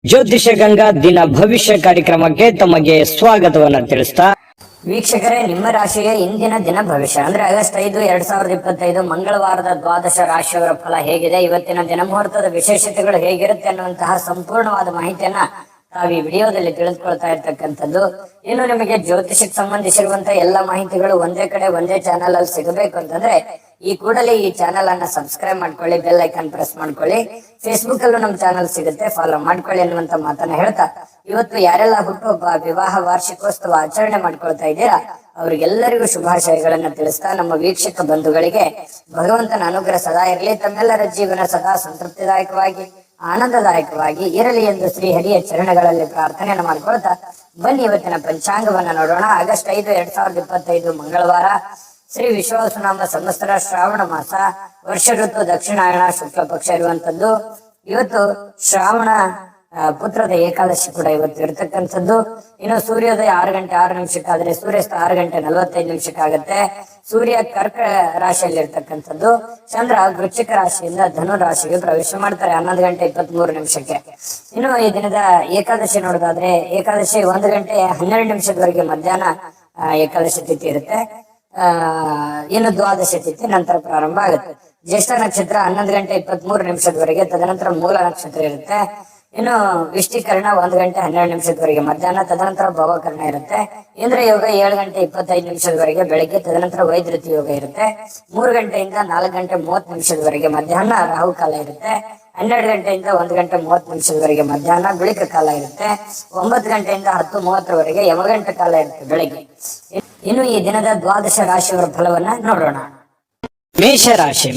ಜ್ಯೋತಿಷ ಗಂಗಾ ದಿನ ಭವಿಷ್ಯ ಕಾರ್ಯಕ್ರಮಕ್ಕೆ ತಮಗೆ ಸ್ವಾಗತವನ್ನ ತಿಳಿಸ್ತಾ ವೀಕ್ಷಕರೇ, ನಿಮ್ಮ ರಾಶಿಗೆ ಇಂದಿನ ದಿನ ಭವಿಷ್ಯ ಅಂದ್ರೆ ಆಗಸ್ಟ್ 5, 2025 ಮಂಗಳವಾರದ ದ್ವಾದಶ ರಾಶಿಯವರ ಫಲ ಹೇಗಿದೆ, ಇವತ್ತಿನ ದಿನ ಮುಹೂರ್ತದ ವಿಶೇಷತೆಗಳು ಹೇಗಿರುತ್ತೆ ಅನ್ನುವಂತಹ ಸಂಪೂರ್ಣವಾದ ಮಾಹಿತಿಯನ್ನ ತಾವು ಈ ವಿಡಿಯೋದಲ್ಲಿ ತಿಳಿದುಕೊಳ್ತಾ ಇರ್ತಕ್ಕಂಥದ್ದು. ಇನ್ನು ನಿಮಗೆ ಜ್ಯೋತಿಷಕ್ಕೆ ಸಂಬಂಧಿಸಿರುವಂತಹ ಎಲ್ಲ ಮಾಹಿತಿಗಳು ಒಂದೇ ಕಡೆ ಒಂದೇ ಚಾನೆಲ್ ಅಲ್ಲಿ ಸಿಗಬೇಕು ಅಂತಂದ್ರೆ ಈ ಕೂಡಲೇ ಈ ಚಾನೆಲ್ ಅನ್ನ ಸಬ್ಸ್ಕ್ರೈಬ್ ಮಾಡ್ಕೊಳ್ಳಿ, ಬೆಲ್ ಐಕಾನ್ ಪ್ರೆಸ್ ಮಾಡ್ಕೊಳ್ಳಿ. ಫೇಸ್ಬುಕ್ ಅಲ್ಲೂ ನಮ್ಮ ಚಾನೆಲ್ ಸಿಗುತ್ತೆ, ಫಾಲೋ ಮಾಡ್ಕೊಳ್ಳಿ ಅನ್ನುವಂತ ಮಾತನ್ನ ಹೇಳ್ತಾ, ಇವತ್ತು ಯಾರೆಲ್ಲ ಹುಟ್ಟುಹಬ್ಬ, ವಿವಾಹ, ವಾರ್ಷಿಕೋತ್ಸವ ಆಚರಣೆ ಮಾಡ್ಕೊಳ್ತಾ ಇದ್ದೀರಾ ಅವರಿಗೆಲ್ಲರಿಗೂ ಶುಭಾಶಯಗಳನ್ನ ತಿಳಿಸ್ತಾ, ನಮ್ಮ ವೀಕ್ಷಕ ಬಂಧುಗಳಿಗೆ ಭಗವಂತನ ಅನುಗ್ರಹ ಸದಾ ಇರಲಿ, ತಮ್ಮೆಲ್ಲರ ಜೀವನ ಸದಾ ಸಂತೃಪ್ತಿದಾಯಕವಾಗಿ ಆನಂದದಾಯಕವಾಗಿ ಇರಲಿ ಎಂದು ಶ್ರೀ ಹರಿಯ ಚರಣಗಳಲ್ಲಿ ಪ್ರಾರ್ಥನೆಯನ್ನು ಮಾಡ್ಕೊಳ್ತಾ ಬನ್ನಿ ಇವತ್ತಿನ ಪಂಚಾಂಗವನ್ನ ನೋಡೋಣ. ಆಗಸ್ಟ್ 5, 2025 ಮಂಗಳವಾರ, ಶ್ರೀ ವಿಶ್ವಾವಸುನಾಮ ಸಂವತ್ಸರ, ಶ್ರಾವಣ ಮಾಸ, ವರ್ಷ ಋತು ದಕ್ಷಿಣಾಯಣ, ಶುಕ್ಲ ಪಕ್ಷ ಇರುವಂತದ್ದು. ಇವತ್ತು ಶ್ರಾವಣ ಪುತ್ರದ ಏಕಾದಶಿ ಕೂಡ ಇವತ್ತು ಇರತಕ್ಕಂಥದ್ದು. ಇನ್ನು ಸೂರ್ಯೋದಯ 6 ಗಂಟೆ 6 ನಿಮಿಷಕ್ಕಾದ್ರೆ ಸೂರ್ಯಾಸ್ತ 6 ಗಂಟೆ 45 ನಿಮಿಷಕ್ಕಾಗತ್ತೆ. ಸೂರ್ಯ ಕರ್ಕ ರಾಶಿಯಲ್ಲಿ ಇರ್ತಕ್ಕಂಥದ್ದು. ಚಂದ್ರ ವೃಶ್ಚಿಕ ರಾಶಿಯಿಂದ ಧನು ರಾಶಿಗೆ ಪ್ರವೇಶ ಮಾಡ್ತಾರೆ 11 ಗಂಟೆ 23 ನಿಮಿಷಕ್ಕೆ. ಇನ್ನು ಈ ದಿನದ ಏಕಾದಶಿ ನೋಡೋದಾದ್ರೆ ಏಕಾದಶಿ 1 ಗಂಟೆ 12 ನಿಮಿಷದವರೆಗೆ ಮಧ್ಯಾಹ್ನ ಏಕಾದಶಿ ತಿಥಿ ಇರುತ್ತೆ. ಇನ್ನು ದ್ವಾದಶಿ ತಿಥಿ ನಂತರ ಪ್ರಾರಂಭ ಆಗುತ್ತೆ. ಜ್ಯೇಷ್ಠ ನಕ್ಷತ್ರ 11 ಗಂಟೆ 23 ನಿಮಿಷದವರೆಗೆ, ತದನಂತರ ಮೂಲ ನಕ್ಷತ್ರ ಇರುತ್ತೆ. ಇನ್ನು ವಿಷ್ಟಿಕರಣ 1 ಗಂಟೆ 12 ನಿಮಿಷದವರೆಗೆ ಮಧ್ಯಾಹ್ನ, ತದನಂತರ ಭವಕರಣ ಇರುತ್ತೆ. ಇಂದ್ರ ಯೋಗ 7 ಗಂಟೆ 25 ನಿಮಿಷದವರೆಗೆ ಬೆಳಿಗ್ಗೆ, ತದನಂತರ ವೈದ್ಯುತಿ ಯೋಗ ಇರುತ್ತೆ. 3 ಗಂಟೆಯಿಂದ 4 ಗಂಟೆ 30 ನಿಮಿಷದವರೆಗೆ ಮಧ್ಯಾಹ್ನ ರಾಹುಕಾಲ ಇರುತ್ತೆ. 12 ಗಂಟೆಯಿಂದ 1 ಗಂಟೆ 30 ನಿಮಿಷದವರೆಗೆ ಮಧ್ಯಾಹ್ನ ಗುಳಿಕ ಕಾಲ ಇರುತ್ತೆ. 9 ಗಂಟೆಯಿಂದ 10:30ವರೆಗೆ ಯಮಗಂಟ ಕಾಲ ಇರುತ್ತೆ ಬೆಳಿಗ್ಗೆ. ಇನ್ನು ಈ ದಿನದ ದ್ವಾದಶ ರಾಶಿಯವರ ಫಲವನ್ನ ನೋಡೋಣ.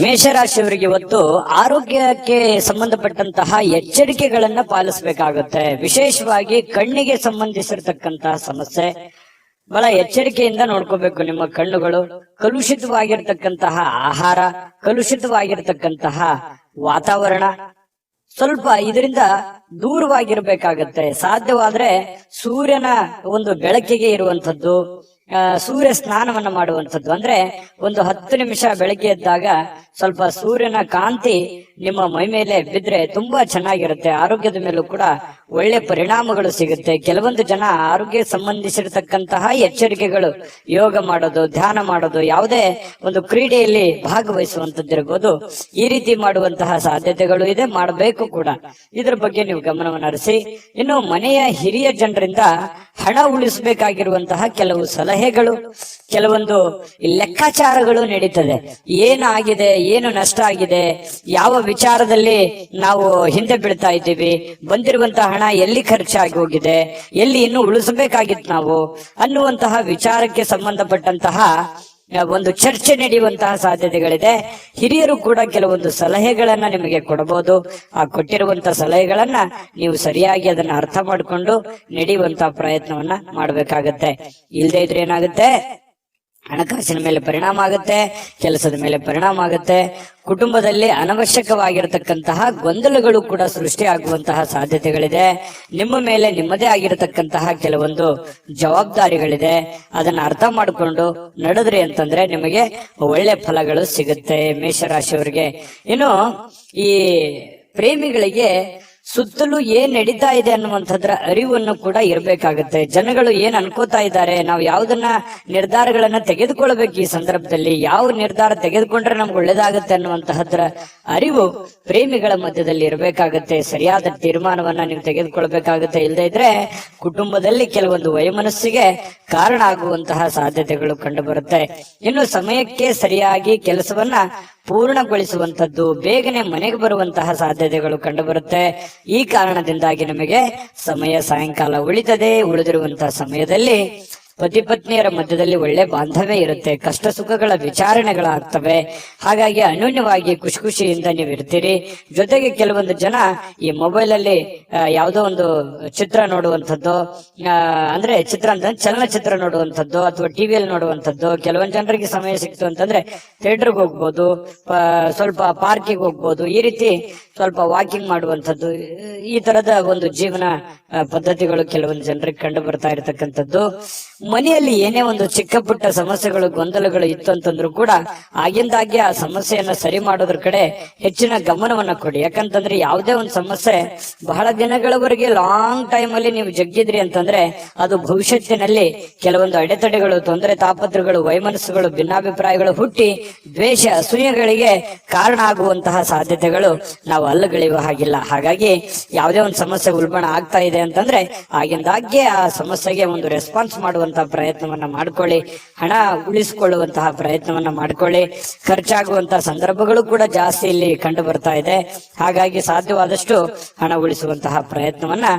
ಮೇಷರಾಶಿಯವರಿಗೆ ಇವತ್ತು ಆರೋಗ್ಯಕ್ಕೆ ಸಂಬಂಧಪಟ್ಟಂತಹ ಎಚ್ಚರಿಕೆಗಳನ್ನ ಪಾಲಿಸಬೇಕಾಗುತ್ತೆ. ವಿಶೇಷವಾಗಿ ಕಣ್ಣಿಗೆ ಸಂಬಂಧಿಸಿರ್ತಕ್ಕಂತಹ ಸಮಸ್ಯೆ ಬಹಳ ಎಚ್ಚರಿಕೆಯಿಂದ ನೋಡ್ಕೋಬೇಕು. ನಿಮ್ಮ ಕಣ್ಣುಗಳು ಕಲುಷಿತವಾಗಿರ್ತಕ್ಕಂತಹ ಆಹಾರ, ಕಲುಷಿತವಾಗಿರ್ತಕ್ಕಂತಹ ವಾತಾವರಣ, ಸ್ವಲ್ಪ ಇದರಿಂದ ದೂರವಾಗಿರ್ಬೇಕಾಗತ್ತೆ. ಸಾಧ್ಯವಾದ್ರೆ ಸೂರ್ಯನ ಒಂದು ಬೆಳಕಿಗೆ ಇರುವಂತದ್ದು, ಸೂರ್ಯ ಸ್ನಾನವನ್ನ ಮಾಡುವಂಥದ್ದು. ಅಂದ್ರೆ ಒಂದು 10 ನಿಮಿಷ ಬೆಳಗ್ಗೆ ಎದ್ದಾಗ ಸ್ವಲ್ಪ ಸೂರ್ಯನ ಕಾಂತಿ ನಿಮ್ಮ ಮೈ ಮೇಲೆ ಬಿದ್ರೆ ತುಂಬಾ ಚೆನ್ನಾಗಿರುತ್ತೆ. ಆರೋಗ್ಯದ ಮೇಲೂ ಕೂಡ ಒಳ್ಳೆ ಪರಿಣಾಮಗಳು ಸಿಗುತ್ತೆ. ಕೆಲವೊಂದು ಜನ ಆರೋಗ್ಯ ಸಂಬಂಧಿಸಿರತಕ್ಕಂತಹ ಎಚ್ಚರಿಕೆಗಳು, ಯೋಗ ಮಾಡೋದು, ಧ್ಯಾನ ಮಾಡೋದು, ಯಾವುದೇ ಒಂದು ಕ್ರೀಡೆಯಲ್ಲಿ ಭಾಗವಹಿಸುವಂತದ್ದಿರಬಹುದು, ಈ ರೀತಿ ಮಾಡುವಂತಹ ಸಾಧ್ಯತೆಗಳು ಇದೆ, ಮಾಡಬೇಕು ಕೂಡ. ಇದ್ರ ಬಗ್ಗೆ ನೀವು ಗಮನವನ್ನು ಹರಿಸಿ. ಇನ್ನು ಮನೆಯ ಹಿರಿಯ ಜನರಿಂದ ಹಣ ಉಳಿಸಬೇಕಾಗಿರುವಂತಹ ಕೆಲವು ಸಲಹೆಗಳು, ಕೆಲವೊಂದು ಲೆಕ್ಕಾಚಾರಗಳು ನಡೀತದೆ. ಏನಾಗಿದೆ, ಏನು ನಷ್ಟ ಆಗಿದೆ, ಯಾವ ವಿಚಾರದಲ್ಲಿ ನಾವು ಹಿಂದೆ ಬೀಳ್ತಾ ಇದ್ದೀವಿ, ಬಂದಿರುವಂತಹ ಹಣ ಎಲ್ಲಿ ಖರ್ಚಾಗಿ ಹೋಗಿದೆ, ಎಲ್ಲಿ ಇನ್ನು ಉಳಿಸಬೇಕಾಗಿತ್ತು ನಾವು ಅನ್ನುವಂತಹ ವಿಚಾರಕ್ಕೆ ಸಂಬಂಧಪಟ್ಟಂತಹ ಒಂದು ಚರ್ಚೆ ನಡೆಯುವಂತಹ ಸಾಧ್ಯತೆಗಳಿದೆ. ಹಿರಿಯರು ಕೂಡ ಕೆಲವೊಂದು ಸಲಹೆಗಳನ್ನ ನಿಮಗೆ ಕೊಡಬಹುದು. ಆ ಕೊಟ್ಟಿರುವಂತಹ ಸಲಹೆಗಳನ್ನ ನೀವು ಸರಿಯಾಗಿ ಅದನ್ನ ಅರ್ಥ ಮಾಡಿಕೊಂಡು ನಡೆಯುವಂತಹ ಪ್ರಯತ್ನವನ್ನ ಮಾಡಬೇಕಾಗತ್ತೆ. ಇಲ್ಲದೆ ಇದ್ರೆ ಏನಾಗುತ್ತೆ, ಹಣಕಾಸಿನ ಮೇಲೆ ಪರಿಣಾಮ ಆಗುತ್ತೆ, ಕೆಲಸದ ಮೇಲೆ ಪರಿಣಾಮ ಆಗುತ್ತೆ. ಕುಟುಂಬದಲ್ಲಿ ಅನವಶ್ಯಕವಾಗಿರತಕ್ಕಂತಹ ಗೊಂದಲಗಳು ಕೂಡ ಸೃಷ್ಟಿಯಾಗುವಂತಹ ಸಾಧ್ಯತೆಗಳಿದೆ. ನಿಮ್ಮ ಮೇಲೆ ನಿಮ್ಮದೇ ಆಗಿರತಕ್ಕಂತಹ ಕೆಲವೊಂದು ಜವಾಬ್ದಾರಿಗಳಿದೆ. ಅದನ್ನ ಅರ್ಥ ಮಾಡಿಕೊಂಡು ನಡೆದ್ರಿ ಅಂತಂದ್ರೆ ನಿಮಗೆ ಒಳ್ಳೆ ಫಲಗಳು ಸಿಗುತ್ತೆ ಮೇಷರಾಶಿಯವರಿಗೆ. ಇನ್ನು ಈ ಪ್ರೇಮಿಗಳಿಗೆ ಸುತ್ತಲೂ ಏನ್ ನಡೀತಾ ಇದೆ ಅನ್ನುವಂಥದ್ರ ಅರಿವನ್ನು ಕೂಡ ಇರಬೇಕಾಗುತ್ತೆ. ಜನಗಳು ಏನ್ ಅನ್ಕೋತಾ ಇದ್ದಾರೆ, ನಾವು ಯಾವುದನ್ನ ನಿರ್ಧಾರಗಳನ್ನ ತೆಗೆದುಕೊಳ್ಬೇಕು, ಈ ಸಂದರ್ಭದಲ್ಲಿ ಯಾವ ನಿರ್ಧಾರ ತೆಗೆದುಕೊಂಡ್ರೆ ನಮ್ಗೆ ಒಳ್ಳೇದಾಗತ್ತೆ ಅನ್ನುವಂತಹದ್ರ ಅರಿವು ಪ್ರೇಮಿಗಳ ಮಧ್ಯದಲ್ಲಿ ಇರಬೇಕಾಗತ್ತೆ. ಸರಿಯಾದ ತೀರ್ಮಾನವನ್ನ ನೀವು ತೆಗೆದುಕೊಳ್ಬೇಕಾಗತ್ತೆ. ಇಲ್ಲದೆ ಇದ್ರೆ ಕುಟುಂಬದಲ್ಲಿ ಕೆಲವೊಂದು ವೈಮನಸ್ಸಿಗೆ ಕಾರಣ ಆಗುವಂತಹ ಸಾಧ್ಯತೆಗಳು ಕಂಡು ಬರುತ್ತೆ. ಇನ್ನು ಸಮಯಕ್ಕೆ ಸರಿಯಾಗಿ ಕೆಲಸವನ್ನ ಪೂರ್ಣಗೊಳಿಸುವಂತದ್ದು, ಬೇಗನೆ ಮನೆಗೆ ಬರುವಂತಹ ಸಾಧ್ಯತೆಗಳು ಕಂಡು ಬರುತ್ತೆ. ಈ ಕಾರಣದಿಂದಾಗಿ ನಮಗೆ ಸಮಯ ಸಾಯಂಕಾಲ ಉಳಿತದೆ. ಉಳಿದಿರುವಂತಹ ಸಮಯದಲ್ಲಿ ಪತಿ ಪತ್ನಿಯರ ಮಧ್ಯದಲ್ಲಿ ಒಳ್ಳೆ ಬಾಂಧವ್ಯ ಇರುತ್ತೆ. ಕಷ್ಟ ಸುಖಗಳ ವಿಚಾರಣೆಗಳಾಗ್ತವೆ. ಹಾಗಾಗಿ ಅನ್ಯೋನ್ಯವಾಗಿ ಖುಷಿ ಖುಷಿಯಿಂದ ನೀವು ಇರ್ತೀರಿ. ಜೊತೆಗೆ ಕೆಲವೊಂದು ಜನ ಈ ಮೊಬೈಲ್ ಅಲ್ಲಿ ಯಾವುದೋ ಒಂದು ಚಿತ್ರ ನೋಡುವಂಥದ್ದು, ಅಂದ್ರೆ ಚಿತ್ರ ಅಂತ ಚಲನಚಿತ್ರ ನೋಡುವಂಥದ್ದು ಅಥವಾ ಟಿವಿಯಲ್ಲಿ ನೋಡುವಂಥದ್ದು. ಕೆಲವೊಂದು ಜನರಿಗೆ ಸಮಯ ಸಿಕ್ತು ಅಂತಂದ್ರೆ ಥಿಯೇಟರ್ಗೆ ಹೋಗ್ಬೋದು, ಸ್ವಲ್ಪ ಪಾರ್ಕಿಗೆ ಹೋಗ್ಬೋದು, ಈ ರೀತಿ ಸ್ವಲ್ಪ ವಾಕಿಂಗ್ ಮಾಡುವಂಥದ್ದು. ಈ ತರದ ಒಂದು ಜೀವನ ಪದ್ಧತಿಗಳು ಕೆಲವೊಂದು ಜನರಿಗೆ ಕಂಡು ಬರ್ತಾ ಇರತಕ್ಕಂಥದ್ದು. ಮನೆಯಲ್ಲಿ ಏನೇ ಒಂದು ಚಿಕ್ಕ ಪುಟ್ಟ ಸಮಸ್ಯೆಗಳು ಗೊಂದಲಗಳು ಇತ್ತು ಅಂತಂದ್ರೂ ಕೂಡ ಆಗಿಂದಾಗೆ ಆ ಸಮಸ್ಯೆಯನ್ನ ಸರಿ ಮಾಡೋದ್ರ ಕಡೆ ಹೆಚ್ಚಿನ ಗಮನವನ್ನ ಕೊಡಿ. ಯಾಕಂತಂದ್ರೆ ಯಾವುದೇ ಒಂದು ಸಮಸ್ಯೆ ಬಹಳ ದಿನಗಳವರೆಗೆ ಲಾಂಗ್ ಟೈಮ್ ಅಲ್ಲಿ ನೀವು ಜಗ್ಗಿದ್ರಿ ಅಂತಂದ್ರೆ ಅದು ಭವಿಷ್ಯತ್ತಿನಲ್ಲಿ ಕೆಲವೊಂದು ಅಡೆತಡೆಗಳು, ತೊಂದರೆ ತಾಪತ್ರಗಳು, ವೈಮನಸ್ಸುಗಳು, ಭಿನ್ನಾಭಿಪ್ರಾಯಗಳು ಹುಟ್ಟಿ ದ್ವೇಷ ಅಸೂಯೆಗಳಿಗೆ ಕಾರಣ ಆಗುವಂತಹ ಸಾಧ್ಯತೆಗಳು ನಾವು ಅಲ್ಲಗಳೆಯುವ ಹಾಗಿಲ್ಲ. ಹಾಗಾಗಿ ಯಾವುದೇ ಒಂದು ಸಮಸ್ಯೆ ಉಲ್ಬಣ ಆಗ್ತಾ ಇದೆ ಅಂತಂದ್ರೆ ಆಗಿಂದಾಗ್ಗೆ ಆ ಸಮಸ್ಯೆಗೆ ಒಂದು ರೆಸ್ಪಾನ್ಸ್ ಮಾಡುವಂತಹ ಪ್ರಯತ್ನವನ್ನ ಮಾಡ್ಕೊಳ್ಳಿ. ಹಣ ಉಳಿಸಿಕೊಳ್ಳುವಂತಹ ಪ್ರಯತ್ನವನ್ನ ಮಾಡ್ಕೊಳ್ಳಿ. ಖರ್ಚಾಗುವಂತಹ ಸಂದರ್ಭಗಳು ಕೂಡ ಜಾಸ್ತಿ ಇಲ್ಲಿ ಕಂಡು ಬರ್ತಾ ಇದೆ. ಹಾಗಾಗಿ ಸಾಧ್ಯವಾದಷ್ಟು ಹಣ ಉಳಿಸುವಂತಹ ಪ್ರಯತ್ನವನ್ನ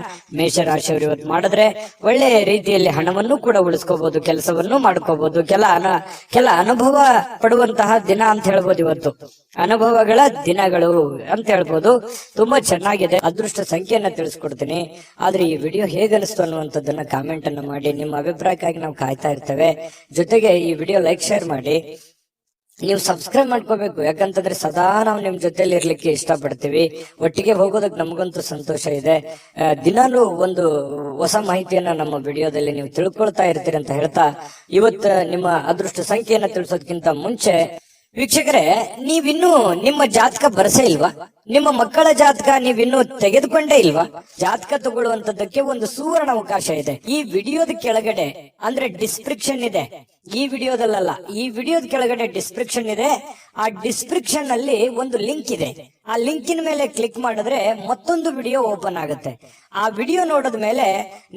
ಮೇಷರಾಶಿಯವರು ಇವತ್ತು ಮಾಡಿದ್ರೆ ಒಳ್ಳೆ ರೀತಿಯಲ್ಲಿ ಹಣವನ್ನು ಕೂಡ ಉಳಿಸ್ಕೋಬಹುದು, ಕೆಲಸವನ್ನು ಮಾಡ್ಕೋಬಹುದು. ಕೆಲ ಅನುಭವ ಪಡುವಂತಹ ದಿನ ಅಂತ ಹೇಳ್ಬೋದು. ಇವತ್ತು ಅನುಭವಗಳ ದಿನಗಳು ಅಂತ ಹೇಳ್ಬೋದು. ತುಂಬಾ ಚೆನ್ನಾಗಿದೆ. ಅದೃಷ್ಟ ಸಂಖ್ಯೆಯನ್ನ ತಿಳಿಸ್ಕೊಡ್ತೀನಿ. ಆದ್ರೆ ಈ ವಿಡಿಯೋ ಹೇಗನಿಸ್ತು ಅನ್ನುವಂಥದ್ದನ್ನ ಕಾಮೆಂಟ್ ಅನ್ನು ಮಾಡಿ. ನಿಮ್ಮ ಅಭಿಪ್ರಾಯಕ್ಕಾಗಿ ನಾವು ಕಾಯ್ತಾ ಇರ್ತೇವೆ. ಜೊತೆಗೆ ಈ ವಿಡಿಯೋ ಲೈಕ್, ಶೇರ್ ಮಾಡಿ. ನೀವು ಸಬ್ಸ್ಕ್ರೈಬ್ ಮಾಡ್ಕೋಬೇಕು. ಯಾಕಂತಂದ್ರೆ ಸದಾ ನಾವು ನಿಮ್ ಜೊತೆಲಿ ಇರ್ಲಿಕ್ಕೆ ಇಷ್ಟಪಡ್ತೀವಿ. ಒಟ್ಟಿಗೆ ಹೋಗೋದಕ್ಕೆ ನಮಗಂತೂ ಸಂತೋಷ ಇದೆ. ದಿನಾಲೂ ಒಂದು ಹೊಸ ಮಾಹಿತಿಯನ್ನ ನಮ್ಮ ವಿಡಿಯೋದಲ್ಲಿ ನೀವು ತಿಳ್ಕೊಳ್ತಾ ಇರ್ತೀರಿ ಅಂತ ಹೇಳ್ತಾ, ಇವತ್ತು ನಿಮ್ಮ ಅದೃಷ್ಟ ಸಂಖ್ಯೆಯನ್ನ ತಿಳಿಸೋದಕ್ಕಿಂತ ಮುಂಚೆ ವೀಕ್ಷಕರೇ, ನೀವಿನ್ನೂ ನಿಮ್ಮ ಜಾತಕ ಬರಸೇ ಇಲ್ವಾ? ನಿಮ್ಮ ಮಕ್ಕಳ ಜಾತಕ ನೀವಿನ್ನೂ ತೆಗೆದುಕೊಂಡೇ ಇಲ್ವಾ? ಜಾತಕ ತಗೊಳ್ಳುವಂತದ್ದಕ್ಕೆ ಒಂದು ಸುವರ್ಣ ಅವಕಾಶ ಇದೆ. ಈ ವಿಡಿಯೋದ ಕೆಳಗಡೆ ಅಂದ್ರೆ ಡಿಸ್ಕ್ರಿಪ್ಷನ್ ಇದೆ. ಈ ವಿಡಿಯೋದಲ್ಲ, ಈ ವಿಡಿಯೋದ ಕೆಳಗಡೆ ಡಿಸ್ಕ್ರಿಪ್ಷನ್ ಇದೆ. ಆ ಡಿಸ್ಕ್ರಿಪ್ಷನ್ ಅಲ್ಲಿ ಒಂದು ಲಿಂಕ್ ಇದೆ. ಆ ಲಿಂಕಿನ ಮೇಲೆ ಕ್ಲಿಕ್ ಮಾಡಿದ್ರೆ ಮತ್ತೊಂದು ವಿಡಿಯೋ ಓಪನ್ ಆಗುತ್ತೆ. ಆ ವಿಡಿಯೋ ನೋಡಿದ ಮೇಲೆ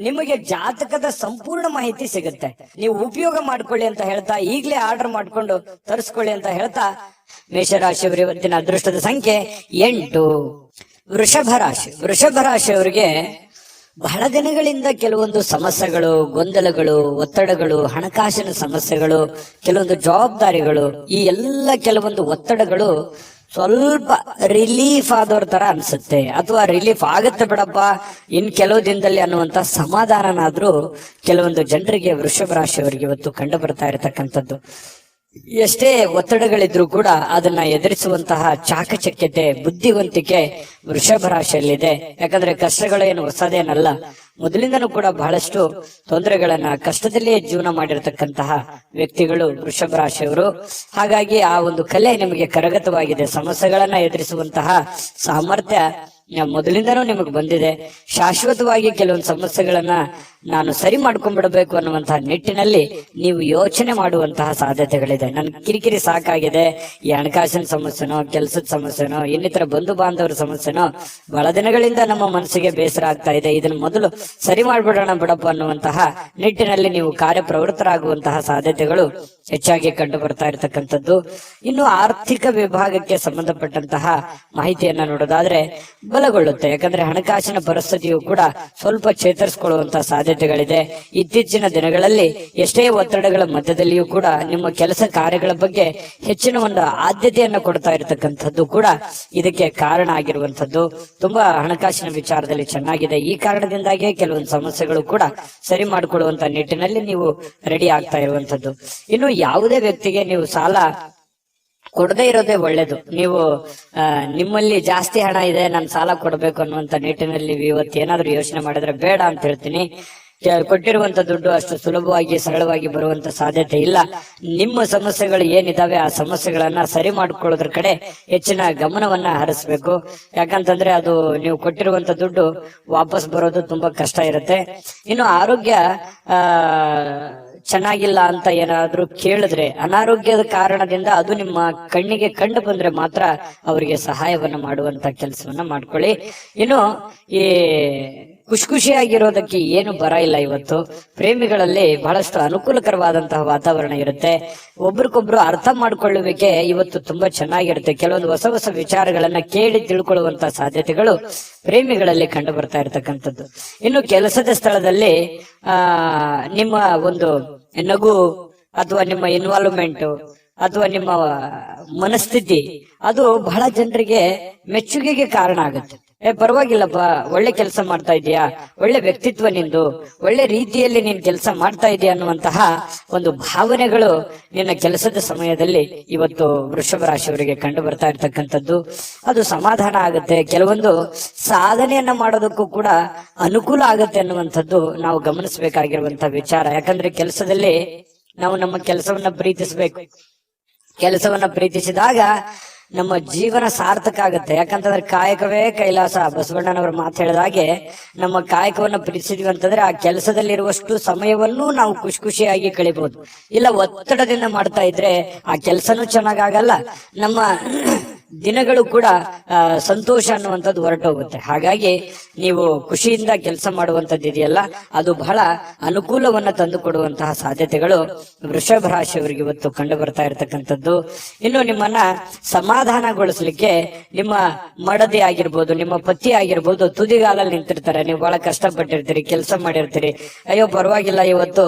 ನಿಮಗೆ ಜಾತಕದ ಸಂಪೂರ್ಣ ಮಾಹಿತಿ ಸಿಗುತ್ತೆ. ನೀವು ಉಪಯೋಗ ಮಾಡ್ಕೊಳ್ಳಿ ಅಂತ ಹೇಳ್ತಾ, ಈಗಲೇ ಆರ್ಡರ್ ಮಾಡ್ಕೊಂಡು ತರಿಸ್ಕೊಳ್ಳಿ ಅಂತ ಹೇಳ್ತಾ, ಮೇಷರಾಶಿಯವರು ಇವತ್ತಿನ ಅದೃಷ್ಟದ ಸಂಖ್ಯೆ 8. ವೃಷಭ ರಾಶಿಯವರಿಗೆ ಬಹಳ ದಿನಗಳಿಂದ ಕೆಲವೊಂದು ಸಮಸ್ಯೆಗಳು, ಗೊಂದಲಗಳು, ಒತ್ತಡಗಳು, ಹಣಕಾಸಿನ ಸಮಸ್ಯೆಗಳು, ಕೆಲವೊಂದು ಜವಾಬ್ದಾರಿಗಳು, ಈ ಎಲ್ಲ ಕೆಲವೊಂದು ಒತ್ತಡಗಳು ಸ್ವಲ್ಪ ರಿಲೀಫ್ ಆದವ್ರ ತರ ಅನ್ಸುತ್ತೆ. ಅಥವಾ ರಿಲೀಫ್ ಆಗುತ್ತೆ ಬಿಡಪ್ಪ ಇನ್ ಕೆಲವು ದಿನದಲ್ಲಿ ಅನ್ನುವಂತ ಸಮಾಧಾನನಾದ್ರೂ ಕೆಲವೊಂದು ಜನರಿಗೆ, ವೃಷಭ ರಾಶಿಯವರಿಗೆ ಇವತ್ತು ಕಂಡು ಬರ್ತಾ ಇರತಕ್ಕಂಥದ್ದು. ಎಷ್ಟೇ ಒತ್ತಡಗಳಿದ್ರೂ ಕೂಡ ಅದನ್ನ ಎದುರಿಸುವಂತಹ ಚಾಕಚಕ್ಯತೆ, ಬುದ್ಧಿವಂತಿಕೆ ವೃಷಭ ರಾಶಿಯಲ್ಲಿದೆ. ಯಾಕಂದ್ರೆ ಕಷ್ಟಗಳೇನು ಹೊಸದೇನಲ್ಲ. ಮೊದಲಿಂದನೂ ಕೂಡ ಬಹಳಷ್ಟು ತೊಂದರೆಗಳನ್ನ, ಕಷ್ಟದಲ್ಲಿಯೇ ಜೀವನ ಮಾಡಿರ್ತಕ್ಕಂತಹ ವ್ಯಕ್ತಿಗಳು ವೃಷಭ ರಾಶಿಯವರು. ಹಾಗಾಗಿ ಆ ಒಂದು ಕಲೆ ನಿಮಗೆ ಕರಗತವಾಗಿದೆ. ಸಮಸ್ಯೆಗಳನ್ನ ಎದುರಿಸುವಂತಹ ಸಾಮರ್ಥ್ಯ ಮೊದಲಿಂದನೂ ನಿಮಗೆ ಬಂದಿದೆ. ಶಾಶ್ವತವಾಗಿ ಕೆಲವೊಂದು ಸಮಸ್ಯೆಗಳನ್ನ ನಾನು ಸರಿ ಮಾಡ್ಕೊಂಡ್ಬಿಡಬೇಕು ಅನ್ನುವಂತಹ ನಿಟ್ಟಿನಲ್ಲಿ ನೀವು ಯೋಚನೆ ಮಾಡುವಂತಹ ಸಾಧ್ಯತೆಗಳಿದೆ. ನನ್ ಕಿರಿಕಿರಿ ಸಾಕಾಗಿದೆ, ಈ ಹಣಕಾಸಿನ ಸಮಸ್ಯೆನೋ, ಕೆಲಸದ ಸಮಸ್ಯೆನೋ, ಇನ್ನಿತರ ಬಂಧು ಬಾಂಧವರ ಸಮಸ್ಯೆನೋ ಬಹಳ ದಿನಗಳಿಂದ ನಮ್ಮ ಮನಸ್ಸಿಗೆ ಬೇಸರ ಆಗ್ತಾ ಇದೆ. ಇದನ್ನ ಮೊದಲು ಸರಿ ಮಾಡ್ಬಿಡೋಣ ಬಿಡಪ್ಪ ಅನ್ನುವಂತಹ ನಿಟ್ಟಿನಲ್ಲಿ ನೀವು ಕಾರ್ಯಪ್ರವೃತ್ತರಾಗುವಂತಹ ಸಾಧ್ಯತೆಗಳು ಹೆಚ್ಚಾಗಿ ಕಂಡು ಬರ್ತಾ ಇರತಕ್ಕಂಥದ್ದು. ಇನ್ನು ಆರ್ಥಿಕ ವಿಭಾಗಕ್ಕೆ ಸಂಬಂಧಪಟ್ಟಂತಹ ಮಾಹಿತಿಯನ್ನ ನೋಡೋದಾದ್ರೆ ಬಲಗೊಳ್ಳುತ್ತೆ. ಯಾಕಂದ್ರೆ ಹಣಕಾಸಿನ ಪರಿಸ್ಥಿತಿಯು ಕೂಡ ಸ್ವಲ್ಪ ಚೇತರಿಸಿಕೊಳ್ಳುವಂತಹ ಸಾಧ್ಯತೆಗಳಿದೆ. ಇತ್ತೀಚಿನ ದಿನಗಳಲ್ಲಿ ಎಷ್ಟೇ ಒತ್ತಡಗಳ ಮಧ್ಯದಲ್ಲಿಯೂ ಕೂಡ ನಿಮ್ಮ ಕೆಲಸ ಕಾರ್ಯಗಳ ಬಗ್ಗೆ ಹೆಚ್ಚಿನ ಒಂದು ಆದ್ಯತೆಯನ್ನು ಕೊಡ್ತಾ ಇರತಕ್ಕಂಥದ್ದು ಕೂಡ ಇದಕ್ಕೆ ಕಾರಣ ಆಗಿರುವಂತದ್ದು. ತುಂಬಾ ಹಣಕಾಸಿನ ವಿಚಾರದಲ್ಲಿ ಚೆನ್ನಾಗಿದೆ. ಈ ಕಾರಣದಿಂದಾಗಿ ಕೆಲವೊಂದು ಸಮಸ್ಯೆಗಳು ಕೂಡ ಸರಿ ಮಾಡಿಕೊಳ್ಳುವಂತ ನಿಟ್ಟಿನಲ್ಲಿ ನೀವು ರೆಡಿ ಆಗ್ತಾ ಇರುವಂತದ್ದು. ಇನ್ನು ಯಾವುದೇ ವ್ಯಕ್ತಿಗೆ ನೀವು ಸಾಲ ಕೊಡದೇ ಇರೋದೇ ಒಳ್ಳೇದು. ನೀವು ನಿಮ್ಮಲ್ಲಿ ಜಾಸ್ತಿ ಹಣ ಇದೆ, ನಾನು ಸಾಲ ಕೊಡಬೇಕು ಅನ್ನುವಂತ ನಿಟ್ಟಿನಲ್ಲಿ ಇವತ್ತು ಏನಾದ್ರೂ ಯೋಚನೆ ಮಾಡಿದ್ರೆ ಬೇಡ ಅಂತ ಹೇಳ್ತೀನಿ. ಕೊಟ್ಟಿರುವಂತ ದುಡ್ಡು ಅಷ್ಟು ಸುಲಭವಾಗಿ ಸರಳವಾಗಿ ಬರುವಂತ ಸಾಧ್ಯತೆ ಇಲ್ಲ. ನಿಮ್ಮ ಸಮಸ್ಯೆಗಳು ಏನಿದಾವೆ ಆ ಸಮಸ್ಯೆಗಳನ್ನ ಸರಿ ಮಾಡ್ಕೊಳ್ಳೋದ್ರ ಕಡೆ ಹೆಚ್ಚಿನ ಗಮನವನ್ನ ಹರಿಸ್ಬೇಕು. ಯಾಕಂತಂದ್ರೆ ಅದು ನೀವು ಕೊಟ್ಟಿರುವಂತ ದುಡ್ಡು ವಾಪಸ್ ಬರೋದು ತುಂಬಾ ಕಷ್ಟ ಇರುತ್ತೆ. ಇನ್ನು ಆರೋಗ್ಯ ಚೆನ್ನಾಗಿಲ್ಲ ಅಂತ ಏನಾದ್ರೂ ಕೇಳಿದ್ರೆ, ಅನಾರೋಗ್ಯದ ಕಾರಣದಿಂದ ಅದು ನಿಮ್ಮ ಕಣ್ಣಿಗೆ ಕಂಡು ಬಂದ್ರೆ ಮಾತ್ರ ಅವರಿಗೆ ಸಹಾಯವನ್ನ ಮಾಡುವಂತ ಕೆಲಸವನ್ನ ಮಾಡ್ಕೊಳ್ಳಿ. ಇನ್ನು ಈ ಖುಷಿಯಾಗಿರೋದಕ್ಕೆ ಏನು ಬರ ಇಲ್ಲ. ಇವತ್ತು ಪ್ರೇಮಿಗಳಲ್ಲಿ ಬಹಳಷ್ಟು ಅನುಕೂಲಕರವಾದಂತಹ ವಾತಾವರಣ ಇರುತ್ತೆ. ಒಬ್ರಿಗೊಬ್ರು ಅರ್ಥ ಮಾಡ್ಕೊಳ್ಳುವಿಕೆ ಇವತ್ತು ತುಂಬಾ ಚೆನ್ನಾಗಿರುತ್ತೆ. ಕೆಲವೊಂದು ಹೊಸ ಹೊಸ ವಿಚಾರಗಳನ್ನ ಕೇಳಿ ತಿಳ್ಕೊಳ್ಳುವಂತಹ ಸಾಧ್ಯತೆಗಳು ಪ್ರೇಮಿಗಳಲ್ಲಿ ಕಂಡು ಬರ್ತಾ ಇರತಕ್ಕಂಥದ್ದು. ಇನ್ನು ಕೆಲಸದ ಸ್ಥಳದಲ್ಲಿ ನಿಮ್ಮ ಒಂದು ನಗು ಅಥವಾ ನಿಮ್ಮ ಇನ್ವಾಲ್ವ್ಮೆಂಟ್ ಅಥವಾ ನಿಮ್ಮ ಮನಸ್ಥಿತಿ ಅದು ಬಹಳ ಜನರಿಗೆ ಮೆಚ್ಚುಗೆಗೆ ಕಾರಣ ಆಗುತ್ತೆ. ಪರವಾಗಿಲ್ಲಪ್ಪ, ಒಳ್ಳೆ ಕೆಲಸ ಮಾಡ್ತಾ ಇದೀಯಾ, ಒಳ್ಳೆ ವ್ಯಕ್ತಿತ್ವ ನಿಂದು, ಒಳ್ಳೆ ರೀತಿಯಲ್ಲಿ ನೀನ್ ಕೆಲಸ ಮಾಡ್ತಾ ಇದೀಯ ಅನ್ನುವಂತಹ ಒಂದು ಭಾವನೆಗಳು ನಿನ್ನ ಕೆಲಸದ ಸಮಯದಲ್ಲಿ ಇವತ್ತು ವೃಷಭ ರಾಶಿಯವರಿಗೆ ಕಂಡು ಬರ್ತಾ ಇರ್ತಕ್ಕಂಥದ್ದು. ಅದು ಸಮಾಧಾನ ಆಗುತ್ತೆ. ಕೆಲವೊಂದು ಸಾಧನೆಯನ್ನ ಮಾಡೋದಕ್ಕೂ ಕೂಡ ಅನುಕೂಲ ಆಗುತ್ತೆ ಅನ್ನುವಂಥದ್ದು ನಾವು ಗಮನಿಸಬೇಕಾಗಿರುವಂತಹ ವಿಚಾರ. ಯಾಕಂದ್ರೆ ಕೆಲಸದಲ್ಲಿ ನಾವು ನಮ್ಮ ಕೆಲಸವನ್ನ ಪ್ರೀತಿಸಬೇಕು. ಕೆಲಸವನ್ನ ಪ್ರೀತಿಸಿದಾಗ ನಮ್ಮ ಜೀವನ ಸಾರ್ಥಕ ಆಗುತ್ತೆ. ಯಾಕಂತಂದ್ರೆ ಕಾಯಕವೇ ಕೈಲಾಸ, ಬಸವಣ್ಣನವರು ಮಾತು ಹೇಳಿದ ಹಾಗೆ ನಮ್ಮ ಕಾಯಕವನ್ನ ಪ್ರೀತಿಸಿದ್ವಿ ಅಂತಂದ್ರೆ ಆ ಕೆಲಸದಲ್ಲಿರುವಷ್ಟು ಸಮಯವನ್ನು ನಾವು ಖುಷಿಯಾಗಿ ಕಳಿಬಹುದು. ಇಲ್ಲ ಒತ್ತಡದಿಂದ ಮಾಡ್ತಾ ಇದ್ರೆ ಆ ಕೆಲಸನೂ ಚೆನ್ನಾಗಾಗಲ್ಲ, ನಮ್ಮ ದಿನಗಳು ಕೂಡ ಸಂತೋಷ ಅನ್ನುವಂಥದ್ದು ಹೊರಟೋಗುತ್ತೆ. ಹಾಗಾಗಿ ನೀವು ಖುಷಿಯಿಂದ ಕೆಲಸ ಮಾಡುವಂಥದ್ದು ಇದೆಯಲ್ಲ, ಅದು ಬಹಳ ಅನುಕೂಲವನ್ನ ತಂದು ಕೊಡುವಂತಹ ಸಾಧ್ಯತೆಗಳು ವೃಷಭ ರಾಶಿಯವರಿಗೆ ಇವತ್ತು ಕಂಡು ಬರ್ತಾ ಇರತಕ್ಕಂಥದ್ದು. ಇನ್ನು ನಿಮ್ಮನ್ನ ಸಮಾಧಾನಗೊಳಿಸ್ಲಿಕ್ಕೆ ನಿಮ್ಮ ಮಡದಿ ಆಗಿರ್ಬೋದು, ನಿಮ್ಮ ಪತಿ ಆಗಿರ್ಬೋದು ತುದಿಗಾಲಲ್ಲಿ ನಿಂತಿರ್ತಾರೆ. ನೀವು ಬಹಳ ಕಷ್ಟಪಟ್ಟಿರ್ತೀರಿ, ಕೆಲಸ ಮಾಡಿರ್ತೀರಿ, ಅಯ್ಯೋ ಪರವಾಗಿಲ್ಲ ಇವತ್ತು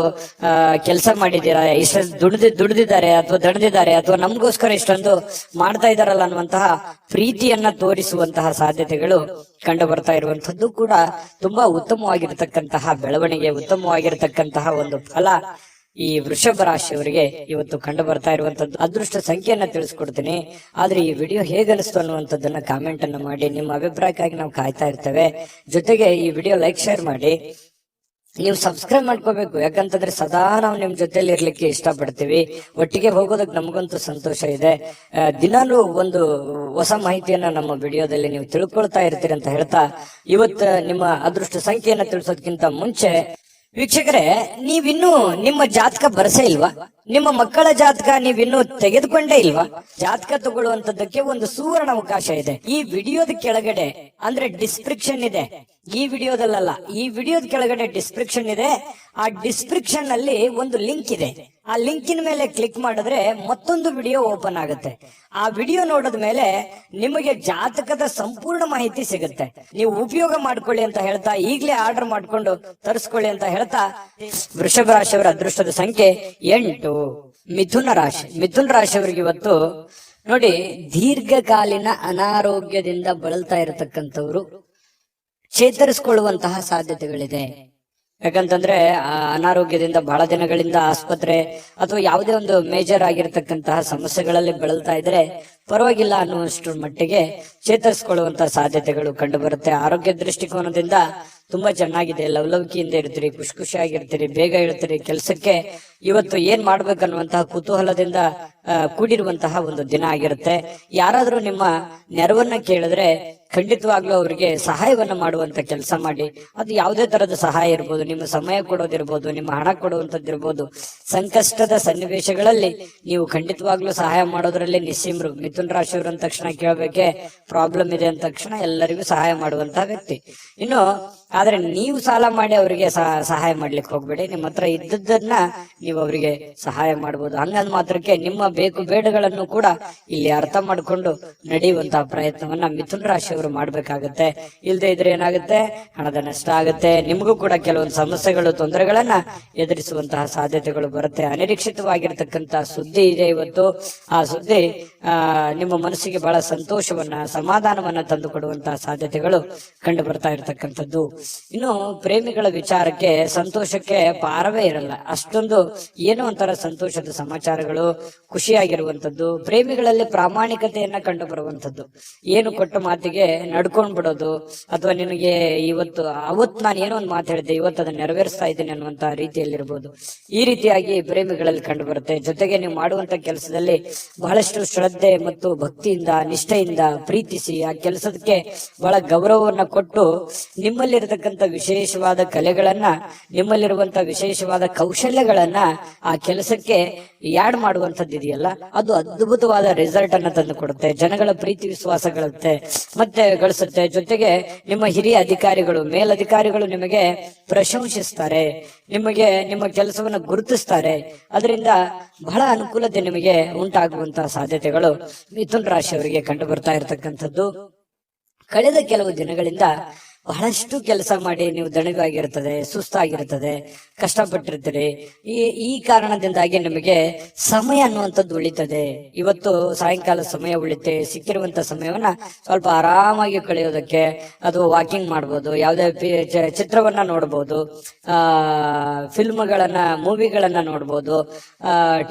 ಕೆಲಸ ಮಾಡಿದ್ದೀರಾ, ಇಷ್ಟೊಂದು ದುಡಿದಿದ್ದಾರೆ ಅಥವಾ ದಣಿದಿದ್ದಾರೆ ಅಥವಾ ನಮಗೋಸ್ಕರ ಇಷ್ಟೊಂದು ಮಾಡ್ತಾ ಇದಾರಲ್ಲ ಅನ್ನುವಂತಹ ಪ್ರೀತಿಯನ್ನ ತೋರಿಸುವಂತಹ ಸಾಧ್ಯತೆಗಳು ಕಂಡು ಬರ್ತಾ ಇರುವಂತದ್ದು ಕೂಡ ತುಂಬಾ ಉತ್ತಮವಾಗಿರ್ತಕ್ಕಂತಹ ಬೆಳವಣಿಗೆ, ಉತ್ತಮವಾಗಿರ್ತಕ್ಕಂತಹ ಒಂದು ಫಲ ಈ ವೃಷಭ ರಾಶಿಯವರಿಗೆ ಇವತ್ತು ಕಂಡು ಬರ್ತಾ ಇರುವಂತದ್ದು. ಅದೃಷ್ಟ ಸಂಖ್ಯೆಯನ್ನ ತಿಳಿಸ್ಕೊಡ್ತೀನಿ. ಆದ್ರೆ ಈ ವಿಡಿಯೋ ಹೇಗನಿಸ್ತು ಅನ್ನುವಂಥದ್ದನ್ನ ಕಾಮೆಂಟ್ ಅನ್ನ ಮಾಡಿ. ನಿಮ್ಮ ಅಭಿಪ್ರಾಯಕ್ಕಾಗಿ ನಾವು ಕಾಯ್ತಾ ಇರ್ತೇವೆ. ಜೊತೆಗೆ ಈ ವಿಡಿಯೋ ಲೈಕ್ ಶೇರ್ ಮಾಡಿ. ನೀವು ಸಬ್ಸ್ಕ್ರೈಬ್ ಮಾಡ್ಕೋಬೇಕು. ಯಾಕಂತಂದ್ರೆ ಸದಾ ನಾವು ನಿಮ್ ಜೊತೆಲಿ ಇರ್ಲಿಕ್ಕೆ ಇಷ್ಟಪಡ್ತೀವಿ. ಒಟ್ಟಿಗೆ ಹೋಗೋದಕ್ಕೆ ನಮಗಂತೂ ಸಂತೋಷ ಇದೆ. ದಿನಾಲೂ ಒಂದು ಹೊಸ ಮಾಹಿತಿಯನ್ನ ನಮ್ಮ ವಿಡಿಯೋದಲ್ಲಿ ನೀವು ತಿಳ್ಕೊಳ್ತಾ ಇರ್ತೀರಿ ಅಂತ ಹೇಳ್ತಾ, ಇವತ್ತು ನಿಮ್ಮ ಅದೃಷ್ಟ ಸಂಖ್ಯೆಯನ್ನ ತಿಳಿಸೋದಕ್ಕಿಂತ ಮುಂಚೆ ವೀಕ್ಷಕರೇ, ನೀವಿನ್ನೂ ನಿಮ್ಮ ಜಾತಕ ಬರಸೇ ಇಲ್ವಾ? ನಿಮ್ಮ ಮಕ್ಕಳ ಜಾತಕ ನೀವಿನ್ನೂ ತೆಗೆದುಕೊಂಡೇ ಇಲ್ವಾ? ಜಾತಕ ತಗೊಳ್ಳುವಂತದ್ದಕ್ಕೆ ಒಂದು ಸುವರ್ಣ ಅವಕಾಶ ಇದೆ. ಈ ವಿಡಿಯೋದ ಕೆಳಗಡೆ ಅಂದ್ರೆ ಡಿಸ್ಕ್ರಿಪ್ಷನ್ ಇದೆ. ಈ ವಿಡಿಯೋದಲ್ಲ, ಈ ವಿಡಿಯೋದ ಕೆಳಗಡೆ ಡಿಸ್ಕ್ರಿಪ್ಷನ್ ಇದೆ. ಆ ಡಿಸ್ಕ್ರಿಪ್ಷನ್ ಅಲ್ಲಿ ಒಂದು ಲಿಂಕ್ ಇದೆ. ಆ ಲಿಂಕಿನ ಮೇಲೆ ಕ್ಲಿಕ್ ಮಾಡಿದ್ರೆ ಮತ್ತೊಂದು ವಿಡಿಯೋ ಓಪನ್ ಆಗುತ್ತೆ. ಆ ವಿಡಿಯೋ ನೋಡಿದ ಮೇಲೆ ನಿಮಗೆ ಜಾತಕದ ಸಂಪೂರ್ಣ ಮಾಹಿತಿ ಸಿಗುತ್ತೆ. ನೀವು ಉಪಯೋಗ ಮಾಡ್ಕೊಳ್ಳಿ ಅಂತ ಹೇಳ್ತಾ, ಈಗಲೇ ಆರ್ಡರ್ ಮಾಡ್ಕೊಂಡು ತರಿಸ್ಕೊಳ್ಳಿ ಅಂತ ಹೇಳ್ತಾ, ವೃಷಭ ರಾಶಿಯವರ ಅದೃಷ್ಟದ ಸಂಖ್ಯೆ 8. ಮಿಥುನ ರಾಶಿ. ಮಿಥುನ ರಾಶಿಯವರಿಗೆ ಇವತ್ತು ನೋಡಿ, ದೀರ್ಘಕಾಲೀನ ಅನಾರೋಗ್ಯದಿಂದ ಬಳಲ್ತಾ ಇರತಕ್ಕಂಥವ್ರು ಚೇತರಿಸಿಕೊಳ್ಳುವಂತಹ ಸಾಧ್ಯತೆಗಳಿದೆ. ಯಾಕಂತಂದ್ರೆ ಅನಾರೋಗ್ಯದಿಂದ ಬಹಳ ದಿನಗಳಿಂದ ಆಸ್ಪತ್ರೆ ಅಥವಾ ಯಾವುದೇ ಒಂದು ಮೇಜರ್ ಆಗಿರತಕ್ಕಂತಹ ಸಮಸ್ಯೆಗಳಲ್ಲಿ ಬಳಲ್ತಾ ಇದ್ರೆ ಪರವಾಗಿಲ್ಲ ಅನ್ನುವಷ್ಟು ಮಟ್ಟಿಗೆ ಚೇತರಿಸಿಕೊಳ್ಳುವಂತಹ ಸಾಧ್ಯತೆಗಳು ಕಂಡು ಬರುತ್ತೆ. ಆರೋಗ್ಯ ದೃಷ್ಟಿಕೋನದಿಂದ ತುಂಬಾ ಚೆನ್ನಾಗಿದೆ. ಲವಲವಿಕೆಯಿಂದ ಇರ್ತೀರಿ, ಖುಷಿಯಾಗಿರ್ತೀರಿ, ಬೇಗ ಇರ್ತೀರಿ. ಕೆಲಸಕ್ಕೆ ಇವತ್ತು ಏನ್ ಮಾಡ್ಬೇಕನ್ನುವಂತಹ ಕುತೂಹಲದಿಂದ ಕೂಡಿರುವಂತಹ ಒಂದು ದಿನ ಆಗಿರುತ್ತೆ. ಯಾರಾದ್ರೂ ನಿಮ್ಮ ನೆರವನ್ನ ಕೇಳಿದ್ರೆ ಖಂಡಿತವಾಗ್ಲೂ ಅವರಿಗೆ ಸಹಾಯವನ್ನ ಮಾಡುವಂತ ಕೆಲಸ ಮಾಡಿ. ಅದು ಯಾವುದೇ ತರದ ಸಹಾಯ ಇರ್ಬೋದು, ನಿಮ್ಮ ಸಮಯ ಕೊಡೋದಿರ್ಬೋದು, ನಿಮ್ಮ ಹಣ ಕೊಡುವಂತದ್ದಿರ್ಬೋದು. ಸಂಕಷ್ಟದ ಸನ್ನಿವೇಶಗಳಲ್ಲಿ ನೀವು ಖಂಡಿತವಾಗ್ಲೂ ಸಹಾಯ ಮಾಡೋದ್ರಲ್ಲಿ ನಿಸ್ಸೀಮರು. ಮಿಥುನ ರಾಶಿಯವರು ಅಂದ ತಕ್ಷಣ ಕೇಳಬೇಕೆ, ಪ್ರಾಬ್ಲಮ್ ಇದೆ ಅಂದ ತಕ್ಷಣ ಎಲ್ಲರಿಗೂ ಸಹಾಯ ಮಾಡುವಂತಹ ವ್ಯಕ್ತಿ. ಇನ್ನು ಆದ್ರೆ ನೀವು ಸಾಲ ಮಾಡಿ ಅವರಿಗೆ ಸಹಾಯ ಮಾಡ್ಲಿಕ್ಕೆ ಹೋಗ್ಬೇಡಿ. ನಿಮ್ಮ ಹತ್ರ ಇದ್ದದ್ದನ್ನ ನೀವು ಅವರಿಗೆ ಸಹಾಯ ಮಾಡಬಹುದು. ಹಂಗಂದ್ ಮಾತ್ರಕ್ಕೆ ನಿಮ್ಮ ಬೇಕು ಬೇಡಗಳನ್ನು ಕೂಡ ಇಲ್ಲಿ ಅರ್ಥ ಮಾಡ್ಕೊಂಡು ನಡೆಯುವಂತಹ ಪ್ರಯತ್ನವನ್ನ ಮಿಥುನ ರಾಶಿಯವರು ಮಾಡ್ಬೇಕಾಗತ್ತೆ. ಇಲ್ಲದೆ ಇದ್ರೆ ಏನಾಗುತ್ತೆ, ಹಣದ ನಷ್ಟ ಆಗುತ್ತೆ. ನಿಮಗೂ ಕೂಡ ಕೆಲವೊಂದು ಸಮಸ್ಯೆಗಳು, ತೊಂದರೆಗಳನ್ನ ಎದುರಿಸುವಂತಹ ಸಾಧ್ಯತೆಗಳು ಬರುತ್ತೆ. ಅನಿರೀಕ್ಷಿತವಾಗಿರ್ತಕ್ಕಂತಹ ಸುದ್ದಿ ಇದೆ ಇವತ್ತು. ಆ ಸುದ್ದಿ ನಿಮ್ಮ ಮನಸ್ಸಿಗೆ ಬಹಳ ಸಂತೋಷವನ್ನ, ಸಮಾಧಾನವನ್ನ ತಂದು ಕೊಡುವಂತಹ ಸಾಧ್ಯತೆಗಳು ಕಂಡು ಬರ್ತಾ ಇರತಕ್ಕಂಥದ್ದು. ಇನ್ನು ಪ್ರೇಮಿಗಳ ವಿಚಾರಕ್ಕೆ ಸಂತೋಷಕ್ಕೆ ಪಾರವೇ ಇರಲ್ಲ. ಅಷ್ಟೊಂದು ಏನೋ ಒಂಥರ ಸಂತೋಷದ ಸಮಾಚಾರಗಳು, ಖುಷಿಯಾಗಿರುವಂತದ್ದು. ಪ್ರೇಮಿಗಳಲ್ಲಿ ಪ್ರಾಮಾಣಿಕತೆಯನ್ನ ಕಂಡು ಬರುವಂತದ್ದು. ಏನು ಕೊಟ್ಟ ಮಾತಿಗೆ ನಡ್ಕೊಂಡ್ ಬಿಡೋದು, ಅಥವಾ ನಿನಗೆ ಅವತ್ತು ನಾನು ಏನೋ ಒಂದು ಮಾತು ಹೇಳಿದ್ದೆ, ಇವತ್ತು ಅದನ್ನ ನೆರವೇರಿಸ್ತಾ ಇದ್ದೀನಿ ಅನ್ನುವಂತಹ ರೀತಿಯಲ್ಲಿರ್ಬೋದು. ಈ ರೀತಿಯಾಗಿ ಪ್ರೇಮಿಗಳಲ್ಲಿ ಕಂಡು ಬರುತ್ತೆ. ಜೊತೆಗೆ ನೀವು ಮಾಡುವಂತ ಕೆಲಸದಲ್ಲಿ ಬಹಳಷ್ಟು ಶ್ರದ್ಧೆ ಮತ್ತು ಭಕ್ತಿಯಿಂದ, ನಿಷ್ಠೆಯಿಂದ ಪ್ರೀತಿಸಿ ಆ ಕೆಲಸಕ್ಕೆ ಬಹಳ ಗೌರವವನ್ನ ಕೊಟ್ಟು ನಿಮ್ಮಲ್ಲಿರತಕ್ಕಂಥ ವಿಶೇಷವಾದ ಕಲೆಗಳನ್ನ, ನಿಮ್ಮಲ್ಲಿರುವಂತ ವಿಶೇಷವಾದ ಕೌಶಲ್ಯಗಳನ್ನ ಆ ಕೆಲಸಕ್ಕೆ ಯಾಡ್ ಮಾಡುವಂತದ್ದು ಇದೆಯಲ್ಲ, ಅದು ಅದ್ಭುತವಾದ ರಿಸಲ್ಟ್ ಅನ್ನ ತಂದು ಕೊಡುತ್ತೆ. ಜನಗಳ ಪ್ರೀತಿ ವಿಶ್ವಾಸ ಮತ್ತೆ ಗಳಿಸುತ್ತೆ. ಜೊತೆಗೆ ನಿಮ್ಮ ಹಿರಿಯ ಅಧಿಕಾರಿಗಳು, ಮೇಲಧಿಕಾರಿಗಳು ನಿಮಗೆ ಪ್ರಶಂಸಿಸ್ತಾರೆ, ನಿಮಗೆ ನಿಮ್ಮ ಕೆಲಸವನ್ನ ಗುರುತಿಸ್ತಾರೆ. ಅದರಿಂದ ಬಹಳ ಅನುಕೂಲತೆ ನಿಮಗೆ ಉಂಟಾಗುವಂತಹ ಸಾಧ್ಯತೆಗಳು ಮಿಥುನ ರಾಶಿಯವರಿಗೆ ಕಂಡು ಬರ್ತಾ ಇರತಕ್ಕಂಥದ್ದು. ಕಳೆದ ಕೆಲವು ದಿನಗಳಿಂದ ಬಹಳಷ್ಟು ಕೆಲಸ ಮಾಡಿ ನೀವು ದಣಿವಾಗಿರ್ತದೆ, ಸುಸ್ತಾಗಿರ್ತದೆ, ಕಷ್ಟಪಟ್ಟಿರ್ತೀರಿ. ಈ ಕಾರಣದಿಂದಾಗಿ ನಿಮಗೆ ಸಮಯ ಅನ್ನುವಂಥದ್ದು ಉಳಿತದೆ. ಇವತ್ತು ಸಾಯಂಕಾಲ ಸಮಯ ಉಳಿತೆ, ಸಿಕ್ಕಿರುವಂತ ಸಮಯವನ್ನ ಸ್ವಲ್ಪ ಆರಾಮಾಗಿ ಕಳೆಯೋದಕ್ಕೆ, ಅದು ವಾಕಿಂಗ್ ಮಾಡ್ಬೋದು, ಯಾವುದೇ ಚಿತ್ರವನ್ನ ನೋಡ್ಬೋದು, ಫಿಲ್ಮ್ಗಳನ್ನ ಮೂವಿಗಳನ್ನ ನೋಡ್ಬೋದು,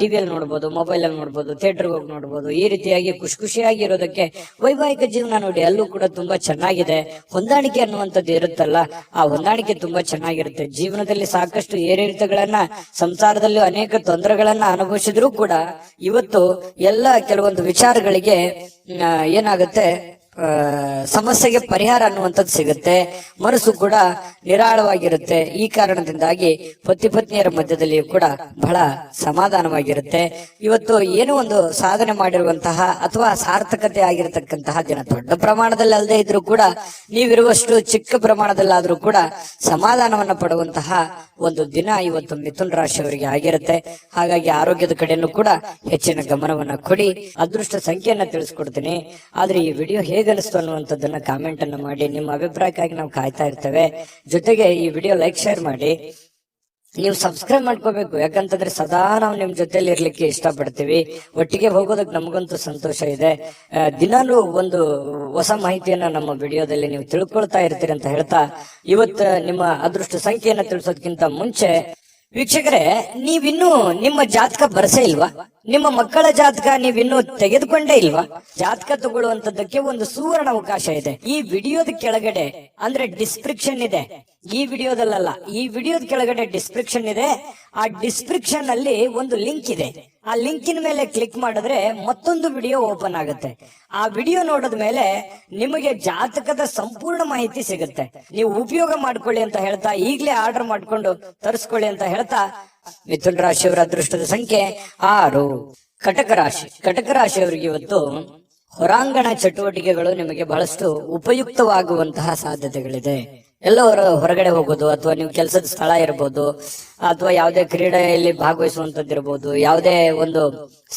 ಟಿವಿಯಲ್ಲಿ ನೋಡ್ಬೋದು, ಮೊಬೈಲ್ ಅಲ್ಲಿ ನೋಡ್ಬೋದು, ಥಿಯೇಟರ್ಗೆ ಹೋಗಿ ನೋಡ್ಬೋದು. ಈ ರೀತಿಯಾಗಿ ಖುಷಿಯಾಗಿ ಇರೋದಕ್ಕೆ ವೈವಾಹಿಕ ಜೀವನ ನೋಡಿ, ಅಲ್ಲೂ ಕೂಡ ತುಂಬಾ ಚೆನ್ನಾಗಿದೆ. ಹೊಂದಾಣಿಕೆ ಅನ್ನುವಂಥದ್ದು ಇರುತ್ತಲ್ಲ, ಆ ಹೊಂದಾಣಿಕೆ ತುಂಬಾ ಚೆನ್ನಾಗಿರುತ್ತೆ. ಜೀವನದಲ್ಲಿ ಸಾಕಷ್ಟು ಏರಿಳಿತಗಳನ್ನ, ಸಂಸಾರದಲ್ಲಿ ಅನೇಕ ತೊಂದರೆಗಳನ್ನ ಅನುಭವಿಸಿದ್ರು ಕೂಡ ಇವತ್ತು ಎಲ್ಲ ಕೆಲವೊಂದು ವಿಚಾರಗಳಿಗೆ ಏನಾಗುತ್ತೆ, ಸಮಸ್ಯೆಗೆ ಪರಿಹಾರ ಅನ್ನುವಂಥದ್ದು ಸಿಗುತ್ತೆ. ಮನಸ್ಸು ಕೂಡ ನಿರಾಳವಾಗಿರುತ್ತೆ. ಈ ಕಾರಣದಿಂದಾಗಿ ಪತಿ ಪತ್ನಿಯರ ಮಧ್ಯದಲ್ಲಿಯೂ ಕೂಡ ಬಹಳ ಸಮಾಧಾನವಾಗಿರುತ್ತೆ. ಇವತ್ತು ಏನೋ ಒಂದು ಸಾಧನೆ ಮಾಡಿರುವಂತಹ ಅಥವಾ ಸಾರ್ಥಕತೆ ಆಗಿರತಕ್ಕಂತಹ ದಿನ, ದೊಡ್ಡ ಪ್ರಮಾಣದಲ್ಲಿ ಅಲ್ಲದೆ ಇದ್ರೂ ಕೂಡ ನೀವಿರುವಷ್ಟು ಚಿಕ್ಕ ಪ್ರಮಾಣದಲ್ಲಾದ್ರೂ ಕೂಡ ಸಮಾಧಾನವನ್ನ ಪಡುವಂತಹ ಒಂದು ದಿನ ಇವತ್ತು ಮಿಥುನ ರಾಶಿಯವರಿಗೆ ಆಗಿರುತ್ತೆ. ಹಾಗಾಗಿ ಆರೋಗ್ಯದ ಕಡೆಯೂ ಕೂಡ ಹೆಚ್ಚಿನ ಗಮನವನ್ನ ಕೊಡಿ. ಅದೃಷ್ಟ ಸಂಖ್ಯೆಯನ್ನ ತಿಳಿಸ್ಕೊಡ್ತೀನಿ. ಆದ್ರೆ ಈ ವಿಡಿಯೋ ಹೇಗೆ ಅನಿಸ್ತು ಅನ್ನುವಂಥದ್ದನ್ನ ಕಾಮೆಂಟ್ ಅನ್ನು ಮಾಡಿ. ನಿಮ್ಮ ಅಭಿಪ್ರಾಯಕ್ಕಾಗಿ ನಾವು ಕಾಯ್ತಾ ಇರ್ತೇವೆ. ಜೊತೆಗೆ ಈ ವಿಡಿಯೋ ಲೈಕ್, ಶೇರ್ ಮಾಡಿ. ನೀವು ಸಬ್ಸ್ಕ್ರೈಬ್ ಮಾಡ್ಕೋಬೇಕು, ಯಾಕಂತಂದ್ರೆ ಸದಾ ನಾವು ನಿಮ್ ಜೊತೆಲಿ ಇರ್ಲಿಕ್ಕೆ ಇಷ್ಟಪಡ್ತೀವಿ. ಒಟ್ಟಿಗೆ ಹೋಗೋದಕ್ಕೆ ನಮಗಂತೂ ಸಂತೋಷ ಇದೆ. ದಿನಾಲೂ ಒಂದು ಹೊಸ ಮಾಹಿತಿಯನ್ನ ನಮ್ಮ ವಿಡಿಯೋದಲ್ಲಿ ನೀವು ತಿಳ್ಕೊಳ್ತಾ ಇರ್ತೀರಿ ಅಂತ ಹೇಳ್ತಾ, ಇವತ್ತು ನಿಮ್ಮ ಅದೃಷ್ಟ ಸಂಖ್ಯೆಯನ್ನ ತಿಳಿಸೋದಕ್ಕಿಂತ ಮುಂಚೆ ವೀಕ್ಷಕರೇ, ನೀವಿನ್ನೂ ನಿಮ್ಮ ಜಾತಕ ಬರಸೇ ಇಲ್ವಾ? ನಿಮ್ಮ ಮಕ್ಕಳ ಜಾತಕ ನೀವಿನ್ನೂ ತೆಗೆದುಕೊಂಡೇ ಇಲ್ವಾ? ಜಾತಕ ತಗೊಳ್ಳುವಂತದ್ದಕ್ಕೆ ಒಂದು ಸುವರ್ಣ ಅವಕಾಶ ಇದೆ. ಈ ವಿಡಿಯೋದ ಕೆಳಗಡೆ ಅಂದ್ರೆ ಡಿಸ್ಕ್ರಿಪ್ಷನ್ ಇದೆ. ಈ ವಿಡಿಯೋದಲ್ಲ, ಈ ವಿಡಿಯೋದ ಕೆಳಗಡೆ ಡಿಸ್ಕ್ರಿಪ್ಷನ್ ಇದೆ. ಆ ಡಿಸ್ಕ್ರಿಪ್ಷನ್ ಅಲ್ಲಿ ಒಂದು ಲಿಂಕ್ ಇದೆ. ಆ ಲಿಂಕಿನ ಮೇಲೆ ಕ್ಲಿಕ್ ಮಾಡಿದ್ರೆ ಮತ್ತೊಂದು ವಿಡಿಯೋ ಓಪನ್ ಆಗುತ್ತೆ. ಆ ವಿಡಿಯೋ ನೋಡಿದ ಮೇಲೆ ನಿಮಗೆ ಜಾತಕದ ಸಂಪೂರ್ಣ ಮಾಹಿತಿ ಸಿಗುತ್ತೆ. ನೀವು ಉಪಯೋಗ ಮಾಡ್ಕೊಳ್ಳಿ ಅಂತ ಹೇಳ್ತಾ, ಈಗಲೇ ಆರ್ಡರ್ ಮಾಡ್ಕೊಂಡು ತರಿಸ್ಕೊಳ್ಳಿ ಅಂತ ಹೇಳ್ತಾ, ಮಿಥುನ ರಾಶಿಯವರ ಅದೃಷ್ಟದ ಸಂಖ್ಯೆ 6. ಕಟಕ ರಾಶಿ. ಕಟಕ ರಾಶಿಯವರಿಗೆ ಇವತ್ತು ಹೊರಾಂಗಣ ಚಟುವಟಿಕೆಗಳು ನಿಮಗೆ ಬಹಳಷ್ಟು ಉಪಯುಕ್ತವಾಗುವಂತಹ ಸಾಧ್ಯತೆಗಳಿದೆ. ಎಲ್ಲೋ ಹೊರಗಡೆ ಹೋಗೋದು, ಅಥವಾ ನೀವು ಕೆಲಸದ ಸ್ಥಳ ಇರ್ಬೋದು, ಅಥವಾ ಯಾವುದೇ ಕ್ರೀಡೆಯಲ್ಲಿ ಭಾಗವಹಿಸುವಂತದ್ದಿರ್ಬೋದು, ಯಾವುದೇ ಒಂದು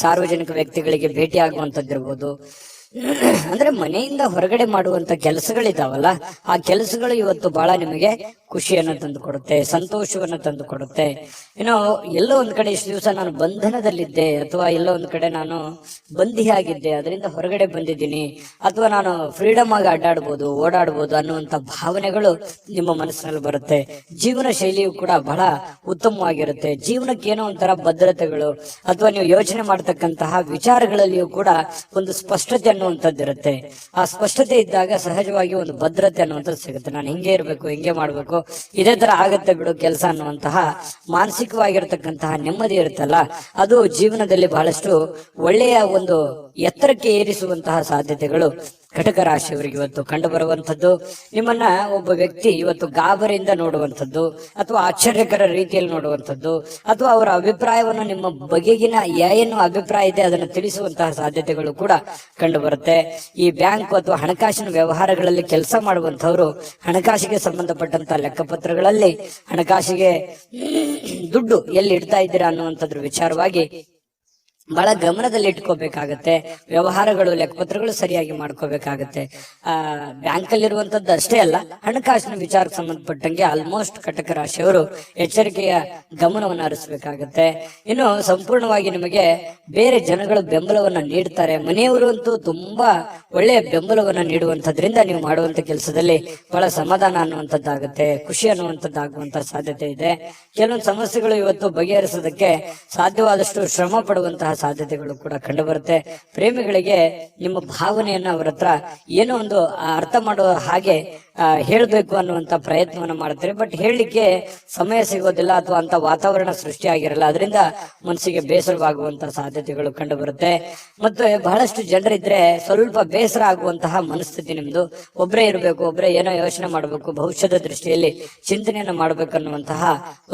ಸಾರ್ವಜನಿಕ ವ್ಯಕ್ತಿಗಳಿಗೆ ಭೇಟಿ ಆಗುವಂತದ್ದಿರ್ಬೋದು, ಅಂದ್ರೆ ಮನೆಯಿಂದ ಹೊರಗಡೆ ಮಾಡುವಂತ ಕೆಲಸಗಳಿದಾವಲ್ಲ, ಆ ಕೆಲಸಗಳು ಇವತ್ತು ಬಹಳ ನಿಮಗೆ ಖುಷಿಯನ್ನು ತಂದು ಕೊಡುತ್ತೆ, ಸಂತೋಷವನ್ನು ತಂದು ಕೊಡುತ್ತೆ. ಏನೋ ಎಲ್ಲೋ ಒಂದ್ ಕಡೆ ಇಷ್ಟು ದಿವಸ ನಾನು ಬಂಧನದಲ್ಲಿದ್ದೆ, ಅಥವಾ ಎಲ್ಲೋ ಒಂದ್ ಕಡೆ ನಾನು ಬಂದಿಯಾಗಿದ್ದೆ, ಅದರಿಂದ ಹೊರಗಡೆ ಬಂದಿದ್ದೀನಿ, ಅಥವಾ ನಾನು ಫ್ರೀಡಮ್ ಆಗಿ ಅಡ್ಡಾಡ್ಬೋದು, ಓಡಾಡ್ಬೋದು ಅನ್ನುವಂತ ಭಾವನೆಗಳು ನಿಮ್ಮ ಮನಸ್ಸಿನಲ್ಲಿ ಬರುತ್ತೆ. ಜೀವನ ಶೈಲಿಯು ಕೂಡ ಬಹಳ ಉತ್ತಮವಾಗಿರುತ್ತೆ. ಜೀವನಕ್ಕೆ ಏನೋ ಒಂಥರ ಭದ್ರತೆಗಳು, ಅಥವಾ ನೀವು ಯೋಚನೆ ಮಾಡ್ತಕ್ಕಂತಹ ವಿಚಾರಗಳಲ್ಲಿಯೂ ಕೂಡ ಒಂದು ಸ್ಪಷ್ಟತೆ ಅನ್ನುವಂಥದ್ದಿರುತ್ತೆ. ಆ ಸ್ಪಷ್ಟತೆ ಇದ್ದಾಗ ಸಹಜವಾಗಿ ಒಂದು ಭದ್ರತೆ ಅನ್ನುವಂಥದ್ದು ಸಿಗುತ್ತೆ. ನಾನು ಹಿಂಗೆ ಇರ್ಬೇಕು, ಹಿಂಗೆ ಮಾಡ್ಬೇಕು, ಇದೇ ತರ ಆಗತ್ತೆ ಬಿಡು ಕೆಲಸ ಅನ್ನುವಂತಹ ಮಾನಸಿಕವಾಗಿರ್ತಕ್ಕಂತಹ ನೆಮ್ಮದಿ ಇರುತ್ತಲ್ಲ, ಅದು ಜೀವನದಲ್ಲಿ ಬಹಳಷ್ಟು ಒಳ್ಳೆಯ ಒಂದು ಎತ್ತರಕ್ಕೆ ಏರಿಸುವಂತಹ ಸಾಧ್ಯತೆಗಳು ಕಟಕ ರಾಶಿಯವರಿಗೆ ಇವತ್ತು ಕಂಡು ಬರುವಂತದ್ದು. ನಿಮ್ಮನ್ನ ಒಬ್ಬ ವ್ಯಕ್ತಿ ಇವತ್ತು ಗಾಬರಿಯಿಂದ ನೋಡುವಂಥದ್ದು, ಅಥವಾ ಆಶ್ಚರ್ಯಕರ ರೀತಿಯಲ್ಲಿ ನೋಡುವಂಥದ್ದು, ಅಥವಾ ಅವರ ಅಭಿಪ್ರಾಯವನ್ನು ನಿಮ್ಮ ಬಗೆಗಿನ ಏನು ಅಭಿಪ್ರಾಯ ಇದೆ ಅದನ್ನು ತಿಳಿಸುವಂತಹ ಸಾಧ್ಯತೆಗಳು ಕೂಡ ಕಂಡು ಬರುತ್ತೆ. ಈ ಬ್ಯಾಂಕ್ ಅಥವಾ ಹಣಕಾಸಿನ ವ್ಯವಹಾರಗಳಲ್ಲಿ ಕೆಲಸ ಮಾಡುವಂತವರು ಹಣಕಾಸಿಗೆ ಸಂಬಂಧಪಟ್ಟಂತ ಲೆಕ್ಕಪತ್ರಗಳಲ್ಲಿ ಹಣಕಾಸಿಗೆ ದುಡ್ಡು ಎಲ್ಲಿ ಇಡ್ತಾ ಇದ್ದೀರಾ ಅನ್ನುವಂಥದ್ರ ವಿಚಾರವಾಗಿ ಬಹಳ ಗಮನದಲ್ಲಿ ಇಟ್ಕೋಬೇಕಾಗತ್ತೆ. ವ್ಯವಹಾರಗಳು, ಲೆಕ್ಕಪತ್ರಗಳು ಸರಿಯಾಗಿ ಮಾಡ್ಕೋಬೇಕಾಗತ್ತೆ. ಬ್ಯಾಂಕ್ ಅಲ್ಲಿ ಇರುವಂತದ್ದು ಅಷ್ಟೇ ಅಲ್ಲ, ಹಣಕಾಸಿನ ವಿಚಾರಕ್ಕೆ ಸಂಬಂಧಪಟ್ಟಂಗೆ ಆಲ್ಮೋಸ್ಟ್ ಕಟಕ ರಾಶಿಯವರು ಎಚ್ಚರಿಕೆಯ ಗಮನವನ್ನು ಹರಿಸಬೇಕಾಗತ್ತೆ. ಇನ್ನು ಸಂಪೂರ್ಣವಾಗಿ ನಿಮಗೆ ಬೇರೆ ಜನಗಳು ಬೆಂಬಲವನ್ನ ನೀಡ್ತಾರೆ. ಮನೆಯವರು ಅಂತೂ ತುಂಬಾ ಒಳ್ಳೆಯ ಬೆಂಬಲವನ್ನ ನೀಡುವಂತದ್ರಿಂದ ನೀವು ಮಾಡುವಂತ ಕೆಲಸದಲ್ಲಿ ಬಹಳ ಸಮಾಧಾನ ಅನ್ನುವಂಥದ್ದಾಗುತ್ತೆ, ಖುಷಿ ಅನ್ನುವಂಥದ್ದಾಗುವಂತ ಸಾಧ್ಯತೆ ಇದೆ. ಕೆಲವೊಂದು ಸಮಸ್ಯೆಗಳು ಇವತ್ತು ಬಗೆಹರಿಸೋದಕ್ಕೆ ಸಾಧ್ಯವಾದಷ್ಟು ಶ್ರಮ ಪಡುವಂತಹ ಸಾಧ್ಯತೆಗಳು ಕೂಡ ಕಂಡು ಬರುತ್ತೆ. ಪ್ರೇಮಿಗಳಿಗೆ ನಿಮ್ಮ ಭಾವನೆಯನ್ನ ಅವರ ಹತ್ರ ಏನೋ ಒಂದು ಅರ್ಥ ಮಾಡುವ ಹಾಗೆ ಹೇಳ್ಬೇಕು ಅನ್ನುವಂತ ಪ್ರಯತ್ನವನ್ನ ಮಾಡ್ತಾರೆ. ಬಟ್ ಹೇಳಲಿಕ್ಕೆ ಸಮಯ ಸಿಗೋದಿಲ್ಲ, ಅಥವಾ ಅಂತ ವಾತಾವರಣ ಸೃಷ್ಟಿಯಾಗಿರಲ್ಲ. ಅದರಿಂದ ಮನಸ್ಸಿಗೆ ಬೇಸರವಾಗುವಂತಹ ಸಾಧ್ಯತೆಗಳು ಕಂಡು ಬರುತ್ತೆ. ಮತ್ತೆ ಬಹಳಷ್ಟು ಜನರಿದ್ರೆ ಸ್ವಲ್ಪ ಬೇಸರ ಆಗುವಂತಹ ಮನಸ್ಥಿತಿ ನಿಮ್ದು. ಒಬ್ಬರೇ ಇರಬೇಕು, ಒಬ್ಬರೇ ಏನೋ ಯೋಚನೆ ಮಾಡಬೇಕು, ಭವಿಷ್ಯದ ದೃಷ್ಟಿಯಲ್ಲಿ ಚಿಂತನೆಯನ್ನ ಮಾಡ್ಬೇಕು ಅನ್ನುವಂತಹ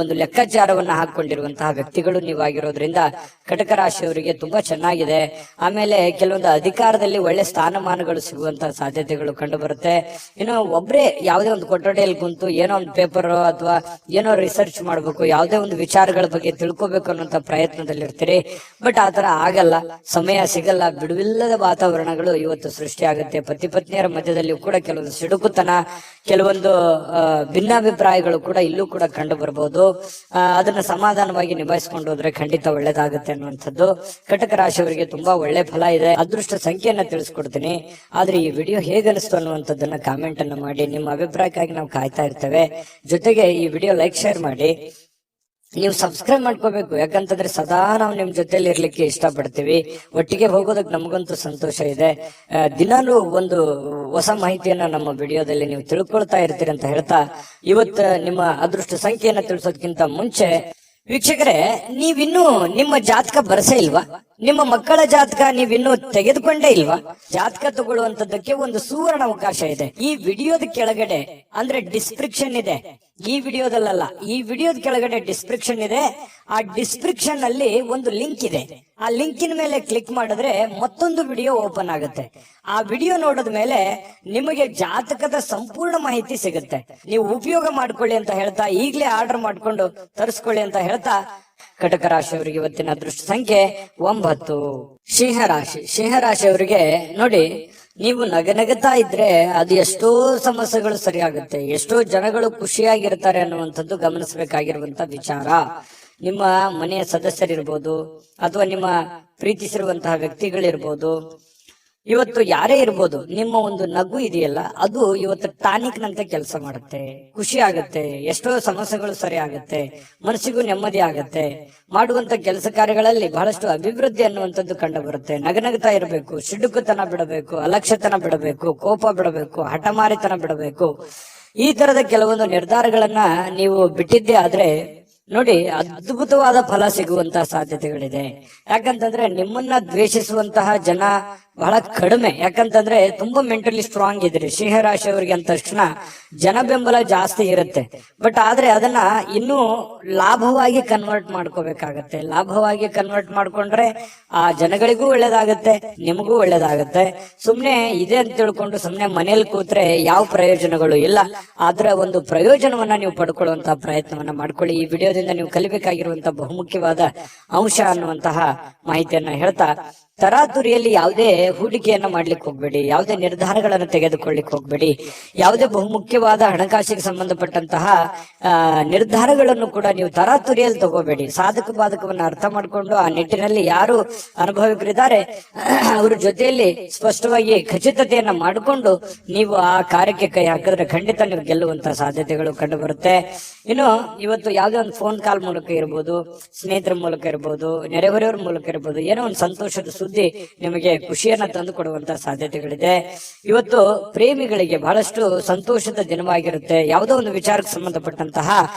ಒಂದು ಲೆಕ್ಕಾಚಾರವನ್ನ ಹಾಕೊಂಡಿರುವಂತಹ ವ್ಯಕ್ತಿಗಳು ನೀವಾಗಿರೋದ್ರಿಂದ ಕಟಕ ರಾಶಿಯವರಿಗೆ ತುಂಬಾ ಚೆನ್ನಾಗಿದೆ. ಆಮೇಲೆ ಕೆಲವೊಂದು ಅಧಿಕಾರದಲ್ಲಿ ಒಳ್ಳೆ ಸ್ಥಾನಮಾನಗಳು ಸಿಗುವಂತಹ ಸಾಧ್ಯತೆಗಳು ಕಂಡು ಬರುತ್ತೆ. ಇನ್ನು ಒಬ್ಬರೇ ಒಬ್ಬರೇ ಯಾವುದೇ ಒಂದು ಕೊಠಡಿಯಲ್ಲಿ ಕುಂತು ಏನೋ ಒಂದು ಪೇಪರ್ ಅಥವಾ ಏನೋ ರಿಸರ್ಚ್ ಮಾಡ್ಬೇಕು, ಯಾವುದೇ ಒಂದು ವಿಚಾರಗಳ ಬಗ್ಗೆ ತಿಳ್ಕೊಬೇಕು ಅನ್ನೋಂತ ಪ್ರಯತ್ನದಲ್ಲಿರ್ತೀರಿ. ಬಟ್ ಆತರ ಆಗಲ್ಲ, ಸಮಯ ಸಿಗಲ್ಲ, ಬಿಡುವಿಲ್ಲದ ವಾತಾವರಣಗಳು ಇವತ್ತು ಸೃಷ್ಟಿ ಆಗುತ್ತೆ. ಪತಿ ಪತ್ನಿಯರ ಮಧ್ಯದಲ್ಲಿ ಕೂಡ ಕೆಲವೊಂದು ಸಿಡುಕುತನ, ಕೆಲವೊಂದು ಭಿನ್ನಾಭಿಪ್ರಾಯಗಳು ಕೂಡ ಇಲ್ಲೂ ಕೂಡ ಕಂಡು ಬರ್ಬೋದು. ಅದನ್ನ ಸಮಾಧಾನವಾಗಿ ನಿಭಾಯಿಸ್ಕೊಂಡು ಹೋದ್ರೆ ಖಂಡಿತ ಒಳ್ಳೇದಾಗುತ್ತೆ ಅನ್ನುವಂಥದ್ದು. ಕಟಕ ರಾಶಿಯವರಿಗೆ ತುಂಬಾ ಒಳ್ಳೆ ಫಲ ಇದೆ. ಅದೃಷ್ಟ ಸಂಖ್ಯೆಯನ್ನ ತಿಳಿಸ್ಕೊಡ್ತೀನಿ. ಆದ್ರೆ ಈ ವಿಡಿಯೋ ಹೇಗನಿಸ್ತು ಅನ್ನುವಂಥದ್ದನ್ನ ಕಾಮೆಂಟ್ ಅನ್ನ ಮಾಡಿ. ನಿಮ್ಮ ಅಭಿಪ್ರಾಯಕ್ಕಾಗಿ ನಾವು ಕಾಯ್ತಾ ಇರ್ತೇವೆ. ಜೊತೆಗೆ ಈ ವಿಡಿಯೋ ಲೈಕ್ ಶೇರ್ ಮಾಡಿ. ನೀವು ಸಬ್ಸ್ಕ್ರೈಬ್ ಮಾಡ್ಕೋಬೇಕು, ಯಾಕಂತಂದ್ರೆ ಸದಾ ನಾವು ನಿಮ್ ಜೊತೆಲಿ ಇರ್ಲಿಕ್ಕೆ ಇಷ್ಟಪಡ್ತೀವಿ. ಒಟ್ಟಿಗೆ ಹೋಗೋದಕ್ಕೆ ನಮಗಂತೂ ಸಂತೋಷ ಇದೆ. ದಿನಾಲೂ ಒಂದು ಹೊಸ ಮಾಹಿತಿಯನ್ನ ನಮ್ಮ ವಿಡಿಯೋದಲ್ಲಿ ನೀವು ತಿಳ್ಕೊಳ್ತಾ ಇರ್ತೀರಿ ಅಂತ ಹೇಳ್ತಾ, ಇವತ್ತು ನಿಮ್ಮ ಅದೃಷ್ಟ ಸಂಖ್ಯೆಯನ್ನ ತಿಳಿಸೋದಕ್ಕಿಂತ ಮುಂಚೆ ವೀಕ್ಷಕರೇ, ನೀವಿನ್ನೂ ನಿಮ್ಮ ಜಾತಕ ಬರಸೇ ಇಲ್ವಾ? ನಿಮ್ಮ ಮಕ್ಕಳ ಜಾತಕ ನೀವಿನ್ನೂ ತೆಗೆದುಕೊಂಡೇ ಇಲ್ವಾ? ಜಾತಕ ತಗೊಳ್ಳುವಂತದ್ದಕ್ಕೆ ಒಂದು ಸುವರ್ಣ ಅವಕಾಶ ಇದೆ. ಈ ವಿಡಿಯೋದ ಕೆಳಗಡೆ ಅಂದ್ರೆ ಡಿಸ್ಕ್ರಿಪ್ಷನ್ ಇದೆ. ಈ ವಿಡಿಯೋದಲ್ಲ, ಈ ವಿಡಿಯೋದ ಕೆಳಗಡೆ ಡಿಸ್ಕ್ರಿಪ್ಷನ್ ಇದೆ. ಆ ಡಿಸ್ಕ್ರಿಪ್ಷನ್ ಅಲ್ಲಿ ಒಂದು ಲಿಂಕ್ ಇದೆ. ಆ ಲಿಂಕಿನ ಮೇಲೆ ಕ್ಲಿಕ್ ಮಾಡಿದ್ರೆ ಮತ್ತೊಂದು ವಿಡಿಯೋ ಓಪನ್ ಆಗುತ್ತೆ. ಆ ವಿಡಿಯೋ ನೋಡಿದ ಮೇಲೆ ನಿಮಗೆ ಜಾತಕದ ಸಂಪೂರ್ಣ ಮಾಹಿತಿ ಸಿಗುತ್ತೆ. ನೀವು ಉಪಯೋಗ ಮಾಡ್ಕೊಳ್ಳಿ ಅಂತ ಹೇಳ್ತಾ, ಈಗಲೇ ಆರ್ಡರ್ ಮಾಡ್ಕೊಂಡು ತರಿಸ್ಕೊಳ್ಳಿ ಅಂತ ಹೇಳ್ತಾ, ಕಟಕ ರಾಶಿಯವರಿಗೆ ಇವತ್ತಿನ ಅದೃಷ್ಟ ಸಂಖ್ಯೆ 9. ಸಿಂಹರಾಶಿ. ಸಿಂಹರಾಶಿಯವರಿಗೆ ನೋಡಿ, ನೀವು ನಗನಗತಾ ಇದ್ರೆ ಅದು ಎಷ್ಟೋ ಸಮಸ್ಯೆಗಳು ಸರಿಯಾಗುತ್ತೆ, ಎಷ್ಟೋ ಜನಗಳು ಖುಷಿಯಾಗಿರ್ತಾರೆ ಅನ್ನುವಂಥದ್ದು ಗಮನಿಸಬೇಕಾಗಿರುವಂತ ವಿಚಾರ. ನಿಮ್ಮ ಮನೆಯ ಸದಸ್ಯರಿರ್ಬೋದು ಅಥವಾ ನಿಮ್ಮ ಪ್ರೀತಿಸಿರುವಂತಹ ವ್ಯಕ್ತಿಗಳಿರ್ಬೋದು, ಇವತ್ತು ಯಾರೇ ಇರ್ಬೋದು, ನಿಮ್ಮ ಒಂದು ನಗು ಇದೆಯಲ್ಲ ಅದು ಇವತ್ತು ಟಾನಿಕ್ ನಂತೆ ಕೆಲಸ ಮಾಡುತ್ತೆ. ಖುಷಿ ಆಗುತ್ತೆ, ಎಷ್ಟೋ ಸಮಸ್ಯೆಗಳು ಸರಿ ಆಗುತ್ತೆ, ಮನಸ್ಸಿಗೂ ನೆಮ್ಮದಿ ಆಗುತ್ತೆ. ಮಾಡುವಂತ ಕೆಲಸ ಕಾರ್ಯಗಳಲ್ಲಿ ಬಹಳಷ್ಟು ಅಭಿವೃದ್ಧಿ ಅನ್ನುವಂಥದ್ದು ಕಂಡು ಬರುತ್ತೆ. ನಗನಗ್ತಾ ಇರಬೇಕು, ಸಿಡುಕುತನ ಬಿಡಬೇಕು, ಅಲಕ್ಷ್ಯತನ ಬಿಡಬೇಕು, ಕೋಪ ಬಿಡಬೇಕು, ಹಠಮಾರಿತನ ಬಿಡಬೇಕು. ಈ ತರದ ಕೆಲವೊಂದು ನಿರ್ಧಾರಗಳನ್ನ ನೀವು ಬಿಟ್ಟಿದ್ದೇ ಆದ್ರೆ ನೋಡಿ, ಅದ್ಭುತವಾದ ಫಲ ಸಿಗುವಂತಹ ಸಾಧ್ಯತೆಗಳಿದೆ. ಯಾಕಂತಂದ್ರೆ ನಿಮ್ಮನ್ನ ದ್ವೇಷಿಸುವಂತಹ ಜನ ಬಹಳ ಕಡಿಮೆ. ಯಾಕಂತಂದ್ರೆ ತುಂಬಾ ಮೆಂಟಲಿ ಸ್ಟ್ರಾಂಗ್ ಇದ್ರಿ ಸಿಂಹರಾಶಿಯವರಿಗೆ ಅಂದ ತಕ್ಷಣ ಜನ ಬೆಂಬಲ ಜಾಸ್ತಿ ಇರುತ್ತೆ. ಬಟ್ ಆದ್ರೆ ಅದನ್ನ ಇನ್ನೂ ಲಾಭವಾಗಿ ಕನ್ವರ್ಟ್ ಮಾಡ್ಕೋಬೇಕಾಗತ್ತೆ. ಲಾಭವಾಗಿ ಕನ್ವರ್ಟ್ ಮಾಡ್ಕೊಂಡ್ರೆ ಆ ಜನಗಳಿಗೂ ಒಳ್ಳೇದಾಗತ್ತೆ, ನಿಮಗೂ ಒಳ್ಳೇದಾಗತ್ತೆ. ಸುಮ್ನೆ ಇದೆ ಅಂತ ತಿಳ್ಕೊಂಡು ಸುಮ್ನೆ ಮನೇಲಿ ಕೂತ್ರೆ ಯಾವ ಪ್ರಯೋಜನಗಳು ಇಲ್ಲ. ಆದ್ರೆ ಒಂದು ಪ್ರಯೋಜನವನ್ನ ನೀವು ಪಡ್ಕೊಳ್ಳುವಂತಹ ಪ್ರಯತ್ನವನ್ನ ಮಾಡ್ಕೊಳ್ಳಿ. ಈ ವಿಡಿಯೋದಿಂದ ನೀವು ಕಲಿಬೇಕಾಗಿರುವಂತಹ ಬಹುಮುಖ್ಯವಾದ ಅಂಶ ಅನ್ನುವಂತಹ ಮಾಹಿತಿಯನ್ನ ಹೇಳ್ತಾ, ತರಾತುರಿಯಲ್ಲಿ ಯಾವುದೇ ಹೂಡಿಕೆಯನ್ನ ಮಾಡ್ಲಿಕ್ಕೆ ಹೋಗ್ಬೇಡಿ, ಯಾವುದೇ ನಿರ್ಧಾರಗಳನ್ನು ತೆಗೆದುಕೊಳ್ಳಿಕ್ ಹೋಗ್ಬೇಡಿ. ಯಾವುದೇ ಬಹುಮುಖ್ಯವಾದ ಹಣಕಾಸಿಗೆ ಸಂಬಂಧಪಟ್ಟಂತಹ ನಿರ್ಧಾರಗಳನ್ನು ಕೂಡ ನೀವು ತರಾತುರಿಯಲ್ಲಿ ತಗೋಬೇಡಿ. ಸಾಧಕ ಬಾಧಕವನ್ನ ಅರ್ಥ ಮಾಡ್ಕೊಂಡು ಆ ನಿಟ್ಟಿನಲ್ಲಿ ಯಾರು ಅನುಭವಿಕರಿದ್ದಾರೆ ಅವ್ರ ಜೊತೆಯಲ್ಲಿ ಸ್ಪಷ್ಟವಾಗಿ ಖಚಿತತೆಯನ್ನ ಮಾಡಿಕೊಂಡು ನೀವು ಆ ಕಾರ್ಯಕ್ಕೆ ಕೈ ಹಾಕಿದ್ರೆ ಖಂಡಿತ ನೀವು ಗೆಲ್ಲುವಂತಹ ಸಾಧ್ಯತೆಗಳು ಕಂಡು ಬರುತ್ತೆ. ಇನ್ನು ಇವತ್ತು ಯಾವುದೇ ಒಂದು ಫೋನ್ ಕಾಲ್ ಮೂಲಕ ಇರ್ಬೋದು, ಸ್ನೇಹಿತರ ಮೂಲಕ ಇರ್ಬೋದು, ನೆರೆಹೊರೆಯವರ ಮೂಲಕ ಇರ್ಬೋದು, ಏನೋ ಒಂದು ಸಂತೋಷದ ಸುದ್ದಿ ನಿಮಗೆ ಖುಷಿಯನ್ನ ತಂದು ಕೊಡುವಂತಹ ಸಾಧ್ಯತೆಗಳಿದೆ. ಇವತ್ತು ಪ್ರೇಮಿಗಳಿಗೆ ಬಹಳಷ್ಟು ಸಂತೋಷದ ದಿನವಾಗಿರುತ್ತೆ. ಯಾವುದೋ ಒಂದು ವಿಚಾರಕ್ಕೆ ಸಂಬಂಧಪಟ್ಟಂತಹ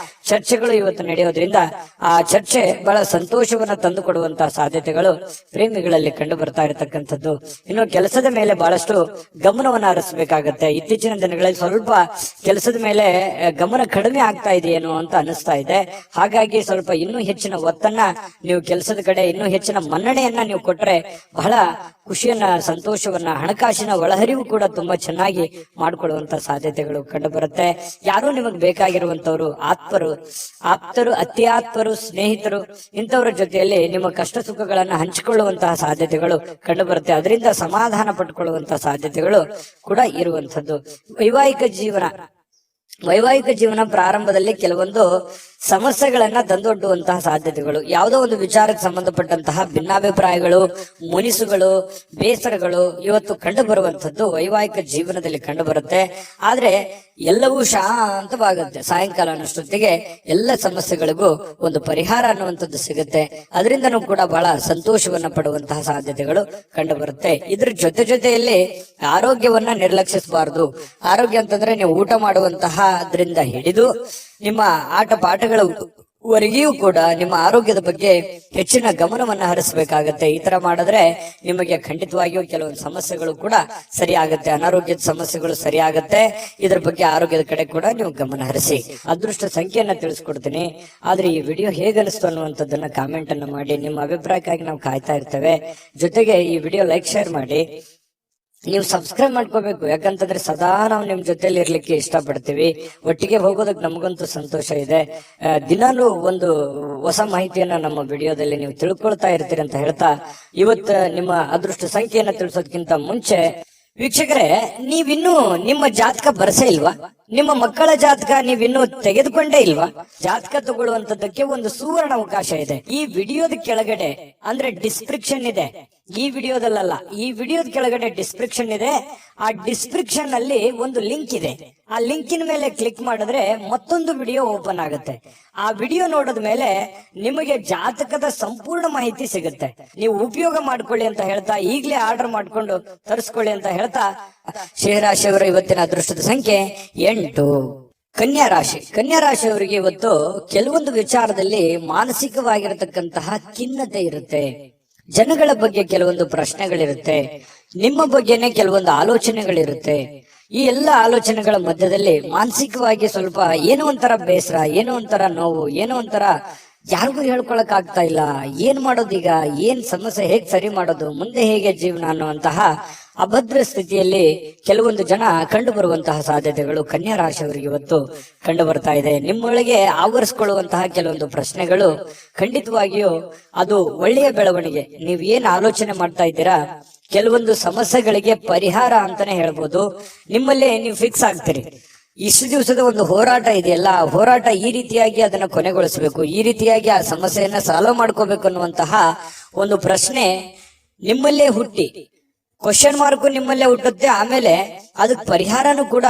ಚರ್ಚೆಗಳು ಇವತ್ತು ನಡೆಯೋದ್ರಿಂದ ಆ ಚರ್ಚೆ ಬಹಳ ಸಂತೋಷವನ್ನ ತಂದು ಕೊಡುವಂತಹ ಸಾಧ್ಯತೆಗಳು ಪ್ರೇಮಿಗಳಲ್ಲಿ ಕಂಡು ಬರ್ತಾ ಇರತಕ್ಕಂಥದ್ದು. ಇನ್ನು ಕೆಲಸದ ಮೇಲೆ ಬಹಳಷ್ಟು ಗಮನವನ್ನ ಹರಿಸಬೇಕಾಗತ್ತೆ. ಇತ್ತೀಚಿನ ದಿನಗಳಲ್ಲಿ ಸ್ವಲ್ಪ ಕೆಲಸದ ಮೇಲೆ ಗಮನ ಕಡಿಮೆ ಆಗ್ತಾ ಇದೆಯೇನೋ ಅಂತ ಅನಿಸ್ತಾ ಇದೆ. ಹಾಗಾಗಿ ಸ್ವಲ್ಪ ಇನ್ನೂ ಹೆಚ್ಚಿನ ಒತ್ತನ್ನ ನೀವು ಕೆಲಸದ ಕಡೆ ಇನ್ನೂ ಹೆಚ್ಚಿನ ಮನ್ನಣೆಯನ್ನ ನೀವು ಕೊಟ್ರೆ ಬಹಳ ಖುಷಿಯನ್ನ, ಸಂತೋಷವನ್ನ, ಹಣಕಾಸಿನ ಒಳಹರಿವು ಕೂಡ ತುಂಬಾ ಚೆನ್ನಾಗಿ ಮಾಡಿಕೊಳ್ಳುವಂತ ಸಾಧ್ಯತೆಗಳು ಕಂಡು ಬರುತ್ತೆ. ಯಾರು ನಿಮಗೆ ಬೇಕಾಗಿರುವಂತವ್ರು ಆಪ್ತರು, ಅತಿ ಆಪ್ತರು, ಸ್ನೇಹಿತರು, ಇಂಥವರ ಜೊತೆಯಲ್ಲಿ ನಿಮ್ಮ ಕಷ್ಟ ಸುಖಗಳನ್ನ ಹಂಚಿಕೊಳ್ಳುವಂತಹ ಸಾಧ್ಯತೆಗಳು ಕಂಡು ಬರುತ್ತೆ. ಅದರಿಂದ ಸಮಾಧಾನ ಪಟ್ಟುಕೊಳ್ಳುವಂತಹ ಸಾಧ್ಯತೆಗಳು ಕೂಡ ಇರುವಂತದ್ದು. ವೈವಾಹಿಕ ಜೀವನ ಪ್ರಾರಂಭದಲ್ಲಿ ಕೆಲವೊಂದು ಸಮಸ್ಯೆಗಳನ್ನ ತಂದೊಡ್ಡುವಂತಹ ಸಾಧ್ಯತೆಗಳು, ಯಾವುದೋ ಒಂದು ವಿಚಾರಕ್ಕೆ ಸಂಬಂಧಪಟ್ಟಂತಹ ಭಿನ್ನಾಭಿಪ್ರಾಯಗಳು, ಮುನಿಸುಗಳು, ಬೇಸರಗಳು ಇವತ್ತು ಕಂಡು ಬರುವಂತದ್ದು ವೈವಾಹಿಕ ಜೀವನದಲ್ಲಿ ಕಂಡು ಬರುತ್ತೆ. ಆದ್ರೆ ಎಲ್ಲವೂ ಶಾಂತವಾಗುತ್ತೆ. ಸಾಯಂಕಾಲ ಅನ್ನೋಷ್ಟೊತ್ತಿಗೆ ಎಲ್ಲ ಸಮಸ್ಯೆಗಳಿಗೂ ಒಂದು ಪರಿಹಾರ ಅನ್ನುವಂಥದ್ದು ಸಿಗುತ್ತೆ. ಅದರಿಂದನೂ ಕೂಡ ಬಹಳ ಸಂತೋಷವನ್ನ ಪಡುವಂತಹ ಸಾಧ್ಯತೆಗಳು ಕಂಡು ಬರುತ್ತೆ. ಇದ್ರ ಜೊತೆಯಲ್ಲಿ ಆರೋಗ್ಯವನ್ನ ನಿರ್ಲಕ್ಷಿಸಬಾರದು. ಆರೋಗ್ಯ ಅಂತಂದ್ರೆ ನೀವು ಊಟ ಮಾಡುವಂತಹ ಅದರಿಂದ ಹಿಡಿದು ನಿಮ್ಮ ಆಟ ಪಾಠಗಳವರೆಗೂ ಕೂಡ ನಿಮ್ಮ ಆರೋಗ್ಯದ ಬಗ್ಗೆ ಹೆಚ್ಚಿನ ಗಮನವನ್ನ ಹರಿಸಬೇಕಾಗತ್ತೆ. ಈ ತರ ಮಾಡಿದ್ರೆ ನಿಮಗೆ ಖಂಡಿತವಾಗಿಯೂ ಕೆಲವೊಂದು ಸಮಸ್ಯೆಗಳು ಕೂಡ ಸರಿಯಾಗತ್ತೆ, ಅನಾರೋಗ್ಯದ ಸಮಸ್ಯೆಗಳು ಸರಿಯಾಗತ್ತೆ. ಇದ್ರ ಬಗ್ಗೆ ಆರೋಗ್ಯದ ಕಡೆ ಕೂಡ ನೀವು ಗಮನ ಹರಿಸಿ. ಅದೃಷ್ಟ ಸಂಖ್ಯೆಯನ್ನ ತಿಳಿಸ್ಕೊಡ್ತೀನಿ. ಆದ್ರೆ ಈ ವಿಡಿಯೋ ಹೇಗನಿಸ್ತು ಅನ್ನುವಂಥದ್ದನ್ನ ಕಾಮೆಂಟ್ ಅನ್ನ ಮಾಡಿ. ನಿಮ್ಮ ಅಭಿಪ್ರಾಯಕ್ಕಾಗಿ ನಾವು ಕಾಯ್ತಾ ಇರ್ತೇವೆ. ಜೊತೆಗೆ ಈ ವಿಡಿಯೋ ಲೈಕ್ ಶೇರ್ ಮಾಡಿ. ನೀವು ಸಬ್ಸ್ಕ್ರೈಬ್ ಮಾಡ್ಕೋಬೇಕು. ಯಾಕಂತಂದ್ರೆ ಸದಾ ನಾವು ನಿಮ್ ಜೊತೆಲಿ ಇರ್ಲಿಕ್ಕೆ ಇಷ್ಟಪಡ್ತೀವಿ. ಒಟ್ಟಿಗೆ ಹೋಗೋದಕ್ಕೆ ನಮಗಂತೂ ಸಂತೋಷ ಇದೆ. ದಿನಾನು ಒಂದು ಹೊಸ ಮಾಹಿತಿಯನ್ನ ನಮ್ಮ ವಿಡಿಯೋದಲ್ಲಿ ನೀವು ತಿಳ್ಕೊಳ್ತಾ ಇರ್ತೀರಿ ಅಂತ ಹೇಳ್ತಾ, ಇವತ್ತು ನಿಮ್ಮ ಅದೃಷ್ಟ ಸಂಖ್ಯೆಯನ್ನ ತಿಳಿಸೋದಕ್ಕಿಂತ ಮುಂಚೆ ವೀಕ್ಷಕರೇ, ನೀವಿನ್ನೂ ನಿಮ್ಮ ಜಾತಕ ಬರಸೇ ಇಲ್ವಾ? ನಿಮ್ಮ ಮಕ್ಕಳ ಜಾತಕ ನೀವಿನ್ನೂ ತೆಗೆದುಕೊಂಡೇ ಇಲ್ವಾ? ಜಾತಕ ತಗೊಳ್ಳುವಂತದ್ದಕ್ಕೆ ಒಂದು ಸುವರ್ಣ ಅವಕಾಶ ಇದೆ. ಈ ವಿಡಿಯೋದ ಕೆಳಗಡೆ ಅಂದ್ರೆ ಡಿಸ್ಕ್ರಿಪ್ಷನ್ ಇದೆ. ಈ ವಿಡಿಯೋದಲ್ಲ, ಈ ವಿಡಿಯೋದ ಕೆಳಗಡೆ ಡಿಸ್ಕ್ರಿಪ್ಷನ್ ಇದೆ. ಆ ಡಿಸ್ಕ್ರಿಪ್ಷನ್ ಅಲ್ಲಿ ಒಂದು ಲಿಂಕ್ ಇದೆ. ಆ ಲಿಂಕಿನ ಮೇಲೆ ಕ್ಲಿಕ್ ಮಾಡಿದ್ರೆ ಮತ್ತೊಂದು ವಿಡಿಯೋ ಓಪನ್ ಆಗುತ್ತೆ. ಆ ವಿಡಿಯೋ ನೋಡಿದ ಮೇಲೆ ನಿಮಗೆ ಜಾತಕದ ಸಂಪೂರ್ಣ ಮಾಹಿತಿ ಸಿಗುತ್ತೆ. ನೀವು ಉಪಯೋಗ ಮಾಡ್ಕೊಳ್ಳಿ ಅಂತ ಹೇಳ್ತಾ, ಈಗಲೇ ಆರ್ಡರ್ ಮಾಡ್ಕೊಂಡು ತರಿಸ್ಕೊಳ್ಳಿ ಅಂತ ಹೇಳ್ತಾ, ಶೇಷರಾಶಿಯವರ ಇವತ್ತಿನ ಅದೃಷ್ಟದ ಸಂಖ್ಯೆ 8. ಕನ್ಯಾ ರಾಶಿ. ಕನ್ಯಾ ರಾಶಿಯವರಿಗೆ ಇವತ್ತು ಕೆಲವೊಂದು ವಿಚಾರದಲ್ಲಿ ಮಾನಸಿಕವಾಗಿರತಕ್ಕಂತಹ ಖಿನ್ನತೆ ಇರುತ್ತೆ. ಜನಗಳ ಬಗ್ಗೆ ಕೆಲವೊಂದು ಪ್ರಶ್ನೆಗಳಿರುತ್ತೆ. ನಿಮ್ಮ ಬಗ್ಗೆನೆ ಕೆಲವೊಂದು ಆಲೋಚನೆಗಳಿರುತ್ತೆ. ಈ ಎಲ್ಲ ಆಲೋಚನೆಗಳ ಮಧ್ಯದಲ್ಲಿ ಮಾನಸಿಕವಾಗಿ ಸ್ವಲ್ಪ ಏನೋ ಒಂಥರ ಬೇಸರ, ಏನೋ ಒಂಥರ ನೋವು, ಏನೋ ಒಂಥರ ಯಾರಿಗೂ ಹೇಳ್ಕೊಳಕ್ ಆಗ್ತಾ ಇಲ್ಲ. ಏನ್ ಮಾಡೋದೀಗ, ಏನ್ ಸಮಸ್ಯೆ, ಹೇಗ್ ಸರಿ ಮಾಡೋದು, ಮುಂದೆ ಹೇಗೆ ಜೀವನ ಅನ್ನುವಂತಹ ಅಭದ್ರ ಸ್ಥಿತಿಯಲ್ಲಿ ಕೆಲವೊಂದು ಜನ ಕಂಡು ಬರುವಂತಹ ಸಾಧ್ಯತೆಗಳು ಕನ್ಯಾ ರಾಶಿಯವರಿಗೆ ಇವತ್ತು ಕಂಡು ಬರ್ತಾ ಇದೆ. ನಿಮ್ಮೊಳಗೆ ಆವರಿಸಿಕೊಳ್ಳುವಂತಹ ಕೆಲವೊಂದು ಪ್ರಶ್ನೆಗಳು ಖಂಡಿತವಾಗಿಯೂ ಅದು ಒಳ್ಳೆಯ ಬೆಳವಣಿಗೆ. ನೀವ್ ಏನ್ ಆಲೋಚನೆ ಮಾಡ್ತಾ ಇದ್ದೀರಾ, ಕೆಲವೊಂದು ಸಮಸ್ಯೆಗಳಿಗೆ ಪರಿಹಾರ ಅಂತಾನೆ ಹೇಳ್ಬೋದು. ನಿಮ್ಮಲ್ಲೇ ನೀವು ಫಿಕ್ಸ್ ಆಗ್ತೀರಿ. ಇಷ್ಟು ದಿವಸದ ಒಂದು ಹೋರಾಟ ಇದೆಯಲ್ಲ, ಹೋರಾಟ ಈ ರೀತಿಯಾಗಿ ಅದನ್ನ ಕೊನೆಗೊಳಿಸಬೇಕು, ಈ ರೀತಿಯಾಗಿ ಆ ಸಮಸ್ಯೆಯನ್ನ ಸಾಲ್ವ್ ಮಾಡ್ಕೋಬೇಕು ಅನ್ನುವಂತಹ ಒಂದು ಪ್ರಶ್ನೆ ನಿಮ್ಮಲ್ಲೇ ಹುಟ್ಟಿ, ಕ್ವಶನ್ ಮಾರ್ಕ್ ನಿಮ್ಮಲ್ಲೇ ಹುಟ್ಟುತ್ತೆ. ಆಮೇಲೆ ಅದಕ್ಕೆ ಪರಿಹಾರನೂ ಕೂಡ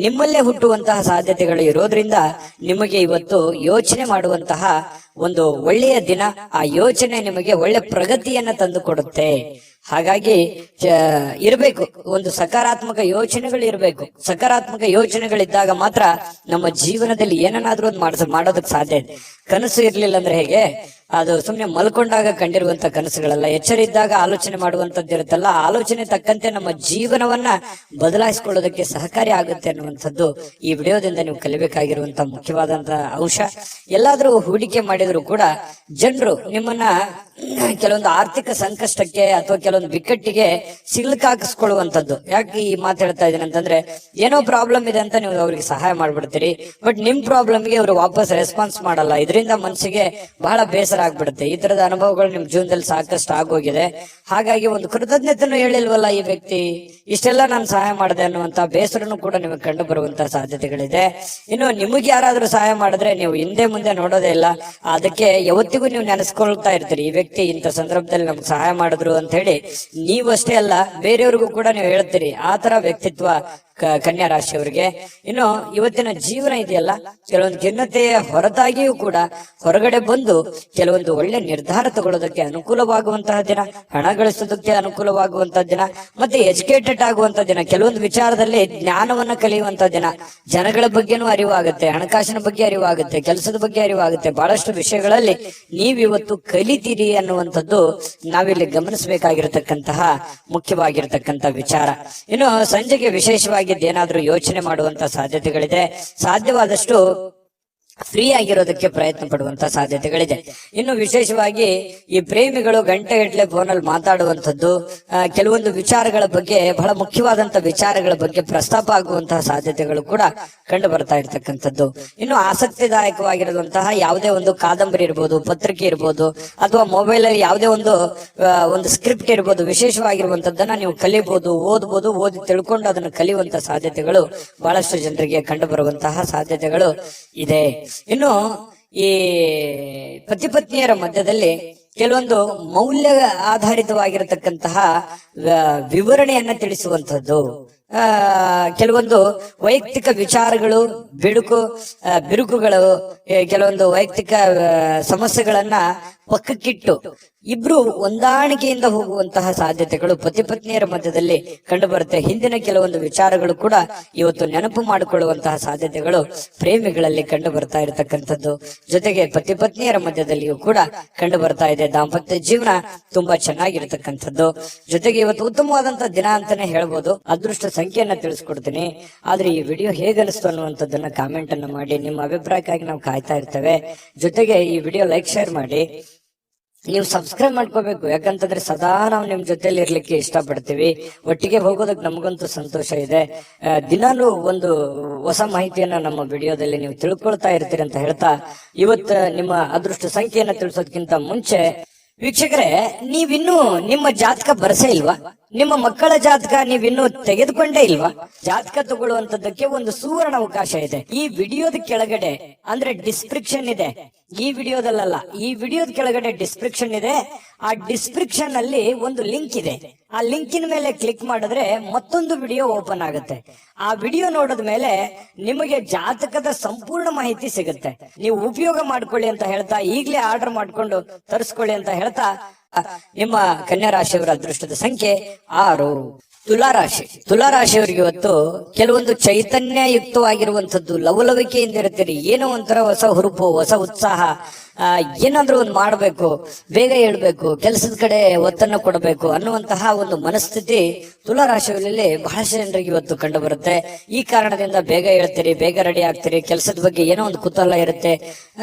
ನಿಮ್ಮಲ್ಲೇ ಹುಟ್ಟುವಂತಹ ಸಾಧ್ಯತೆಗಳು ಇರೋದ್ರಿಂದ ನಿಮಗೆ ಇವತ್ತು ಯೋಚನೆ ಮಾಡುವಂತಹ ಒಂದು ಒಳ್ಳೆಯ ದಿನ. ಆ ಯೋಚನೆ ನಿಮಗೆ ಒಳ್ಳೆ ಪ್ರಗತಿಯನ್ನ ತಂದು ಕೊಡುತ್ತೆ. ಹಾಗಾಗಿ ಇರಬೇಕು, ಒಂದು ಸಕಾರಾತ್ಮಕ ಯೋಚನೆಗಳು ಇರಬೇಕು. ಸಕಾರಾತ್ಮಕ ಯೋಚನೆಗಳಿದ್ದಾಗ ಮಾತ್ರ ನಮ್ಮ ಜೀವನದಲ್ಲಿ ಏನನ್ನಾದ್ರೂ ಒಂದು ಮಾಡೋದಕ್ಕೆ ಸಾಧ್ಯ ಇದೆ. ಕನಸು ಇರ್ಲಿಲ್ಲ ಅಂದ್ರೆ ಹೇಗೆ, ಅದು ಸುಮ್ನೆ ಮಲ್ಕೊಂಡಾಗ ಕಂಡಿರುವಂತ ಕನಸುಗಳಲ್ಲ. ಎಚ್ಚರ ಇದ್ದಾಗ ಆಲೋಚನೆ ಮಾಡುವಂತದ್ದು ಇರುತ್ತಲ್ಲ, ಆಲೋಚನೆ ತಕ್ಕಂತೆ ನಮ್ಮ ಜೀವನವನ್ನ ಬದಲಾಯಿಸಿಕೊಳ್ಳೋದಕ್ಕೆ ಸಹಕಾರಿ ಆಗುತ್ತೆ ಅನ್ನುವಂಥದ್ದು ಈ ವಿಡಿಯೋದಿಂದ ನೀವು ಕಲಿಬೇಕಾಗಿರುವಂತ ಮುಖ್ಯವಾದಂತಹ ಅಂಶ. ಎಲ್ಲಾದ್ರೂ ಹೂಡಿಕೆ ಮಾಡಿದ್ರು ಕೂಡ ಜನರು ನಿಮ್ಮನ್ನ ಕೆಲವೊಂದು ಆರ್ಥಿಕ ಸಂಕಷ್ಟಕ್ಕೆ ಅಥವಾ ಕೆಲವೊಂದು ಬಿಕ್ಕಟ್ಟಿಗೆ ಸಿಲುಕಾಕಿಸ್ಕೊಳ್ಳುವಂಥದ್ದು. ಯಾಕೆ ಈ ಮಾತು ಹೇಳ್ತಾ ಇದ್ದೀನಿ ಅಂತಂದ್ರೆ, ಏನೋ ಪ್ರಾಬ್ಲಮ್ ಇದೆ ಅಂತ ನೀವು ಅವ್ರಿಗೆ ಸಹಾಯ ಮಾಡ್ಬಿಡ್ತೀರಿ, ಬಟ್ ನಿಮ್ ಪ್ರಾಬ್ಲಮ್ಗೆ ಅವರು ವಾಪಸ್ ರೆಸ್ಪಾನ್ಸ್ ಮಾಡಲ್ಲ. ಇದರಿಂದ ಮನಸ್ಸಿಗೆ ಬಹಳ ಬೇಸರ ಆಗ್ಬಿಡುತ್ತೆ. ಈ ತರದ ಅನುಭವಗಳು ನಿಮ್ ಜೀವನದಲ್ಲಿ ಸಾಕಷ್ಟು ಆಗೋಗಿದೆ. ಹಾಗಾಗಿ ಒಂದು ಕೃತಜ್ಞತೆಯನ್ನು ಹೇಳಿಲ್ವಲ್ಲ ಈ ವ್ಯಕ್ತಿ, ಇಷ್ಟೆಲ್ಲ ನಾನು ಸಹಾಯ ಮಾಡಿದೆ ಅನ್ನುವಂತ ಬೇಸರನು ಕೂಡ ನಿಮಗೆ ಕಂಡು ಬರುವಂತಹ ಸಾಧ್ಯತೆಗಳಿದೆ. ಇನ್ನು ನಿಮಗೆ ಯಾರಾದ್ರೂ ಸಹಾಯ ಮಾಡಿದ್ರೆ ನೀವು ಹಿಂದೆ ಮುಂದೆ ನೋಡೋದೇ ಇಲ್ಲ. ಅದಕ್ಕೆ ಯಾವತ್ತಿಗೂ ನೀವು ನೆನೆಸ್ಕೊಳ್ತಾ ಇರ್ತೀರಿ, ಈ ವ್ಯಕ್ತಿ ಇಂಥ ಸಂದರ್ಭದಲ್ಲಿ ನಮ್ಗೆ ಸಹಾಯ ಮಾಡಿದ್ರು ಅಂತ ಹೇಳಿ. ನೀವಷ್ಟೇ ಅಲ್ಲ, ಬೇರೆಯವ್ರಿಗೂ ಕೂಡ ನೀವು ಹೇಳ್ತೀರಿ. ಆ ತರ ವ್ಯಕ್ತಿತ್ವ ಕನ್ಯಾ ರಾಶಿಯವರಿಗೆ. ಇನ್ನು ಇವತ್ತಿನ ಜೀವನ ಇದೆಯಲ್ಲ, ಕೆಲವೊಂದು ಖಿನ್ನತೆಯ ಹೊರತಾಗಿಯೂ ಕೂಡ ಹೊರಗಡೆ ಬಂದು ಕೆಲವೊಂದು ಒಳ್ಳೆ ನಿರ್ಧಾರ ತಗೊಳ್ಳೋದಕ್ಕೆ ಅನುಕೂಲವಾಗುವಂತಹ ದಿನ, ಹಣ ಗಳಿಸೋದಕ್ಕೆ ಅನುಕೂಲವಾಗುವಂತಹ ದಿನ, ಮತ್ತೆ ಎಜುಕೇಟೆಡ್ ಆಗುವಂತಹ ದಿನ, ಕೆಲವೊಂದು ವಿಚಾರದಲ್ಲಿ ಜ್ಞಾನವನ್ನ ಕಲಿಯುವಂತಹ ದಿನ. ಜನಗಳ ಬಗ್ಗೆನೂ ಅರಿವಾಗುತ್ತೆ, ಹಣಕಾಸಿನ ಬಗ್ಗೆ ಅರಿವಾಗುತ್ತೆ, ಕೆಲಸದ ಬಗ್ಗೆ ಅರಿವಾಗುತ್ತೆ. ಬಹಳಷ್ಟು ವಿಷಯಗಳಲ್ಲಿ ನೀವಿವತ್ತು ಕಲಿತೀರಿ ಅನ್ನುವಂಥದ್ದು ನಾವಿಲ್ಲಿ ಗಮನಿಸಬೇಕಾಗಿರತಕ್ಕಂತಹ ಮುಖ್ಯವಾಗಿರತಕ್ಕಂತ ವಿಚಾರ. ಇನ್ನು ಸಂಜೆಗೆ ವಿಶೇಷವಾಗಿ ಏನಾದ್ರೂ ಯೋಚನೆ ಮಾಡುವಂತ ಸಾಧ್ಯತೆಗಳಿದೆ. ಸಾಧ್ಯವಾದಷ್ಟು ಫ್ರೀ ಆಗಿರೋದಕ್ಕೆ ಪ್ರಯತ್ನ ಪಡುವಂತ ಸಾಧ್ಯತೆಗಳಿದೆ. ಇನ್ನು ವಿಶೇಷವಾಗಿ ಈ ಪ್ರೇಮಿಗಳು ಗಂಟೆಗಟ್ಟಲೆ ಫೋನಲ್ಲಿ ಮಾತಾಡುವಂಥದ್ದು, ಕೆಲವೊಂದು ವಿಚಾರಗಳ ಬಗ್ಗೆ, ಬಹಳ ಮುಖ್ಯವಾದಂತ ವಿಚಾರಗಳ ಬಗ್ಗೆ ಪ್ರಸ್ತಾಪ ಆಗುವಂತಹ ಸಾಧ್ಯತೆಗಳು ಕೂಡ ಕಂಡು ಬರ್ತಾ ಇರ್ತಕ್ಕಂಥದ್ದು. ಇನ್ನು ಆಸಕ್ತಿದಾಯಕವಾಗಿರುವಂತಹ ಯಾವುದೇ ಒಂದು ಕಾದಂಬರಿ ಇರ್ಬೋದು, ಪತ್ರಿಕೆ ಇರ್ಬೋದು, ಅಥವಾ ಮೊಬೈಲ್ ಅಲ್ಲಿ ಯಾವುದೇ ಒಂದು ಸ್ಕ್ರಿಪ್ಟ್ ಇರ್ಬೋದು, ವಿಶೇಷವಾಗಿರುವಂತದ್ದನ್ನ ನೀವು ಕಲಿಬಹುದು, ಓದ್ಬೋದು. ಓದಿ ತಿಳ್ಕೊಂಡು ಅದನ್ನು ಕಲಿಯುವಂತಹ ಸಾಧ್ಯತೆಗಳು ಬಹಳಷ್ಟು ಜನರಿಗೆ ಕಂಡು ಬರುವಂತಹ ಸಾಧ್ಯತೆಗಳು ಇದೆ. ಇನ್ನು ಈ ಪತಿ ಪತ್ನಿಯರ ಮಧ್ಯದಲ್ಲಿ ಕೆಲವೊಂದು ಮೌಲ್ಯ ಆಧಾರಿತವಾಗಿರತಕ್ಕಂತಹ ವಿವರಣೆಯನ್ನ ತಿಳಿಸುವಂತದ್ದು, ಕೆಲವೊಂದು ವೈಯಕ್ತಿಕ ವಿಚಾರಗಳು, ಬಿರುಕುಗಳು, ಕೆಲವೊಂದು ವೈಯಕ್ತಿಕ ಸಮಸ್ಯೆಗಳನ್ನ ಪಕ್ಕಕ್ಕಿಟ್ಟು ಇಬ್ರು ಹೊಂದಾಣಿಕೆಯಿಂದ ಹೋಗುವಂತಹ ಸಾಧ್ಯತೆಗಳು ಪತಿ ಪತ್ನಿಯರ ಮಧ್ಯದಲ್ಲಿ ಕಂಡು ಬರುತ್ತೆ. ಹಿಂದಿನ ಕೆಲವೊಂದು ವಿಚಾರಗಳು ಕೂಡ ಇವತ್ತು ನೆನಪು ಮಾಡಿಕೊಳ್ಳುವಂತಹ ಸಾಧ್ಯತೆಗಳು ಪ್ರೇಮಿಗಳಲ್ಲಿ ಕಂಡು ಬರ್ತಾ ಇರತಕ್ಕಂಥದ್ದು. ಜೊತೆಗೆ ಪತಿ ಪತ್ನಿಯರ ಮಧ್ಯದಲ್ಲಿಯೂ ಕೂಡ ಕಂಡು ಬರ್ತಾ ಇದೆ. ದಾಂಪತ್ಯ ಜೀವನ ತುಂಬಾ ಚೆನ್ನಾಗಿರ್ತಕ್ಕಂಥದ್ದು. ಜೊತೆಗೆ ಇವತ್ತು ಉತ್ತಮವಾದಂತಹ ದಿನ ಅಂತಾನೆ ಹೇಳ್ಬೋದು. ಅದೃಷ್ಟ ಸಂಖ್ಯೆಯನ್ನ ತಿಳಿಸ್ಕೊಡ್ತೀನಿ. ಆದ್ರೆ ಈ ವಿಡಿಯೋ ಹೇಗನಿಸ್ತು ಅನ್ನುವಂಥದ್ದನ್ನ ಕಾಮೆಂಟ್ ಅನ್ನ ಮಾಡಿ. ನಿಮ್ಮ ಅಭಿಪ್ರಾಯಕ್ಕಾಗಿ ನಾವು ಕಾಯ್ತಾ ಇರ್ತೇವೆ. ಜೊತೆಗೆ ಈ ವಿಡಿಯೋ ಲೈಕ್, ಶೇರ್ ಮಾಡಿ. ನೀವು ಸಬ್ಸ್ಕ್ರೈಬ್ ಮಾಡ್ಕೋಬೇಕು. ಯಾಕಂತಂದ್ರೆ ಸದಾ ನಾವು ನಿಮ್ ಜೊತೆಲಿ ಇರ್ಲಿಕ್ಕೆ ಇಷ್ಟಪಡ್ತೀವಿ. ಒಟ್ಟಿಗೆ ಹೋಗೋದಕ್ಕೆ ನಮಗಂತೂ ಸಂತೋಷ ಇದೆ. ದಿನಾನು ಒಂದು ಹೊಸ ಮಾಹಿತಿಯನ್ನ ನಮ್ಮ ವಿಡಿಯೋದಲ್ಲಿ ನೀವು ತಿಳ್ಕೊಳ್ತಾ ಇರ್ತೀರಿ ಅಂತ ಹೇಳ್ತಾ, ಇವತ್ತು ನಿಮ್ಮ ಅದೃಷ್ಟ ಸಂಖ್ಯೆಯನ್ನ ತಿಳಿಸೋದಕ್ಕಿಂತ ಮುಂಚೆ ವೀಕ್ಷಕರೇ, ನೀವಿನ್ನೂ ನಿಮ್ಮ ಜಾತಕ ಬರಸೇ ಇಲ್ವಾ? ನಿಮ್ಮ ಮಕ್ಕಳ ಜಾತಕ ನೀವಿನ್ನೂ ತೆಗೆದುಕೊಂಡೇ ಇಲ್ವಾ? ಜಾತಕ ತಗೊಳ್ಳುವಂತದ್ದಕ್ಕೆ ಒಂದು ಸುವರ್ಣ ಅವಕಾಶ ಇದೆ. ಈ ವಿಡಿಯೋದ ಕೆಳಗಡೆ ಅಂದ್ರೆ ಡಿಸ್ಕ್ರಿಪ್ಷನ್ ಇದೆ. ಈ ವಿಡಿಯೋದಲ್ಲ, ಈ ವಿಡಿಯೋದ ಕೆಳಗಡೆ ಡಿಸ್ಕ್ರಿಪ್ಷನ್ ಇದೆ. ಆ ಡಿಸ್ಕ್ರಿಪ್ಷನ್ ಅಲ್ಲಿ ಒಂದು ಲಿಂಕ್ ಇದೆ. ಆ ಲಿಂಕಿನ ಮೇಲೆ ಕ್ಲಿಕ್ ಮಾಡಿದ್ರೆ ಮತ್ತೊಂದು ವಿಡಿಯೋ ಓಪನ್ ಆಗುತ್ತೆ. ಆ ವಿಡಿಯೋ ನೋಡಿದ ಮೇಲೆ ನಿಮಗೆ ಜಾತಕದ ಸಂಪೂರ್ಣ ಮಾಹಿತಿ ಸಿಗುತ್ತೆ. ನೀವು ಉಪಯೋಗ ಮಾಡ್ಕೊಳ್ಳಿ ಅಂತ ಹೇಳ್ತಾ, ಈಗಲೇ ಆರ್ಡರ್ ಮಾಡ್ಕೊಂಡು ತರಿಸ್ಕೊಳ್ಳಿ ಅಂತ ಹೇಳ್ತಾ, ನಿಮ್ಮ ಕನ್ಯಾ ರಾಶಿಯವರ ಅದೃಷ್ಟದ ಸಂಖ್ಯೆ 6. ತುಲಾರಾಶಿ. ತುಲಾರಾಶಿಯವರಿಗೆ ಇವತ್ತು ಕೆಲವೊಂದು ಚೈತನ್ಯಯುಕ್ತವಾಗಿರುವಂತದ್ದು, ಲವಲವಿಕೆಯಿಂದ ಇರ್ತೀರಿ. ಏನೋ ಒಂಥರ ಹೊಸ ಹುರುಪು, ಹೊಸ ಉತ್ಸಾಹ, ಏನಾದ್ರೂ ಒಂದು ಮಾಡಬೇಕು, ಬೇಗ ಹೇಳ್ಬೇಕು, ಕೆಲಸದ ಕಡೆ ಒತ್ತನ್ನು ಕೊಡಬೇಕು ಅನ್ನುವಂತಹ ಒಂದು ಮನಸ್ಥಿತಿ ತುಲಾರಾಶಿಯಲ್ಲಿ ಬಹಳಷ್ಟು ಜನರಿಗೆ ಇವತ್ತು ಕಂಡು ಬರುತ್ತೆ. ಈ ಕಾರಣದಿಂದ ಬೇಗ ಹೇಳ್ತೀರಿ, ಬೇಗ ರೆಡಿ ಆಗ್ತೀರಿ, ಕೆಲಸದ ಬಗ್ಗೆ ಏನೋ ಒಂದು ಕುತೂಹಲ ಇರುತ್ತೆ.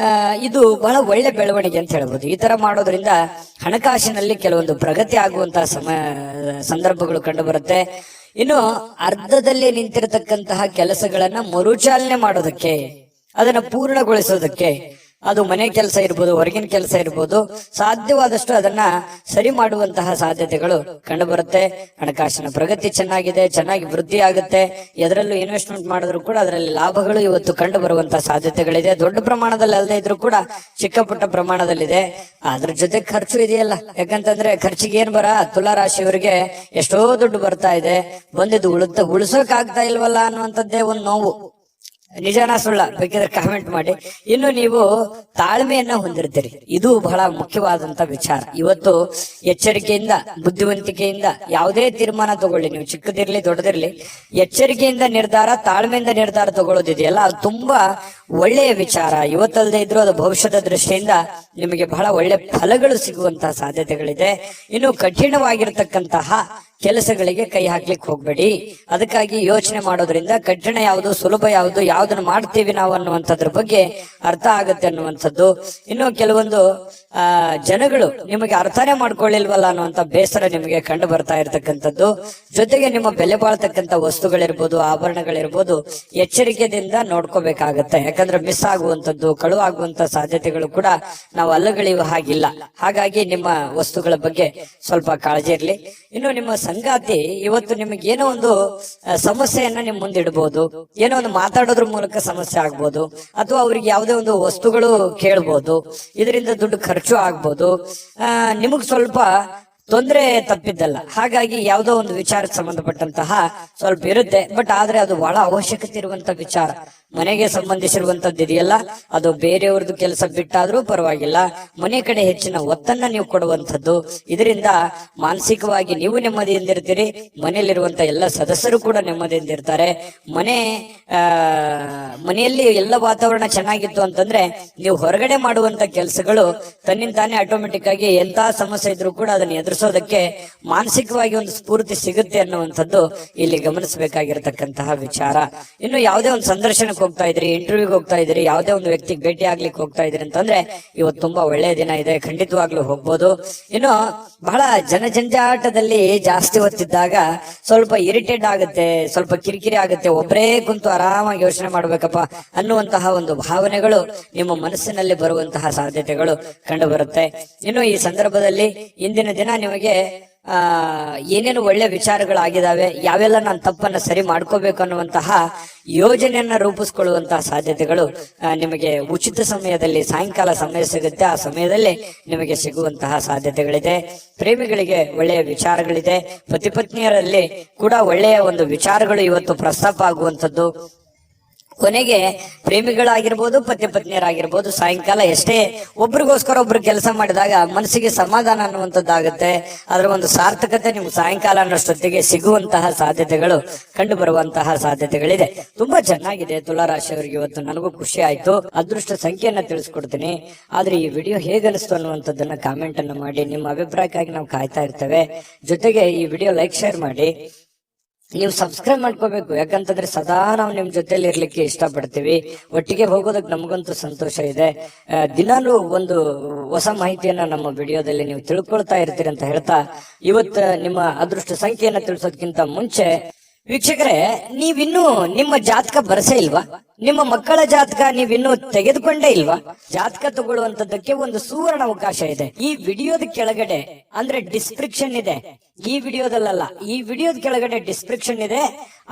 ಇದು ಬಹಳ ಒಳ್ಳೆ ಬೆಳವಣಿಗೆ ಅಂತ ಹೇಳ್ಬೋದು. ಈ ತರ ಮಾಡೋದ್ರಿಂದ ಹಣಕಾಸಿನಲ್ಲಿ ಕೆಲವೊಂದು ಪ್ರಗತಿ ಆಗುವಂತಹ ಸಂದರ್ಭಗಳು ಕಂಡು ಬರುತ್ತೆ. ಇನ್ನು ಅರ್ಧದಲ್ಲಿ ನಿಂತಿರತಕ್ಕಂತಹ ಕೆಲಸಗಳನ್ನ ಮರುಚಾಲನೆ ಮಾಡೋದಕ್ಕೆ, ಅದನ್ನ ಪೂರ್ಣಗೊಳಿಸೋದಕ್ಕೆ, ಅದು ಮನೆ ಕೆಲಸ ಇರ್ಬೋದು, ಹೊರಗಿನ ಕೆಲಸ ಇರ್ಬೋದು, ಸಾಧ್ಯವಾದಷ್ಟು ಅದನ್ನ ಸರಿ ಮಾಡುವಂತಹ ಸಾಧ್ಯತೆಗಳು ಕಂಡು ಬರುತ್ತೆ. ಹಣಕಾಸಿನ ಪ್ರಗತಿ ಚೆನ್ನಾಗಿದೆ, ಚೆನ್ನಾಗಿ ವೃದ್ಧಿ ಆಗುತ್ತೆ. ಎದರಲ್ಲೂ ಇನ್ವೆಸ್ಟ್ಮೆಂಟ್ ಮಾಡಿದ್ರು ಕೂಡ ಅದರಲ್ಲಿ ಲಾಭಗಳು ಇವತ್ತು ಕಂಡು ಬರುವಂತಹ ಸಾಧ್ಯತೆಗಳಿದೆ. ದೊಡ್ಡ ಪ್ರಮಾಣದಲ್ಲಿ ಅಲ್ಲದೆ ಇದ್ರೂ ಕೂಡ ಚಿಕ್ಕ ಪುಟ್ಟ ಪ್ರಮಾಣದಲ್ಲಿದೆ. ಅದ್ರ ಜೊತೆ ಖರ್ಚು ಇದೆಯಲ್ಲ. ಯಾಕಂತಂದ್ರೆ ಖರ್ಚಿಗೆ ಏನ್ ಬರ, ತುಲಾರಾಶಿಯವರಿಗೆ ಎಷ್ಟೋ ದುಡ್ಡು ಬರ್ತಾ ಇದೆ, ಬಂದಿದ್ದು ಉಳಿಸೋಕ್ ಆಗ್ತಾ ಇಲ್ವಲ್ಲ ಅನ್ನುವಂಥದ್ದೇ ಒಂದು ನೋವು. ನಿಜಾನ ಸುಳ್ಳ ಬೇಕಿದ್ರೆ ಕಾಮೆಂಟ್ ಮಾಡಿ. ಇನ್ನು ನೀವು ತಾಳ್ಮೆಯನ್ನ ಹೊಂದಿರ್ತೀರಿ, ಇದು ಬಹಳ ಮುಖ್ಯವಾದಂತ ವಿಚಾರ. ಇವತ್ತು ಎಚ್ಚರಿಕೆಯಿಂದ, ಬುದ್ಧಿವಂತಿಕೆಯಿಂದ ಯಾವುದೇ ತೀರ್ಮಾನ ತಗೊಳ್ಳಿ, ನೀವು ಚಿಕ್ಕದಿರ್ಲಿ ದೊಡ್ಡದಿರ್ಲಿ, ಎಚ್ಚರಿಕೆಯಿಂದ ನಿರ್ಧಾರ, ತಾಳ್ಮೆಯಿಂದ ನಿರ್ಧಾರ ತಗೊಳ್ಳೋದಿದೆಯಲ್ಲ, ಅದು ತುಂಬಾ ಒಳ್ಳೆಯ ವಿಚಾರ. ಇವತ್ತಲ್ಲದೆ ಇದ್ರು ಅದು ಭವಿಷ್ಯದ ದೃಷ್ಟಿಯಿಂದ ನಿಮಗೆ ಬಹಳ ಒಳ್ಳೆ ಫಲಗಳು ಸಿಗುವಂತಹ ಸಾಧ್ಯತೆಗಳಿದೆ. ಇನ್ನು ಕಠಿಣವಾಗಿರ್ತಕ್ಕಂತಹ ಕೆಲಸಗಳಿಗೆ ಕೈ ಹಾಕ್ಲಿಕ್ಕೆ ಹೋಗ್ಬೇಡಿ. ಅದಕ್ಕಾಗಿ ಯೋಚನೆ ಮಾಡೋದ್ರಿಂದ ಕಠಿಣ ಯಾವುದು, ಸುಲಭ ಯಾವುದು, ಯಾವ್ದನ್ನ ಮಾಡ್ತೀವಿ ನಾವು ಅನ್ನುವಂಥದ್ರ ಬಗ್ಗೆ ಅರ್ಥ ಆಗುತ್ತೆ ಅನ್ನುವಂಥದ್ದು. ಇನ್ನು ಕೆಲವೊಂದು ಜನಗಳು ನಿಮಗೆ ಅರ್ಥನೇ ಮಾಡ್ಕೊಳ್ಳಿಲ್ವಲ್ಲ ಅನ್ನುವಂಥ ಬೇಸರ ನಿಮಗೆ ಕಂಡು ಬರ್ತಾ ಇರತಕ್ಕಂಥದ್ದು. ಜೊತೆಗೆ ನಿಮ್ಮ ಬೆಲೆ ಬಾಳ್ತಕ್ಕಂಥ ವಸ್ತುಗಳಿರ್ಬೋದು, ಆಭರಣಗಳಿರ್ಬೋದು, ಎಚ್ಚರಿಕೆಯಿಂದ ನೋಡ್ಕೋಬೇಕಾಗತ್ತೆ. ಯಾಕಂದ್ರೆ ಮಿಸ್ ಆಗುವಂಥದ್ದು, ಕಳುವಾಗುವಂತ ಸಾಧ್ಯತೆಗಳು ಕೂಡ ನಾವು ಅಲ್ಲಗಳೆಯುವ ಹಾಗಿಲ್ಲ. ಹಾಗಾಗಿ ನಿಮ್ಮ ವಸ್ತುಗಳ ಬಗ್ಗೆ ಸ್ವಲ್ಪ ಕಾಳಜಿ ಇರಲಿ. ಇನ್ನು ನಿಮ್ಮ ಸಂಗಾತಿ ಇವತ್ತು ನಿಮಗೆ ಏನೋ ಒಂದು ಸಮಸ್ಯೆಯನ್ನ ನಿಮ್ ಮುಂದಿಡಬಹುದು. ಏನೋ ಒಂದು ಮಾತಾಡೋದ್ರ ಮೂಲಕ ಸಮಸ್ಯೆ ಆಗ್ಬೋದು, ಅಥವಾ ಅವ್ರಿಗೆ ಯಾವುದೇ ಒಂದು ವಸ್ತುಗಳು ಕೇಳ್ಬೋದು, ಇದರಿಂದ ದುಡ್ಡು ಖರ್ಚು ಆಗ್ಬೋದು. ನಿಮಗ್ ಸ್ವಲ್ಪ ತೊಂದರೆ ತಪ್ಪಿದ್ದಲ್ಲ. ಹಾಗಾಗಿ ಯಾವುದೋ ಒಂದು ವಿಚಾರಕ್ಕೆ ಸಂಬಂಧಪಟ್ಟಂತಹ ಸ್ವಲ್ಪ ಇರುತ್ತೆ. ಬಟ್ ಆದ್ರೆ ಅದು ಬಹಳ ಅವಶ್ಯಕತೆ ಇರುವಂತ ವಿಚಾರ. ಮನೆಗೆ ಸಂಬಂಧಿಸಿರುವಂತದ್ದು ಇದೆಯಲ್ಲ, ಅದು ಬೇರೆಯವ್ರದ್ದು ಕೆಲಸ ಬಿಟ್ಟಾದ್ರೂ ಪರವಾಗಿಲ್ಲ, ಮನೆ ಕಡೆ ಹೆಚ್ಚಿನ ಒತ್ತನ್ನ ನೀವು ಕೊಡುವಂಥದ್ದು. ಇದರಿಂದ ಮಾನಸಿಕವಾಗಿ ನೀವು ನೆಮ್ಮದಿಯಿಂದಿರ್ತೀರಿ, ಮನೆಯಲ್ಲಿರುವಂತ ಎಲ್ಲ ಸದಸ್ಯರು ಕೂಡ ನೆಮ್ಮದಿಯಿಂದಿರ್ತಾರೆ. ಮನೆಯಲ್ಲಿ ಎಲ್ಲ ವಾತಾವರಣ ಚೆನ್ನಾಗಿತ್ತು ಅಂತಂದ್ರೆ ನೀವು ಹೊರಗಡೆ ಮಾಡುವಂತ ಕೆಲಸಗಳು ತನ್ನಿಂತಾನೇ ಆಟೋಮೆಟಿಕ್ ಆಗಿ ಎಂತ ಸಮಸ್ಯೆ ಇದ್ರೂ ಕೂಡ ಅದನ್ನ ಎದುರಿಸೋದಕ್ಕೆ ಮಾನಸಿಕವಾಗಿ ಒಂದು ಸ್ಫೂರ್ತಿ ಸಿಗುತ್ತೆ ಅನ್ನುವಂಥದ್ದು ಇಲ್ಲಿ ಗಮನಿಸಬೇಕಾಗಿರತಕ್ಕಂತಹ ವಿಚಾರ. ಇನ್ನು ಯಾವುದೇ ಒಂದು ಸಂದರ್ಶನಕ್ಕೆ ಹೋಗ್ತಾ ಇದ್ರಿ, ಇಂಟರ್ವ್ಯೂಗೆ ಹೋಗ್ತಾ ಇದ್ರಿ, ಯಾವುದೇ ಒಂದು ವ್ಯಕ್ತಿಗೆ ಭೇಟಿ ಆಗ್ಲಿಕ್ಕೆ ಹೋಗ್ತಾ ಇದ್ರಿ ಅಂತಂದ್ರೆ ಇವತ್ತು ತುಂಬಾ ಒಳ್ಳೆಯ ದಿನ ಇದೆ, ಖಂಡಿತವಾಗ್ಲೂ ಹೋಗ್ಬೋದು. ಇನ್ನು ಬಹಳ ಜನಜಂಜಾಟದಲ್ಲಿ ಜಾಸ್ತಿ ಹೊತ್ತಿದ್ದಾಗ ಸ್ವಲ್ಪ ಇರಿಟೇಟ್ ಆಗುತ್ತೆ, ಸ್ವಲ್ಪ ಕಿರಿಕಿರಿ ಆಗುತ್ತೆ, ಒಬ್ಬರೇ ಕುಂತು ಆರಾಮಾಗಿ ಯೋಚನೆ ಮಾಡ್ಬೇಕಪ್ಪ ಅನ್ನುವಂತಹ ಒಂದು ಭಾವನೆಗಳು ನಿಮ್ಮ ಮನಸ್ಸಿನಲ್ಲಿ ಬರುವಂತಹ ಸಾಧ್ಯತೆಗಳು ಕಂಡು ಬರುತ್ತೆ. ಇನ್ನು ಈ ಸಂದರ್ಭದಲ್ಲಿ ಇಂದಿನ ದಿನ ನಿಮಗೆ ಏನೇನು ಒಳ್ಳೆ ವಿಚಾರಗಳಾಗಿದ್ದಾವೆ, ಯಾವೆಲ್ಲ ನಾನು ತಪ್ಪನ್ನ ಸರಿ ಮಾಡ್ಕೋಬೇಕು ಅನ್ನುವಂತಹ ಯೋಜನೆಯನ್ನ ರೂಪಿಸ್ಕೊಳ್ಳುವಂತಹ ಸಾಧ್ಯತೆಗಳು ನಿಮಗೆ ಉಚಿತ ಸಮಯದಲ್ಲಿ ಸಾಯಂಕಾಲ ಸಮಯ ಸಿಗುತ್ತೆ. ಆ ಸಮಯದಲ್ಲಿ ನಿಮಗೆ ಸಿಗುವಂತಹ ಸಾಧ್ಯತೆಗಳಿದೆ. ಪ್ರೇಮಿಗಳಿಗೆ ಒಳ್ಳೆಯ ವಿಚಾರಗಳಿದೆ. ಪತಿ ಪತ್ನಿಯರಲ್ಲಿ ಕೂಡ ಒಳ್ಳೆಯ ಒಂದು ವಿಚಾರಗಳು ಇವತ್ತು ಪ್ರಸ್ತಾಪ ಆಗುವಂಥದ್ದು. ಕೊನೆಗೆ ಪ್ರೇಮಿಗಳಾಗಿರ್ಬೋದು, ಪತಿ ಪತ್ನಿಯರಾಗಿರ್ಬೋದು, ಸಾಯಂಕಾಲ ಎಷ್ಟೇ ಒಬ್ರಿಗೋಸ್ಕರ ಒಬ್ರು ಕೆಲಸ ಮಾಡಿದಾಗ ಮನಸ್ಸಿಗೆ ಸಮಾಧಾನ ಅನ್ನುವಂಥದ್ದಾಗುತ್ತೆ. ಅದರ ಒಂದು ಸಾರ್ಥಕತೆ ನಿಮ್ಗೆ ಸಾಯಂಕಾಲ ಅನ್ನೋಷ್ಟೊತ್ತಿಗೆ ಸಿಗುವಂತಹ ಸಾಧ್ಯತೆಗಳು ಕಂಡು ಬರುವಂತಹ ಸಾಧ್ಯತೆಗಳಿದೆ. ತುಂಬಾ ಚೆನ್ನಾಗಿದೆ ತುಲಾರಾಶಿಯವರಿಗೆ. ಇವತ್ತು ನನಗೂ ಖುಷಿ ಆಯ್ತು. ಅದೃಷ್ಟ ಸಂಖ್ಯೆಯನ್ನ ತಿಳಿಸ್ಕೊಡ್ತೀನಿ. ಆದ್ರೆ ಈ ವಿಡಿಯೋ ಹೇಗನಿಸ್ತು ಅನ್ನುವಂಥದ್ದನ್ನ ಕಾಮೆಂಟ್ ಅನ್ನು ಮಾಡಿ. ನಿಮ್ಮ ಅಭಿಪ್ರಾಯಕ್ಕಾಗಿ ನಾವು ಕಾಯ್ತಾ ಇರ್ತೇವೆ. ಜೊತೆಗೆ ಈ ವಿಡಿಯೋ ಲೈಕ್, ಶೇರ್ ಮಾಡಿ. ನೀವು ಸಬ್ಸ್ಕ್ರೈಬ್ ಮಾಡ್ಕೋಬೇಕು. ಯಾಕಂತಂದ್ರೆ ಸದಾ ನಾವು ನಿಮ್ ಜೊತೆಲಿ ಇರ್ಲಿಕ್ಕೆ ಇಷ್ಟಪಡ್ತೀವಿ. ಒಟ್ಟಿಗೆ ಹೋಗೋದಕ್ಕೆ ನಮಗಂತೂ ಸಂತೋಷ ಇದೆ. ದಿನಾಲೂ ಒಂದು ಹೊಸ ಮಾಹಿತಿಯನ್ನ ನಮ್ಮ ವಿಡಿಯೋದಲ್ಲಿ ನೀವು ತಿಳ್ಕೊಳ್ತಾ ಇರ್ತೀರಿ ಅಂತ ಹೇಳ್ತಾ, ಇವತ್ತು ನಿಮ್ಮ ಅದೃಷ್ಟ ಸಂಖ್ಯೆಯನ್ನ ತಿಳಿಸೋದಕ್ಕಿಂತ ಮುಂಚೆ ವೀಕ್ಷಕರೇ, ನೀವಿನ್ನೂ ನಿಮ್ಮ ಜಾತಕ ಬರಸೇ ಇಲ್ವಾ? ನಿಮ್ಮ ಮಕ್ಕಳ ಜಾತಕ ನೀವಿನ್ನೂ ತೆಗೆದುಕೊಂಡೇ ಇಲ್ವಾ? ಜಾತಕ ತಗೊಳ್ಳುವಂತದ್ದಕ್ಕೆ ಒಂದು ಸುವರ್ಣ ಅವಕಾಶ ಇದೆ. ಈ ವಿಡಿಯೋದ ಕೆಳಗಡೆ ಅಂದ್ರೆ ಡಿಸ್ಕ್ರಿಪ್ಷನ್ ಇದೆ. ಈ ವಿಡಿಯೋದಲ್ಲ, ಈ ವಿಡಿಯೋದ ಕೆಳಗಡೆ ಡಿಸ್ಕ್ರಿಪ್ಷನ್ ಇದೆ.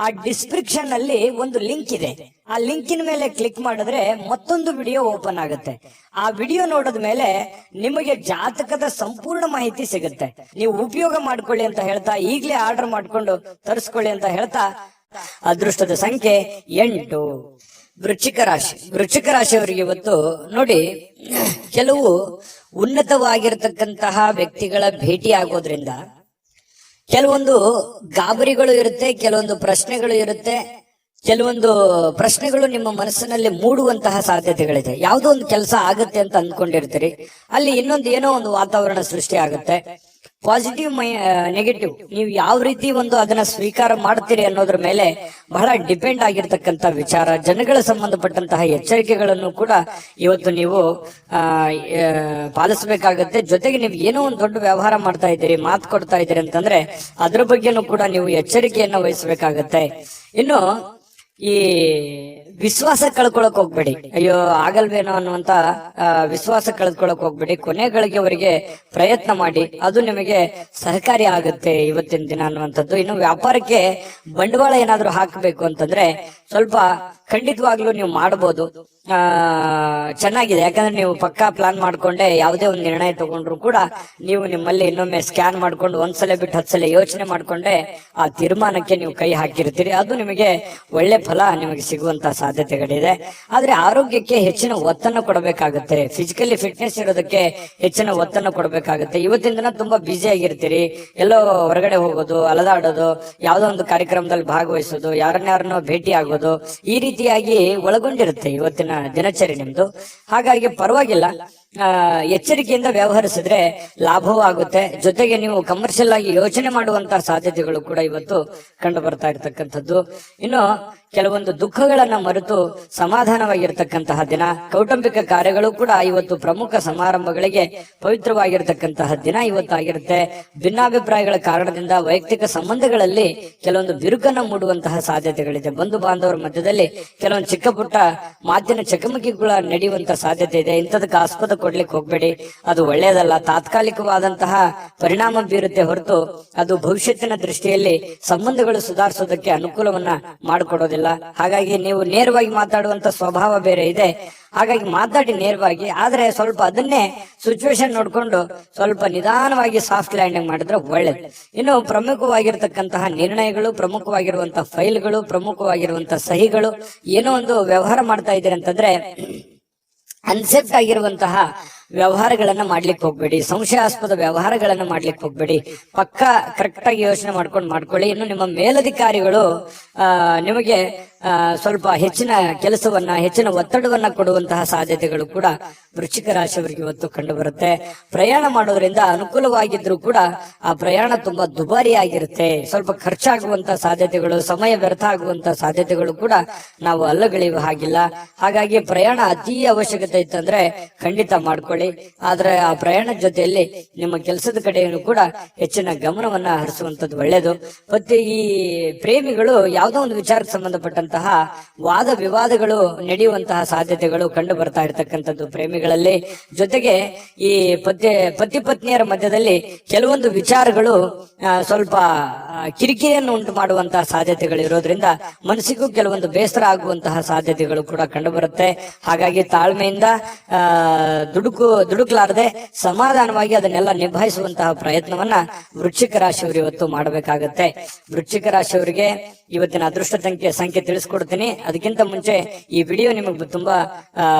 ಆ ಡಿಸ್ಕ್ರಿಪ್ಷನ್ ಅಲ್ಲಿ ಒಂದು ಲಿಂಕ್ ಇದೆ. ಆ ಲಿಂಕಿನ ಮೇಲೆ ಕ್ಲಿಕ್ ಮಾಡಿದ್ರೆ ಮತ್ತೊಂದು ವಿಡಿಯೋ ಓಪನ್ ಆಗುತ್ತೆ. ಆ ವಿಡಿಯೋ ನೋಡಿದ ಮೇಲೆ ನಿಮಗೆ ಜಾತಕದ ಸಂಪೂರ್ಣ ಮಾಹಿತಿ ಸಿಗುತ್ತೆ. ನೀವು ಉಪಯೋಗ ಮಾಡ್ಕೊಳ್ಳಿ ಅಂತ ಹೇಳ್ತಾ, ಈಗಲೇ ಆರ್ಡರ್ ಮಾಡ್ಕೊಂಡು ತರಿಸ್ಕೊಳ್ಳಿ ಅಂತ ಹೇಳ್ತಾ, ಅದೃಷ್ಟದ ಸಂಖ್ಯೆ 8. ವೃಶ್ಚಿಕ ರಾಶಿ. ವೃಶ್ಚಿಕ ರಾಶಿಯವರಿಗೆ ಇವತ್ತು ನೋಡಿ, ಕೆಲವು ಉನ್ನತವಾಗಿರತಕ್ಕಂತಹ ವ್ಯಕ್ತಿಗಳ ಭೇಟಿ ಆಗೋದ್ರಿಂದ ಕೆಲವೊಂದು ಗಾಬರಿಗಳು ಇರುತ್ತೆ, ಕೆಲವೊಂದು ಪ್ರಶ್ನೆಗಳು ಇರುತ್ತೆ. ಕೆಲವೊಂದು ಪ್ರಶ್ನೆಗಳು ನಿಮ್ಮ ಮನಸ್ಸಿನಲ್ಲಿ ಮೂಡುವಂತಹ ಸಾಧ್ಯತೆಗಳಿದೆ. ಯಾವುದೋ ಒಂದು ಕೆಲಸ ಆಗುತ್ತೆ ಅಂತ ಅಂದ್ಕೊಂಡಿರ್ತೀರಿ, ಅಲ್ಲಿ ಇನ್ನೊಂದು ಏನೋ ಒಂದು ವಾತಾವರಣ ಸೃಷ್ಟಿ ಆಗುತ್ತೆ. ಪಾಸಿಟಿವ್ ನೆಗೆಟಿವ್ ನೀವು ಯಾವ ರೀತಿ ಒಂದು ಅದನ್ನ ಸ್ವೀಕಾರ ಮಾಡ್ತೀರಿ ಅನ್ನೋದ್ರ ಮೇಲೆ ಬಹಳ ಡಿಪೆಂಡ್ ಆಗಿರ್ತಕ್ಕಂಥ ವಿಚಾರ. ಜನಗಳ ಸಂಬಂಧಪಟ್ಟಂತಹ ಎಚ್ಚರಿಕೆಗಳನ್ನು ಕೂಡ ಇವತ್ತು ನೀವು ಪಾಲಿಸಬೇಕಾಗತ್ತೆ. ಜೊತೆಗೆ ನೀವು ಏನೋ ಒಂದು ದೊಡ್ಡ ವ್ಯವಹಾರ ಮಾಡ್ತಾ ಇದ್ದೀರಿ, ಮಾತು ಕೊಡ್ತಾ ಇದ್ದೀರಿ ಅಂತಂದ್ರೆ ಅದ್ರ ಬಗ್ಗೆನೂ ಕೂಡ ನೀವು ಎಚ್ಚರಿಕೆಯನ್ನ ವಹಿಸಬೇಕಾಗತ್ತೆ. ಇನ್ನು ಈ ವಿಶ್ವಾಸ ಕಳ್ಕೊಳಕ್ ಹೋಗ್ಬೇಡಿ. ಅಯ್ಯೋ ಆಗಲ್ವೇನೋ ಅನ್ನುವಂತ ವಿಶ್ವಾಸ ಕಳ್ಕೊಳಕ್ ಹೋಗ್ಬೇಡಿ. ಕೊನೆಗಳಿಗೆವರೆಗೆ ಪ್ರಯತ್ನ ಮಾಡಿ, ಅದು ನಿಮಗೆ ಸಹಕಾರಿ ಆಗುತ್ತೆ ಇವತ್ತಿನ ದಿನ ಅನ್ನುವಂಥದ್ದು. ಇನ್ನು ವ್ಯಾಪಾರಕ್ಕೆ ಬಂಡವಾಳ ಏನಾದ್ರೂ ಹಾಕಬೇಕು ಅಂತಂದ್ರೆ ಸ್ವಲ್ಪ ಖಂಡಿತವಾಗ್ಲೂ ನೀವು ಮಾಡಬಹುದು. ಚೆನ್ನಾಗಿದೆ. ಯಾಕಂದ್ರೆ ನೀವು ಪಕ್ಕಾ ಪ್ಲಾನ್ ಮಾಡ್ಕೊಂಡೆ ಯಾವುದೇ ಒಂದು ನಿರ್ಣಯ ತಗೊಂಡ್ರು ಕೂಡ ನೀವು ನಿಮ್ಮಲ್ಲಿ ಇನ್ನೊಮ್ಮೆ ಸ್ಕ್ಯಾನ್ ಮಾಡ್ಕೊಂಡು ಒಂದ್ಸಲ ಬಿಟ್ಟು 10 ಸಲ ಯೋಚನೆ ಮಾಡ್ಕೊಂಡೆ ಆ ತೀರ್ಮಾನಕ್ಕೆ ನೀವು ಕೈ ಹಾಕಿರ್ತೀರಿ. ಅದು ನಿಮಗೆ ಒಳ್ಳೆ ಫಲ ನಿಮಗೆ ಸಿಗುವಂತ ಸಾಧ್ಯತೆಗಳಿದೆ. ಆದ್ರೆ ಆರೋಗ್ಯಕ್ಕೆ ಹೆಚ್ಚಿನ ಒತ್ತನ್ನು ಕೊಡಬೇಕಾಗುತ್ತೆ. ಫಿಸಿಕಲಿ ಫಿಟ್ನೆಸ್ ಇರೋದಕ್ಕೆ ಹೆಚ್ಚಿನ ಒತ್ತನ್ನು ಕೊಡಬೇಕಾಗುತ್ತೆ. ಇವತ್ತಿನ ದಿನ ತುಂಬಾ ಬ್ಯುಸಿ ಆಗಿರ್ತೀರಿ. ಎಲ್ಲೋ ಹೊರಗಡೆ ಹೋಗೋದು, ಅಲದಾಡೋದು, ಯಾವುದೋ ಒಂದು ಕಾರ್ಯಕ್ರಮದಲ್ಲಿ ಭಾಗವಹಿಸೋದು, ಯಾರನ್ನಾರನ್ನೋ ಭೇಟಿ ಆಗೋದು, ಈ ರೀತಿಯಾಗಿ ಒಳಗೊಂಡಿರುತ್ತೆ ಇವತ್ತಿನ ದಿನಚರಿ ನಿಮ್ದು. ಹಾಗಾಗಿ ಪರವಾಗಿಲ್ಲ, ಎಚ್ಚರಿಕೆಯಿಂದ ವ್ಯವಹರಿಸಿದ್ರೆ ಲಾಭವೂ ಆಗುತ್ತೆ. ಜೊತೆಗೆ ನೀವು ಕಮರ್ಷಿಯಲ್ ಆಗಿ ಯೋಚನೆ ಮಾಡುವಂತಹ ಸಾಧ್ಯತೆಗಳು ಕೂಡ ಇವತ್ತು ಕಂಡು ಬರ್ತಾ ಇರತಕ್ಕಂಥದ್ದು. ಇನ್ನು ಕೆಲವೊಂದು ದುಃಖಗಳನ್ನ ಮರೆತು ಸಮಾಧಾನವಾಗಿರ್ತಕ್ಕಂತಹ ದಿನ. ಕೌಟುಂಬಿಕ ಕಾರ್ಯಗಳು ಕೂಡ ಇವತ್ತು ಪ್ರಮುಖ ಸಮಾರಂಭಗಳಿಗೆ ಪವಿತ್ರವಾಗಿರ್ತಕ್ಕಂತಹ ದಿನ ಇವತ್ತಾಗಿರುತ್ತೆ. ಭಿನ್ನಾಭಿಪ್ರಾಯಗಳ ಕಾರಣದಿಂದ ವೈಯಕ್ತಿಕ ಸಂಬಂಧಗಳಲ್ಲಿ ಕೆಲವೊಂದು ಬಿರುಕನ್ನು ಮೂಡುವಂತಹ ಸಾಧ್ಯತೆಗಳಿದೆ. ಬಂಧು ಬಾಂಧವರ ಮಧ್ಯದಲ್ಲಿ ಕೆಲವೊಂದು ಚಿಕ್ಕ ಪುಟ್ಟ ಮಾತಿನ ಚಕಮಕಿಗಳ ನಡೆಯುವಂತಹ ಸಾಧ್ಯತೆ ಇದೆ. ಇಂಥದಕ್ಕೆ ಆಸ್ಪದ ಕೊಡ್ಲಿಕ್ಕೆ ಹೋಗ್ಬೇಡಿ, ಅದು ಒಳ್ಳೆಯದಲ್ಲ. ತಾತ್ಕಾಲಿಕವಾದಂತಹ ಪರಿಣಾಮ ಬೀರುತ್ತೆ ಹೊರತು ಅದು ಭವಿಷ್ಯತ್ತಿನ ದೃಷ್ಟಿಯಲ್ಲಿ ಸಂಬಂಧಗಳು ಸುಧಾರಿಸೋದಕ್ಕೆ ಅನುಕೂಲವನ್ನ ಮಾಡಿಕೊಡೋದಿಲ್ಲ. ಹಾಗಾಗಿ ನೀವು ನೇರವಾಗಿ ಮಾತಾಡುವಂತ ಸ್ವಭಾವ ಬೇರೆ ಇದೆ. ಹಾಗಾಗಿ ಮಾತಾಡಿ ನೇರವಾಗಿ, ಆದ್ರೆ ಸ್ವಲ್ಪ ಅದನ್ನೇ ಸಿಚುವೇಶನ್ ನೋಡ್ಕೊಂಡು ಸ್ವಲ್ಪ ನಿಧಾನವಾಗಿ ಸಾಫ್ಟ್ ಲ್ಯಾಂಡಿಂಗ್ ಮಾಡಿದ್ರೆ ಒಳ್ಳೇದು. ಇನ್ನು ಪ್ರಮುಖವಾಗಿರ್ತಕ್ಕಂತಹ ನಿರ್ಣಯಗಳು, ಪ್ರಮುಖವಾಗಿರುವಂತಹ ಫೈಲ್ಗಳು, ಪ್ರಮುಖವಾಗಿರುವಂತಹ ಸಹಿಗಳು, ಏನೋ ಒಂದು ವ್ಯವಹಾರ ಮಾಡ್ತಾ ಇದ್ದೀರಿ ಅಂತಂದ್ರೆ ಅನ್ಸೆಪ್ಟ್ ಆಗಿರುವಂತಹ ವ್ಯವಹಾರಗಳನ್ನ ಮಾಡ್ಲಿಕ್ಕೆ ಹೋಗ್ಬೇಡಿ. ಸಂಶಯಾಸ್ಪದ ವ್ಯವಹಾರಗಳನ್ನ ಮಾಡ್ಲಿಕ್ಕೆ ಹೋಗ್ಬೇಡಿ. ಪಕ್ಕ ಕರೆಕ್ಟ್ ಆಗಿ ಯೋಚನೆ ಮಾಡ್ಕೊಳ್ಳಿ. ಇನ್ನು ನಿಮ್ಮ ಮೇಲಧಿಕಾರಿಗಳು ನಿಮಗೆ ಸ್ವಲ್ಪ ಹೆಚ್ಚಿನ ಕೆಲಸವನ್ನ, ಹೆಚ್ಚಿನ ಒತ್ತಡವನ್ನ ಕೊಡುವಂತಹ ಸಾಧ್ಯತೆಗಳು ಕೂಡ ವೃಶ್ಚಿಕ ರಾಶಿಯವರಿಗೆ ಇವತ್ತು ಕಂಡು ಬರುತ್ತೆ. ಪ್ರಯಾಣ ಮಾಡೋದ್ರಿಂದ ಅನುಕೂಲವಾಗಿದ್ರು ಕೂಡ ಆ ಪ್ರಯಾಣ ತುಂಬಾ ದುಬಾರಿ ಆಗಿರುತ್ತೆ. ಸ್ವಲ್ಪ ಖರ್ಚಾಗುವಂತಹ ಸಾಧ್ಯತೆಗಳು, ಸಮಯ ವ್ಯರ್ಥ ಆಗುವಂತಹ ಸಾಧ್ಯತೆಗಳು ಕೂಡ ನಾವು ಅಲ್ಲಗಳೆಯುವ ಹಾಗಿಲ್ಲ. ಹಾಗಾಗಿ ಪ್ರಯಾಣ ಅತಿ ಅವಶ್ಯಕತೆ ಇತ್ತಂದ್ರೆ ಖಂಡಿತ ಮಾಡ್ಕೊಳ್ಳಿ. ಆದ್ರೆ ಆ ಪ್ರಯಾಣದ ಜೊತೆಯಲ್ಲಿ ನಿಮ್ಮ ಕೆಲಸದ ಕಡೆಯನ್ನು ಕೂಡ ಹೆಚ್ಚಿನ ಗಮನವನ್ನ ಹರಿಸುವಂತದ್ದು ಒಳ್ಳೆಯದು. ಮತ್ತೆ ಈ ಪ್ರೇಮಿಗಳು ಯಾವುದೋ ಒಂದು ವಿಚಾರಕ್ಕೆ ಸಂಬಂಧಪಟ್ಟಂತಹ ವಾದ ವಿವಾದಗಳು ನಡೆಯುವಂತಹ ಸಾಧ್ಯತೆಗಳು ಕಂಡು ಬರ್ತಾ ಇರತಕ್ಕಂಥದ್ದು ಪ್ರೇಮಿಗಳಲ್ಲಿ. ಜೊತೆಗೆ ಈ ಪತಿ ಪತ್ನಿಯರ ಮಧ್ಯದಲ್ಲಿ ಕೆಲವೊಂದು ವಿಚಾರಗಳು ಸ್ವಲ್ಪ ಕಿರಿಕಿರಿಯನ್ನು ಉಂಟು ಮಾಡುವಂತಹ ಸಾಧ್ಯತೆಗಳು ಇರೋದ್ರಿಂದ ಮನಸ್ಸಿಗೂ ಕೆಲವೊಂದು ಬೇಸರ ಆಗುವಂತಹ ಸಾಧ್ಯತೆಗಳು ಕೂಡ ಕಂಡು ಬರುತ್ತೆ. ಹಾಗಾಗಿ ತಾಳ್ಮೆಯಿಂದ ದುಡುಕ್ಲಾರದೆ ಸಮಾಧಾನವಾಗಿ ಅದನ್ನೆಲ್ಲ ನಿಭಾಯಿಸುವಂತಹ ಪ್ರಯತ್ನವನ್ನ ವೃಶ್ಚಿಕ ರಾಶಿಯವರು ಇವತ್ತು ಮಾಡಬೇಕಾಗತ್ತೆ. ವೃಶ್ಚಿಕ ರಾಶಿಯವರಿಗೆ ಇವತ್ತಿನ ಅದೃಷ್ಟ ಸಂಖ್ಯೆ ತಿಳಿಸ್ಕೊಡ್ತೀನಿ. ಅದಕ್ಕಿಂತ ಮುಂಚೆ ಈ ವಿಡಿಯೋ ನಿಮಗೆ ತುಂಬಾ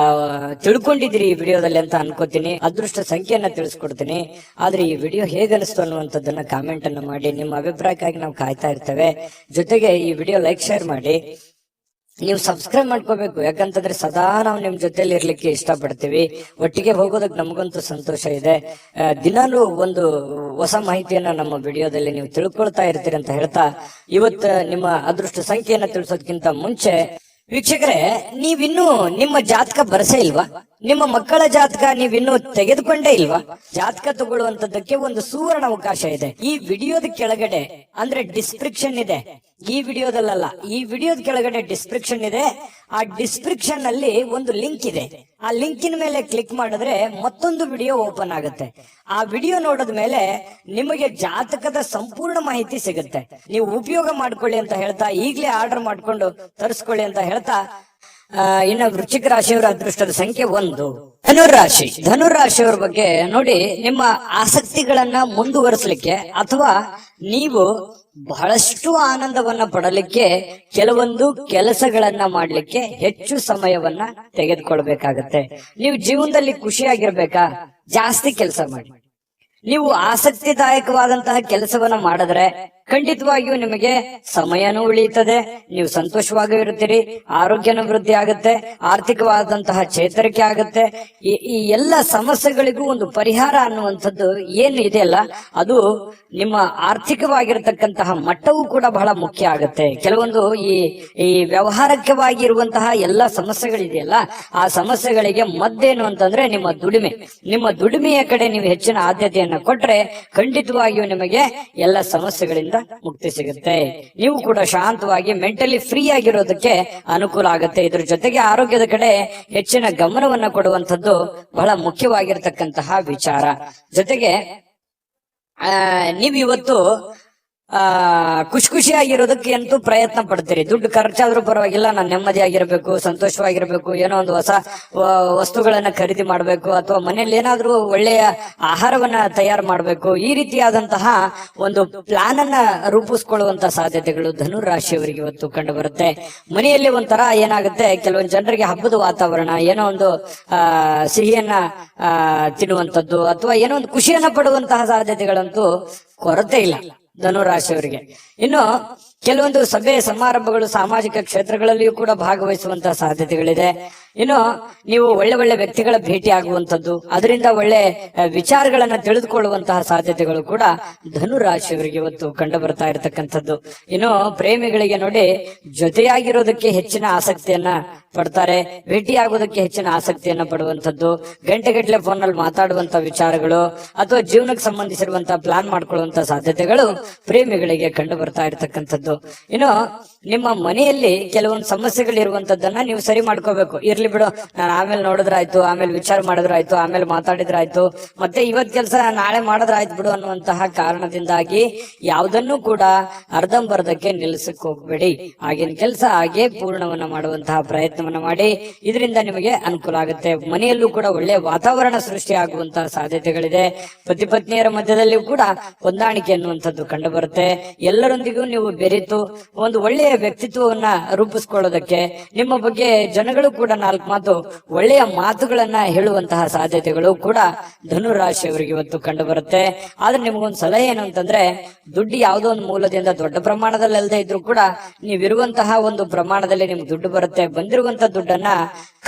ತಿಳ್ಕೊಂಡಿದ್ದೀರಿ ಈ ವಿಡಿಯೋದಲ್ಲಿ ಅಂತ ಅನ್ಕೋತೀನಿ. ಅದೃಷ್ಟ ಸಂಖ್ಯೆಯನ್ನ ತಿಳಿಸ್ಕೊಡ್ತೀನಿ. ಆದ್ರೆ ಈ ವಿಡಿಯೋ ಹೇಗನಿಸ್ತು ಅನ್ನುವಂಥದ್ದನ್ನ ಕಾಮೆಂಟ್ ಅನ್ನು ಮಾಡಿ. ನಿಮ್ಮ ಅಭಿಪ್ರಾಯಕ್ಕಾಗಿ ನಾವು ಕಾಯ್ತಾ ಇರ್ತೇವೆ. ಜೊತೆಗೆ ಈ ವಿಡಿಯೋ ಲೈಕ್, ಶೇರ್ ಮಾಡಿ. ನೀವು ಸಬ್ಸ್ಕ್ರೈಬ್ ಮಾಡ್ಕೋಬೇಕು. ಯಾಕಂತಂದ್ರೆ ಸದಾ ನಾವು ನಿಮ್ ಜೊತೆಲಿ ಇರ್ಲಿಕ್ಕೆ ಇಷ್ಟಪಡ್ತೀವಿ. ಒಟ್ಟಿಗೆ ಹೋಗೋದಕ್ಕೆ ನಮಗಂತೂ ಸಂತೋಷ ಇದೆ. ದಿನಾಲೂ ಒಂದು ಹೊಸ ಮಾಹಿತಿಯನ್ನ ನಮ್ಮ ವಿಡಿಯೋದಲ್ಲಿ ನೀವು ತಿಳ್ಕೊಳ್ತಾ ಇರ್ತೀರಿ ಅಂತ ಹೇಳ್ತಾ, ಇವತ್ತು ನಿಮ್ಮ ಅದೃಷ್ಟ ಸಂಖ್ಯೆಯನ್ನ ತಿಳಿಸೋದಕ್ಕಿಂತ ಮುಂಚೆ ವೀಕ್ಷಕರೇ, ನೀವಿನ್ನೂ ನಿಮ್ಮ ಜಾತಕ ಬರಸೇ ಇಲ್ವಾ? ನಿಮ್ಮ ಮಕ್ಕಳ ಜಾತಕ ನೀವಿನ್ನೂ ತೆಗೆದುಕೊಂಡೇ ಇಲ್ವಾ? ಜಾತಕ ತಗೊಳ್ಳುವಂತದ್ದಕ್ಕೆ ಒಂದು ಸುವರ್ಣ ಅವಕಾಶ ಇದೆ. ಈ ವಿಡಿಯೋದ ಕೆಳಗಡೆ ಅಂದ್ರೆ ಡಿಸ್ಕ್ರಿಪ್ಷನ್ ಇದೆ. ಈ ವಿಡಿಯೋದಲ್ಲ, ಈ ವಿಡಿಯೋದ ಕೆಳಗಡೆ ಡಿಸ್ಕ್ರಿಪ್ಷನ್ ಇದೆ. ಆ ಡಿಸ್ಕ್ರಿಪ್ಷನ್ ಅಲ್ಲಿ ಒಂದು ಲಿಂಕ್ ಇದೆ. ಆ ಲಿಂಕಿನ ಮೇಲೆ ಕ್ಲಿಕ್ ಮಾಡಿದ್ರೆ ಮತ್ತೊಂದು ವಿಡಿಯೋ ಓಪನ್ ಆಗುತ್ತೆ. ಆ ವಿಡಿಯೋ ನೋಡಿದ ಮೇಲೆ ನಿಮಗೆ ಜಾತಕದ ಸಂಪೂರ್ಣ ಮಾಹಿತಿ ಸಿಗುತ್ತೆ. ನೀವು ಉಪಯೋಗ ಮಾಡ್ಕೊಳ್ಳಿ ಅಂತ ಹೇಳ್ತಾ, ಈಗಲೇ ಆರ್ಡರ್ ಮಾಡ್ಕೊಂಡು ತರಿಸ್ಕೊಳ್ಳಿ ಅಂತ ಹೇಳ್ತಾ, ಇನ್ನು ವೃಶ್ಚಿಕ ರಾಶಿಯವರ ಅದೃಷ್ಟದ ಸಂಖ್ಯೆ 1. ಧನುರಾಶಿ. ಧನುರಾಶಿಯವರ ಬಗ್ಗೆ ನೋಡಿ, ನಿಮ್ಮ ಆಸಕ್ತಿಗಳನ್ನ ಮುಂದುವರಿಸಲಿಕ್ಕೆ ಅಥವಾ ನೀವು ಬಹಳಷ್ಟು ಆನಂದವನ್ನ ಪಡಲಿಕ್ಕೆ ಕೆಲವೊಂದು ಕೆಲಸಗಳನ್ನ ಮಾಡ್ಲಿಕ್ಕೆ ಹೆಚ್ಚು ಸಮಯವನ್ನ ತೆಗೆದುಕೊಳ್ಬೇಕಾಗತ್ತೆ. ನೀವು ಜೀವನದಲ್ಲಿ ಖುಷಿಯಾಗಿರ್ಬೇಕಾ? ಜಾಸ್ತಿ ಕೆಲಸ ಮಾಡಿ. ನೀವು ಆಸಕ್ತಿದಾಯಕವಾದಂತಹ ಕೆಲಸವನ್ನ ಮಾಡಿದ್ರೆ ಖಂಡಿತವಾಗಿಯೂ ನಿಮಗೆ ಸಮಯನೂ ಉಳಿಯುತ್ತದೆ, ನೀವು ಸಂತೋಷವಾಗಿ ಇರುತ್ತೀರಿ, ಆರೋಗ್ಯನೂ ವೃದ್ಧಿ ಆಗುತ್ತೆ, ಆರ್ಥಿಕವಾದಂತಹ ಚೇತರಿಕೆ ಆಗುತ್ತೆ. ಈ ಎಲ್ಲ ಸಮಸ್ಯೆಗಳಿಗೂ ಒಂದು ಪರಿಹಾರ ಅನ್ನುವಂಥದ್ದು ಏನು ಇದೆಯಲ್ಲ, ಅದು ನಿಮ್ಮ ಆರ್ಥಿಕವಾಗಿರತಕ್ಕಂತಹ ಮಟ್ಟವೂ ಕೂಡ ಬಹಳ ಮುಖ್ಯ ಆಗುತ್ತೆ. ಕೆಲವೊಂದು ಈ ವ್ಯವಹಾರಕವಾಗಿ ಇರುವಂತಹ ಎಲ್ಲ ಸಮಸ್ಯೆಗಳಿದೆಯಲ್ಲ, ಆ ಸಮಸ್ಯೆಗಳಿಗೆ ಮದ್ದೇನು ಅಂತಂದ್ರೆ ನಿಮ್ಮ ದುಡಿಮೆ. ನಿಮ್ಮ ದುಡಿಮೆಯ ಕಡೆ ನೀವು ಹೆಚ್ಚಿನ ಆದ್ಯತೆಯನ್ನ ಕೊಟ್ರೆ ಖಂಡಿತವಾಗಿಯೂ ನಿಮಗೆ ಎಲ್ಲ ಸಮಸ್ಯೆಗಳಿಂದ ಮುಕ್ತಿ ಸಿಗುತ್ತೆ. ನೀವು ಕೂಡ ಶಾಂತವಾಗಿ ಮೆಂಟಲಿ ಫ್ರೀ ಆಗಿರೋದಕ್ಕೆ ಅನುಕೂಲ ಆಗುತ್ತೆ. ಇದ್ರ ಜೊತೆಗೆ ಆರೋಗ್ಯದ ಕಡೆ ಹೆಚ್ಚಿನ ಗಮನವನ್ನ ಕೊಡುವಂಥದ್ದು ಬಹಳ ಮುಖ್ಯವಾಗಿರ್ತಕ್ಕಂತಹ ವಿಚಾರ. ಜೊತೆಗೆ ನೀವು ಇವತ್ತು ಖುಷಿಯಾಗಿರೋದಕ್ಕೆ ಅಂತೂ ಪ್ರಯತ್ನ ಪಡ್ತೀರಿ. ದುಡ್ಡು ಖರ್ಚಾದ್ರೂ ಪರವಾಗಿಲ್ಲ, ನಾನು ನೆಮ್ಮದಿಯಾಗಿರ್ಬೇಕು, ಸಂತೋಷವಾಗಿರ್ಬೇಕು, ಏನೋ ಒಂದು ಹೊಸ ವಸ್ತುಗಳನ್ನ ಖರೀದಿ ಮಾಡ್ಬೇಕು, ಅಥವಾ ಮನೆಯಲ್ಲಿ ಏನಾದ್ರೂ ಒಳ್ಳೆಯ ಆಹಾರವನ್ನ ತಯಾರು ಮಾಡ್ಬೇಕು. ಈ ರೀತಿಯಾದಂತಹ ಒಂದು ಪ್ಲಾನ್ ಅನ್ನ ರೂಪಿಸ್ಕೊಳ್ಳುವಂತ ಸಾಧ್ಯತೆಗಳು ಧನುರಾಶಿಯವರಿಗೆ ಇವತ್ತು ಕಂಡು ಬರುತ್ತೆ. ಮನೆಯಲ್ಲಿ ಒಂಥರ ಏನಾಗುತ್ತೆ, ಕೆಲವೊಂದು ಜನರಿಗೆ ಹಬ್ಬದ ವಾತಾವರಣ, ಏನೋ ಒಂದು ಸಿಹಿಯನ್ನ ತಿನ್ನುವಂಥದ್ದು ಅಥವಾ ಏನೋ ಒಂದು ಖುಷಿಯನ್ನ ಪಡುವಂತಹ ಸಾಧ್ಯತೆಗಳಂತೂ ಕೊರತೆ ಇಲ್ಲ ಧನುರಾಶಿಯವರಿಗೆ. ಇನ್ನು ಕೆಲವೊಂದು ಸಭೆ ಸಮಾರಂಭಗಳು, ಸಾಮಾಜಿಕ ಕ್ಷೇತ್ರಗಳಲ್ಲಿಯೂ ಕೂಡ ಭಾಗವಹಿಸುವಂತಹ ಸಾಧ್ಯತೆಗಳಿದೆ. ಇನ್ನು ನೀವು ಒಳ್ಳೆ ಒಳ್ಳೆ ವ್ಯಕ್ತಿಗಳ ಭೇಟಿ ಆಗುವಂತದ್ದು, ಅದರಿಂದ ಒಳ್ಳೆ ವಿಚಾರಗಳನ್ನ ತಿಳಿದುಕೊಳ್ಳುವಂತಹ ಸಾಧ್ಯತೆಗಳು ಕೂಡ ಧನುರಾಶಿಯವರಿಗೆ ಇವತ್ತು ಕಂಡು ಬರ್ತಾ ಇರತಕ್ಕಂಥದ್ದು. ಇನ್ನು ಪ್ರೇಮಿಗಳಿಗೆ ನೋಡಿ, ಜೊತೆಯಾಗಿರೋದಕ್ಕೆ ಹೆಚ್ಚಿನ ಆಸಕ್ತಿಯನ್ನ ಪಡ್ತಾರೆ, ಭೇಟಿಯಾಗೋದಕ್ಕೆ ಹೆಚ್ಚಿನ ಆಸಕ್ತಿಯನ್ನ ಪಡುವಂತದ್ದು, ಗಂಟೆಗಟ್ಟಲೆ ಫೋನ್ ನಲ್ಲಿ ಮಾತಾಡುವಂತ ವಿಚಾರಗಳು ಅಥವಾ ಜೀವನಕ್ಕೆ ಸಂಬಂಧಿಸಿರುವಂತಹ ಪ್ಲಾನ್ ಮಾಡ್ಕೊಳ್ಳುವಂತ ಸಾಧ್ಯತೆಗಳು ಪ್ರೇಮಿಗಳಿಗೆ ಕಂಡು ಬರ್ತಾ ಇರತಕ್ಕಂಥದ್ದು. ಇನ್ನು ನಿಮ್ಮ ಮನೆಯಲ್ಲಿ ಕೆಲವೊಂದು ಸಮಸ್ಯೆಗಳಿರುವಂತದ್ದನ್ನ ನೀವು ಸರಿ ಮಾಡ್ಕೋಬೇಕು. ಇರ್ಲಿ ಬಿಡು, ನಾನು ಆಮೇಲೆ ನೋಡಿದ್ರಾಯ್ತು, ಆಮೇಲೆ ವಿಚಾರ ಮಾಡಿದ್ರಾಯ್ತು, ಆಮೇಲೆ ಮಾತಾಡಿದ್ರಾಯ್ತು, ಮತ್ತೆ ಇವತ್ ಕೆಲಸ ನಾಳೆ ಮಾಡಿದ್ರಾಯ್ತು ಬಿಡು ಅನ್ನುವಂತಹ ಕಾರಣದಿಂದಾಗಿ ಯಾವುದನ್ನು ಕೂಡ ಅರ್ಧಂಬರ್ಧಕ್ಕೆ ನಿಲ್ಲಿಸಕ್ ಹೋಗ್ಬೇಡಿ. ಆಗಿನ ಕೆಲಸ ಹಾಗೆ ಪೂರ್ಣವನ್ನ ಮಾಡುವಂತಹ ಪ್ರಯತ್ನವನ್ನ ಮಾಡಿ. ಇದರಿಂದ ನಿಮಗೆ ಅನುಕೂಲ ಆಗುತ್ತೆ. ಮನೆಯಲ್ಲೂ ಕೂಡ ಒಳ್ಳೆಯ ವಾತಾವರಣ ಸೃಷ್ಟಿ ಆಗುವಂತಹ ಸಾಧ್ಯತೆಗಳಿದೆ. ಪತಿ ಪತ್ನಿಯರ ಮಧ್ಯದಲ್ಲಿಯೂ ಕೂಡ ಹೊಂದಾಣಿಕೆ ಅನ್ನುವಂಥದ್ದು ಕಂಡು ಬರುತ್ತೆ. ಎಲ್ಲರೊಂದಿಗೂ ನೀವು ಬೆರೆತು ಒಂದು ಒಳ್ಳೆಯ ವ್ಯಕ್ತಿತ್ವವನ್ನ ರೂಪಿಸ್ಕೊಳ್ಳೋದಕ್ಕೆ, ನಿಮ್ಮ ಬಗ್ಗೆ ಜನಗಳು ಕೂಡ 4 ಮಾತು ಒಳ್ಳೆಯ ಮಾತುಗಳನ್ನ ಹೇಳುವಂತಹ ಸಾಧ್ಯತೆಗಳು ಕೂಡ ಧನುರಾಶಿಯವರಿಗೆ ಇವತ್ತು ಕಂಡು ಬರುತ್ತೆ. ಆದ್ರೆ ನಿಮಗೊಂದು ಸಲಹೆ ಏನು ಅಂತಂದ್ರೆ, ದುಡ್ಡು ಯಾವುದೋ ಒಂದು ಮೂಲದಿಂದ ದೊಡ್ಡ ಪ್ರಮಾಣದಲ್ಲಿ ಅಲ್ಲದೆ ಇದ್ರೂ ಕೂಡ ನೀವಿರುವಂತಹ ಒಂದು ಪ್ರಮಾಣದಲ್ಲಿ ನಿಮ್ಗೆ ದುಡ್ಡು ಬರುತ್ತೆ. ಬಂದಿರುವಂತಹ ದುಡ್ಡನ್ನ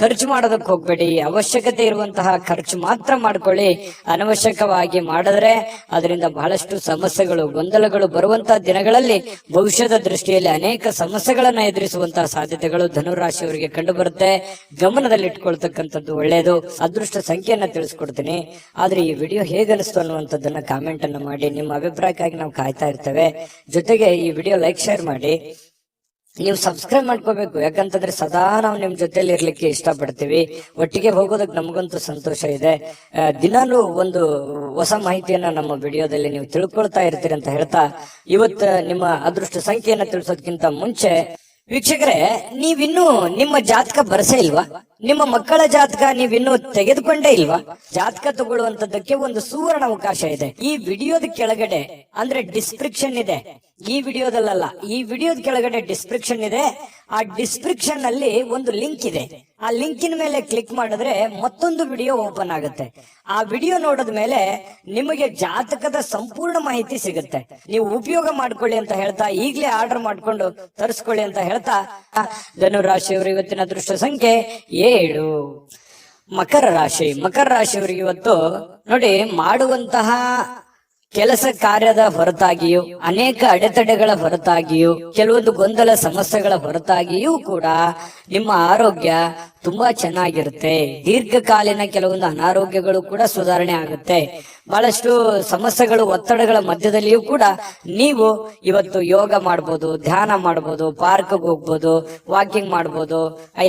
ಖರ್ಚು ಮಾಡೋದಕ್ಕೆ ಹೋಗ್ಬೇಡಿ. ಅವಶ್ಯಕತೆ ಇರುವಂತಹ ಖರ್ಚು ಮಾತ್ರ ಮಾಡ್ಕೊಳ್ಳಿ. ಅನವಶ್ಯಕವಾಗಿ ಮಾಡಿದ್ರೆ ಅದರಿಂದ ಬಹಳಷ್ಟು ಸಮಸ್ಯೆಗಳು, ಗೊಂದಲಗಳು ಬರುವಂತಹ ದಿನಗಳಲ್ಲಿ ಭವಿಷ್ಯದ ದೃಷ್ಟಿಯಲ್ಲಿ ಅನೇಕ ಸಮಸ್ಯೆಗಳನ್ನ ಎದುರಿಸುವಂತಹ ಸಾಧ್ಯತೆಗಳು ಧನುರಾಶಿಯವರಿಗೆ ಕಂಡು ಬರುತ್ತೆ. ಗಮನದಲ್ಲಿ ಇಟ್ಕೊಳ್ತಕ್ಕಂಥದ್ದು ಒಳ್ಳೆಯದು. ಅದೃಷ್ಟ ಸಂಖ್ಯೆಯನ್ನ ತಿಳಿಸ್ಕೊಡ್ತೀನಿ. ಆದ್ರೆ ಈ ವಿಡಿಯೋ ಹೇಗನಿಸ್ತು ಅನ್ನುವಂಥದ್ದನ್ನ ಕಾಮೆಂಟ್ ಅನ್ನ ಮಾಡಿ. ನಿಮ್ಮ ಅಭಿಪ್ರಾಯಕ್ಕಾಗಿ ನಾವು ಕಾಯ್ತಾ ಇರ್ತೇವೆ. ಜೊತೆಗೆ ಈ ವಿಡಿಯೋ ಲೈಕ್, ಶೇರ್ ಮಾಡಿ. ನೀವು ಸಬ್ಸ್ಕ್ರೈಬ್ ಮಾಡ್ಕೋಬೇಕು. ಯಾಕಂತಂದ್ರೆ ಸದಾ ನಾವು ನಿಮ್ ಜೊತೆಲಿ ಇರ್ಲಿಕ್ಕೆ ಇಷ್ಟಪಡ್ತೀವಿ. ಒಟ್ಟಿಗೆ ಹೋಗೋದಕ್ಕೆ ನಮಗಂತೂ ಸಂತೋಷ ಇದೆ. ದಿನಾಲೂ ಒಂದು ಹೊಸ ಮಾಹಿತಿಯನ್ನ ನಮ್ಮ ವಿಡಿಯೋದಲ್ಲಿ ನೀವು ತಿಳ್ಕೊಳ್ತಾ ಇರ್ತೀರಿ ಅಂತ ಹೇಳ್ತಾ, ಇವತ್ತು ನಿಮ್ಮ ಅದೃಷ್ಟ ಸಂಖ್ಯೆಯನ್ನ ತಿಳಿಸೋದಕ್ಕಿಂತ ಮುಂಚೆ ವೀಕ್ಷಕರೇ, ನೀವಿನ್ನೂ ನಿಮ್ಮ ಜಾತಕ ಬರಸೇ ಇಲ್ವಾ? ನಿಮ್ಮ ಮಕ್ಕಳ ಜಾತಕ ನೀವಿನ್ನೂ ತೆಗೆದುಕೊಂಡೇ ಇಲ್ವಾ? ಜಾತಕ ತಗೊಳ್ಳುವಂತದ್ದಕ್ಕೆ ಒಂದು ಸುವರ್ಣ ಅವಕಾಶ ಇದೆ. ಈ ವಿಡಿಯೋದ ಕೆಳಗಡೆ ಅಂದ್ರೆ ಡಿಸ್ಕ್ರಿಪ್ಷನ್ ಇದೆ, ಈ ವಿಡಿಯೋದಲ್ಲ, ಈ ವಿಡಿಯೋದ ಕೆಳಗಡೆ ಡಿಸ್ಕ್ರಿಪ್ಷನ್ ಇದೆ. ಆ ಡಿಸ್ಕ್ರಿಪ್ಷನ್ ಅಲ್ಲಿ ಒಂದು ಲಿಂಕ್ ಇದೆ. ಆ ಲಿಂಕಿನ ಮೇಲೆ ಕ್ಲಿಕ್ ಮಾಡಿದ್ರೆ ಮತ್ತೊಂದು ವಿಡಿಯೋ ಓಪನ್ ಆಗುತ್ತೆ. ಆ ವಿಡಿಯೋ ನೋಡಿದ ಮೇಲೆ ನಿಮಗೆ ಜಾತಕದ ಸಂಪೂರ್ಣ ಮಾಹಿತಿ ಸಿಗುತ್ತೆ. ನೀವು ಉಪಯೋಗ ಮಾಡ್ಕೊಳ್ಳಿ ಅಂತ ಹೇಳ್ತಾ, ಈಗಲೇ ಆರ್ಡರ್ ಮಾಡ್ಕೊಂಡು ತರಿಸ್ಕೊಳ್ಳಿ ಅಂತ ಹೇಳ್ತಾ, ಧನುರಾಶಿಯವರು ಇವತ್ತಿನ ಅದೃಷ್ಟ ಸಂಖ್ಯೆ 7. ಮಕರ ರಾಶಿ. ಮಕರ ರಾಶಿಯವರಿಗೆ ಇವತ್ತು ನೋಡಿ, ಮಾಡುವಂತಹ ಕೆಲಸ ಕಾರ್ಯದ ಹೊರತಾಗಿಯೂ, ಅನೇಕ ಅಡೆತಡೆಗಳ ಹೊರತಾಗಿಯೂ, ಕೆಲವೊಂದು ಗೊಂದಲ ಸಮಸ್ಯೆಗಳ ಹೊರತಾಗಿಯೂ ಕೂಡ ನಿಮ್ಮ ಆರೋಗ್ಯ ತುಂಬಾ ಚೆನ್ನಾಗಿರುತ್ತೆ. ದೀರ್ಘಕಾಲೀನ ಕೆಲವೊಂದು ಅನಾರೋಗ್ಯಗಳು ಕೂಡ ಸುಧಾರಣೆ ಆಗುತ್ತೆ. ಬಹಳಷ್ಟು ಸಮಸ್ಯೆಗಳು, ಒತ್ತಡಗಳ ಮಧ್ಯದಲ್ಲಿಯೂ ಕೂಡ ನೀವು ಇವತ್ತು ಯೋಗ ಮಾಡ್ಬೋದು, ಧ್ಯಾನ ಮಾಡ್ಬೋದು, ಪಾರ್ಕ್ಗೆ ಹೋಗ್ಬೋದು, ವಾಕಿಂಗ್ ಮಾಡ್ಬೋದು,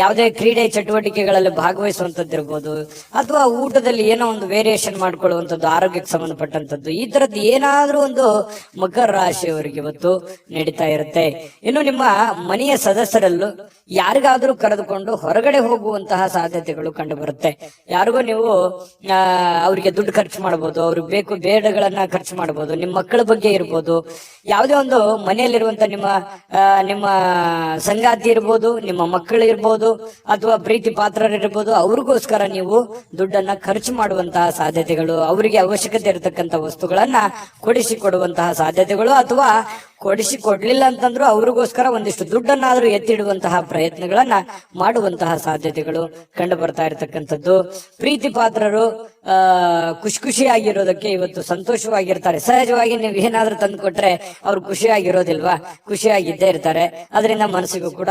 ಯಾವುದೇ ಕ್ರೀಡೆ ಚಟುವಟಿಕೆಗಳಲ್ಲಿ ಭಾಗವಹಿಸುವಂತದ್ದಿರ್ಬೋದು, ಅಥವಾ ಊಟದಲ್ಲಿ ಏನೋ ಒಂದು ವೇರಿಯೇಷನ್ ಮಾಡ್ಕೊಳ್ಳುವಂಥದ್ದು, ಆರೋಗ್ಯಕ್ಕೆ ಸಂಬಂಧಪಟ್ಟಂತದ್ದು, ಈ ತರದ್ದು ಏನಾದ್ರೂ ಒಂದು ಮಕರ ರಾಶಿಯವರಿಗೆ ಇವತ್ತು ನಡೀತಾ ಇರುತ್ತೆ. ಇನ್ನು ನಿಮ್ಮ ಮನೆಯ ಸದಸ್ಯರಲ್ಲೂ ಯಾರಿಗಾದ್ರೂ ಕರೆದುಕೊಂಡು ಹೊರಗಡೆ ಹೋಗುವಂತಹ ಸಾಧ್ಯತೆಗಳು ಕಂಡು ಬರುತ್ತೆ. ಯಾರಿಗೋ ನೀವು ಅವರಿಗೆ ದುಡ್ಡು ಖರ್ಚು ಮಾಡಬಹುದು, ಅವ್ರಿಗೆ ಬೇಕು ಬೇಡಗಳನ್ನ ಖರ್ಚು ಮಾಡಬಹುದು, ನಿಮ್ಮ ಮಕ್ಕಳ ಬಗ್ಗೆ ಇರ್ಬೋದು, ಯಾವುದೇ ಒಂದು ಮನೆಯಲ್ಲಿರುವಂತ ನಿಮ್ಮ ಸಂಗಾತಿ ಇರ್ಬೋದು, ನಿಮ್ಮ ಮಕ್ಕಳು ಇರ್ಬೋದು, ಅಥವಾ ಪ್ರೀತಿ ಪಾತ್ರರಿರ್ಬೋದು, ಅವ್ರಿಗೋಸ್ಕರ ನೀವು ದುಡ್ಡನ್ನ ಖರ್ಚು ಮಾಡುವಂತಹ ಸಾಧ್ಯತೆಗಳು, ಅವರಿಗೆ ಅವಶ್ಯಕತೆ ಇರತಕ್ಕಂತ ವಸ್ತುಗಳನ್ನ ಕೊಡಿಸಿಕೊಡುವಂತಹ ಸಾಧ್ಯತೆಗಳು, ಅಥವಾ ಕೊಡಿಸಿಕೊಡ್ಲಿಲ್ಲ ಅಂತಂದ್ರೂ ಅವ್ರಿಗೋಸ್ಕರ ಒಂದಿಷ್ಟು ದುಡ್ಡನ್ನಾದ್ರೂ ಎತ್ತಿಡುವಂತಹ ಪ್ರಯತ್ನಗಳನ್ನ ಮಾಡುವಂತಹ ಸಾಧ್ಯತೆಗಳು ಕಂಡು ಬರ್ತಾ ಇರತಕ್ಕಂಥದ್ದು. ಪ್ರೀತಿ ಪಾತ್ರರು ಖುಷಿಯಾಗಿರೋದಕ್ಕೆ ಇವತ್ತು ಸಂತೋಷವಾಗಿರ್ತಾರೆ. ಸಹಜವಾಗಿ ನೀವು ಏನಾದ್ರೂ ತಂದು ಕೊಟ್ರೆ ಅವ್ರು ಖುಷಿಯಾಗಿರೋದಿಲ್ವಾ? ಖುಷಿಯಾಗಿದ್ದೇ ಇರ್ತಾರೆ. ಅದರಿಂದ ಮನಸ್ಸಿಗೂ ಕೂಡ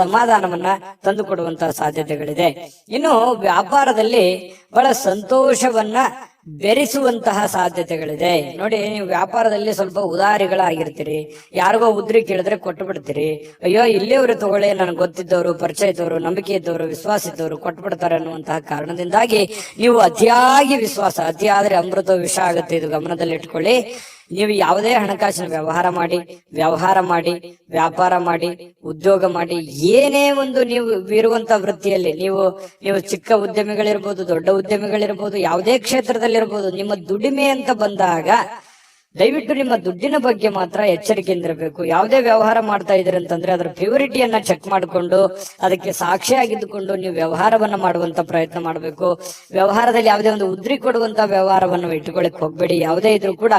ಸಮಾಧಾನವನ್ನ ತಂದು ಕೊಡುವಂತಹ ಸಾಧ್ಯತೆಗಳಿದೆ. ಇನ್ನು ವ್ಯಾಪಾರದಲ್ಲಿ ಬಹಳ ಸಂತೋಷವನ್ನ ಬೆರೆಸುವಂತಹ ಸಾಧ್ಯತೆಗಳಿದೆ. ನೋಡಿ, ನೀವು ವ್ಯಾಪಾರದಲ್ಲಿ ಸ್ವಲ್ಪ ಉದಾರಿಗಳಾಗಿರ್ತೀರಿ. ಯಾರಿಗೋ ಉದ್ರಿ ಕೇಳಿದ್ರೆ ಕೊಟ್ಟು ಬಿಡ್ತೀರಿ. ಅಯ್ಯೋ, ಇಲ್ಲಿಯವರು ತಗೊಳ್ಳಿ, ನನಗೆ ಗೊತ್ತಿದ್ದವರು, ಪರಿಚಯ ಇದ್ದವರು, ನಂಬಿಕೆ ಇದ್ದವರು, ವಿಶ್ವಾಸ ಇದ್ದವರು ಕೊಟ್ಟು ಬಿಡ್ತಾರೆ ಅನ್ನುವಂತಹ ಕಾರಣದಿಂದಾಗಿ ನೀವು ಅತಿಯಾಗಿ ವಿಶ್ವಾಸ, ಅತಿಯಾದ್ರೆ ಅಮೃತ ವಿಷ ಆಗುತ್ತೆ. ಇದು ಗಮನದಲ್ಲಿ ಇಟ್ಕೊಳ್ಳಿ. ನೀವು ಯಾವುದೇ ಹಣಕಾಸಿನ ವ್ಯವಹಾರ ಮಾಡಿ, ವ್ಯಾಪಾರ ಮಾಡಿ, ಉದ್ಯೋಗ ಮಾಡಿ, ಏನೇ ಒಂದು ನೀವು ಇರುವಂತ ವೃತ್ತಿಯಲ್ಲಿ ನೀವು ಚಿಕ್ಕ ಉದ್ಯಮಿಗಳಿರ್ಬೋದು, ದೊಡ್ಡ ಉದ್ಯಮಿಗಳಿರ್ಬೋದು, ಯಾವುದೇ ಕ್ಷೇತ್ರದಲ್ಲಿರ್ಬೋದು, ನಿಮ್ಮ ದುಡಿಮೆ ಅಂತ ಬಂದಾಗ ದಯವಿಟ್ಟು ನಿಮ್ಮ ದುಡ್ಡಿನ ಬಗ್ಗೆ ಮಾತ್ರ ಎಚ್ಚರಿಕೆಯಿಂದಿರಬೇಕು. ಯಾವುದೇ ವ್ಯವಹಾರ ಮಾಡ್ತಾ ಇದ್ರಿ ಅಂತಂದ್ರೆ ಅದರ ಪ್ಯೂರಿಟಿಯನ್ನ ಚೆಕ್ ಮಾಡಿಕೊಂಡು ಅದಕ್ಕೆ ಸಾಕ್ಷಿಯಾಗಿದ್ದುಕೊಂಡು ನೀವು ವ್ಯವಹಾರವನ್ನ ಮಾಡುವಂತ ಪ್ರಯತ್ನ ಮಾಡಬೇಕು. ವ್ಯವಹಾರದಲ್ಲಿ ಯಾವುದೇ ಒಂದು ಉದ್ರಿ ಕೊಡುವಂತ ವ್ಯವಹಾರವನ್ನು ಇಟ್ಟುಕೊಳ್ಳಿಕ್ ಹೋಗ್ಬೇಡಿ. ಯಾವುದೇ ಇದ್ರೂ ಕೂಡ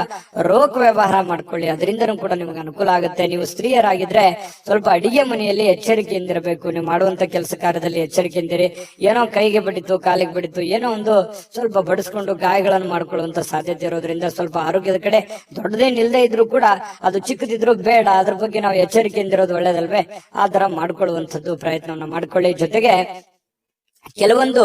ರೋಕ್ ವ್ಯವಹಾರ ಮಾಡ್ಕೊಳ್ಳಿ, ಅದರಿಂದನೂ ಕೂಡ ನಿಮ್ಗೆ ಅನುಕೂಲ ಆಗುತ್ತೆ. ನೀವು ಸ್ತ್ರೀಯರಾಗಿದ್ರೆ ಸ್ವಲ್ಪ ಅಡಿಗೆ ಮನೆಯಲ್ಲಿ ಎಚ್ಚರಿಕೆಯಿಂದಿರಬೇಕು. ನೀವು ಮಾಡುವಂತ ಕೆಲಸ ಕಾರ್ಯದಲ್ಲಿ ಎಚ್ಚರಿಕೆಯಿಂದಿರಿ. ಏನೋ ಕೈಗೆ ಬಡಿತು, ಕಾಲಿಗೆ ಬಡಿತು, ಏನೋ ಒಂದು ಸ್ವಲ್ಪ ಬಡಿಸ್ಕೊಂಡು ಗಾಯಗಳನ್ನು ಮಾಡ್ಕೊಳ್ಳುವಂತ ಸಾಧ್ಯತೆ ಇರೋದ್ರಿಂದ ಸ್ವಲ್ಪ ಆರೋಗ್ಯದ ಕಡೆ ದೊಡ್ಡದೇನಿಲ್ಲದೆ ಇದ್ರು ಕೂಡ ಅದು ಚಿಕ್ಕದಿದ್ರು ಬೇಡ, ಅದ್ರ ಬಗ್ಗೆ ನಾವು ಎಚ್ಚರಿಕೆಯಿಂದಿರೋದು ಒಳ್ಳೇದಲ್ವೇ? ಆ ತರ ಮಾಡ್ಕೊಳ್ಳುವಂಥದ್ದು ಪ್ರಯತ್ನವನ್ನ ಮಾಡ್ಕೊಳ್ಳಿ. ಜೊತೆಗೆ ಕೆಲವೊಂದು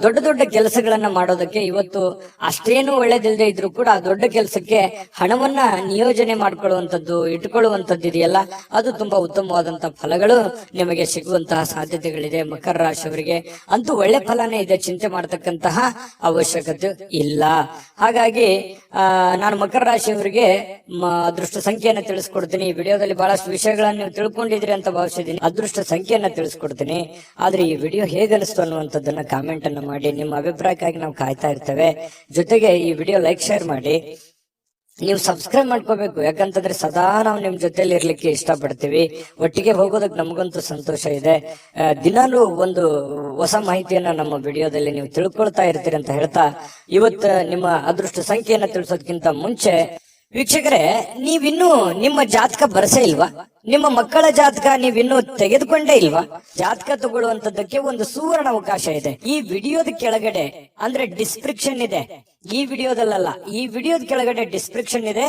ದೊಡ್ಡ ದೊಡ್ಡ ಕೆಲಸಗಳನ್ನ ಮಾಡೋದಕ್ಕೆ ಇವತ್ತು ಅಷ್ಟೇನು ಒಳ್ಳೇದಿಲ್ಲದೆ ಇದ್ರು ಕೂಡ ದೊಡ್ಡ ಕೆಲಸಕ್ಕೆ ಹಣವನ್ನ ನಿಯೋಜನೆ ಮಾಡ್ಕೊಳ್ಳುವಂಥದ್ದು, ಇಟ್ಕೊಳ್ಳುವಂಥದ್ದು ಇದೆಯಲ್ಲ, ಅದು ತುಂಬಾ ಉತ್ತಮವಾದಂತಹ ಫಲಗಳು ನಿಮಗೆ ಸಿಗುವಂತಹ ಸಾಧ್ಯತೆಗಳಿದೆ. ಮಕರ ರಾಶಿಯವರಿಗೆ ಅಂತೂ ಒಳ್ಳೆ ಫಲನೇ ಇದೆ, ಚಿಂತೆ ಮಾಡತಕ್ಕಂತಹ ಅವಶ್ಯಕತೆ ಇಲ್ಲ. ಹಾಗಾಗಿ ನಾನು ಮಕರ ರಾಶಿಯವರಿಗೆ ಅದೃಷ್ಟ ಸಂಖ್ಯೆಯನ್ನ ತಿಳಿಸ್ಕೊಡ್ತೀನಿ. ಈ ವಿಡಿಯೋದಲ್ಲಿ ಬಹಳಷ್ಟು ವಿಷಯಗಳನ್ನ ನೀವು ತಿಳ್ಕೊಂಡಿದ್ರಿ ಅಂತ ಭಾವಿಸಿದ್ದೀನಿ. ಅದೃಷ್ಟ ಸಂಖ್ಯೆಯನ್ನ ತಿಳಿಸ್ಕೊಡ್ತೀನಿ. ಆದ್ರೆ ಈ ವಿಡಿಯೋ ಹೇಗೆ ಅನಿಸ್ತು ಅನ್ನುವಂಥದ್ದನ್ನ ಕಾಮೆಂಟ್ ಅನ್ನು ಮಾಡಿ. ನಿಮ್ಮ ಅಭಿಪ್ರಾಯಕ್ಕಾಗಿ ನಾವು ಕಾಯ್ತಾ ಇರ್ತೇವೆ. ಜೊತೆಗೆ ಈ ವಿಡಿಯೋ ಲೈಕ್, ಶೇರ್ ಮಾಡಿ. ನೀವು ಸಬ್ಸ್ಕ್ರೈಬ್ ಮಾಡ್ಕೋಬೇಕು, ಯಾಕಂತಂದ್ರೆ ಸದಾ ನಾವು ನಿಮ್ ಜೊತೆಲಿ ಇರ್ಲಿಕ್ಕೆ ಇಷ್ಟಪಡ್ತೀವಿ. ಒಟ್ಟಿಗೆ ಹೋಗೋದಕ್ಕೆ ನಮಗಂತೂ ಸಂತೋಷ ಇದೆ. ದಿನಾಲೂ ಒಂದು ಹೊಸ ಮಾಹಿತಿಯನ್ನ ನಮ್ಮ ವಿಡಿಯೋದಲ್ಲಿ ನೀವು ತಿಳ್ಕೊಳ್ತಾ ಇರ್ತೀರಿ ಅಂತ ಹೇಳ್ತಾ, ಇವತ್ತು ನಿಮ್ಮ ಅದೃಷ್ಟ ಸಂಖ್ಯೆಯನ್ನ ತಿಳಿಸೋದಕ್ಕಿಂತ ಮುಂಚೆ ವೀಕ್ಷಕರೇ, ನೀವಿನ್ನೂ ನಿಮ್ಮ ಜಾತಕ ಬರಸೇ ಇಲ್ವಾ? ನಿಮ್ಮ ಮಕ್ಕಳ ಜಾತಕ ನೀವಿನ್ನೂ ತೆಗೆದುಕೊಂಡೇ ಇಲ್ವಾ? ಜಾತಕ ತಗೊಳ್ಳುವಂತದ್ದಕ್ಕೆ ಒಂದು ಸುವರ್ಣ ಅವಕಾಶ ಇದೆ. ಈ ವಿಡಿಯೋದ ಕೆಳಗಡೆ ಅಂದ್ರೆ ಡಿಸ್ಕ್ರಿಪ್ಷನ್ ಇದೆ, ಈ ವಿಡಿಯೋದಲ್ಲ, ಈ ವಿಡಿಯೋದ ಕೆಳಗಡೆ ಡಿಸ್ಕ್ರಿಪ್ಷನ್ ಇದೆ.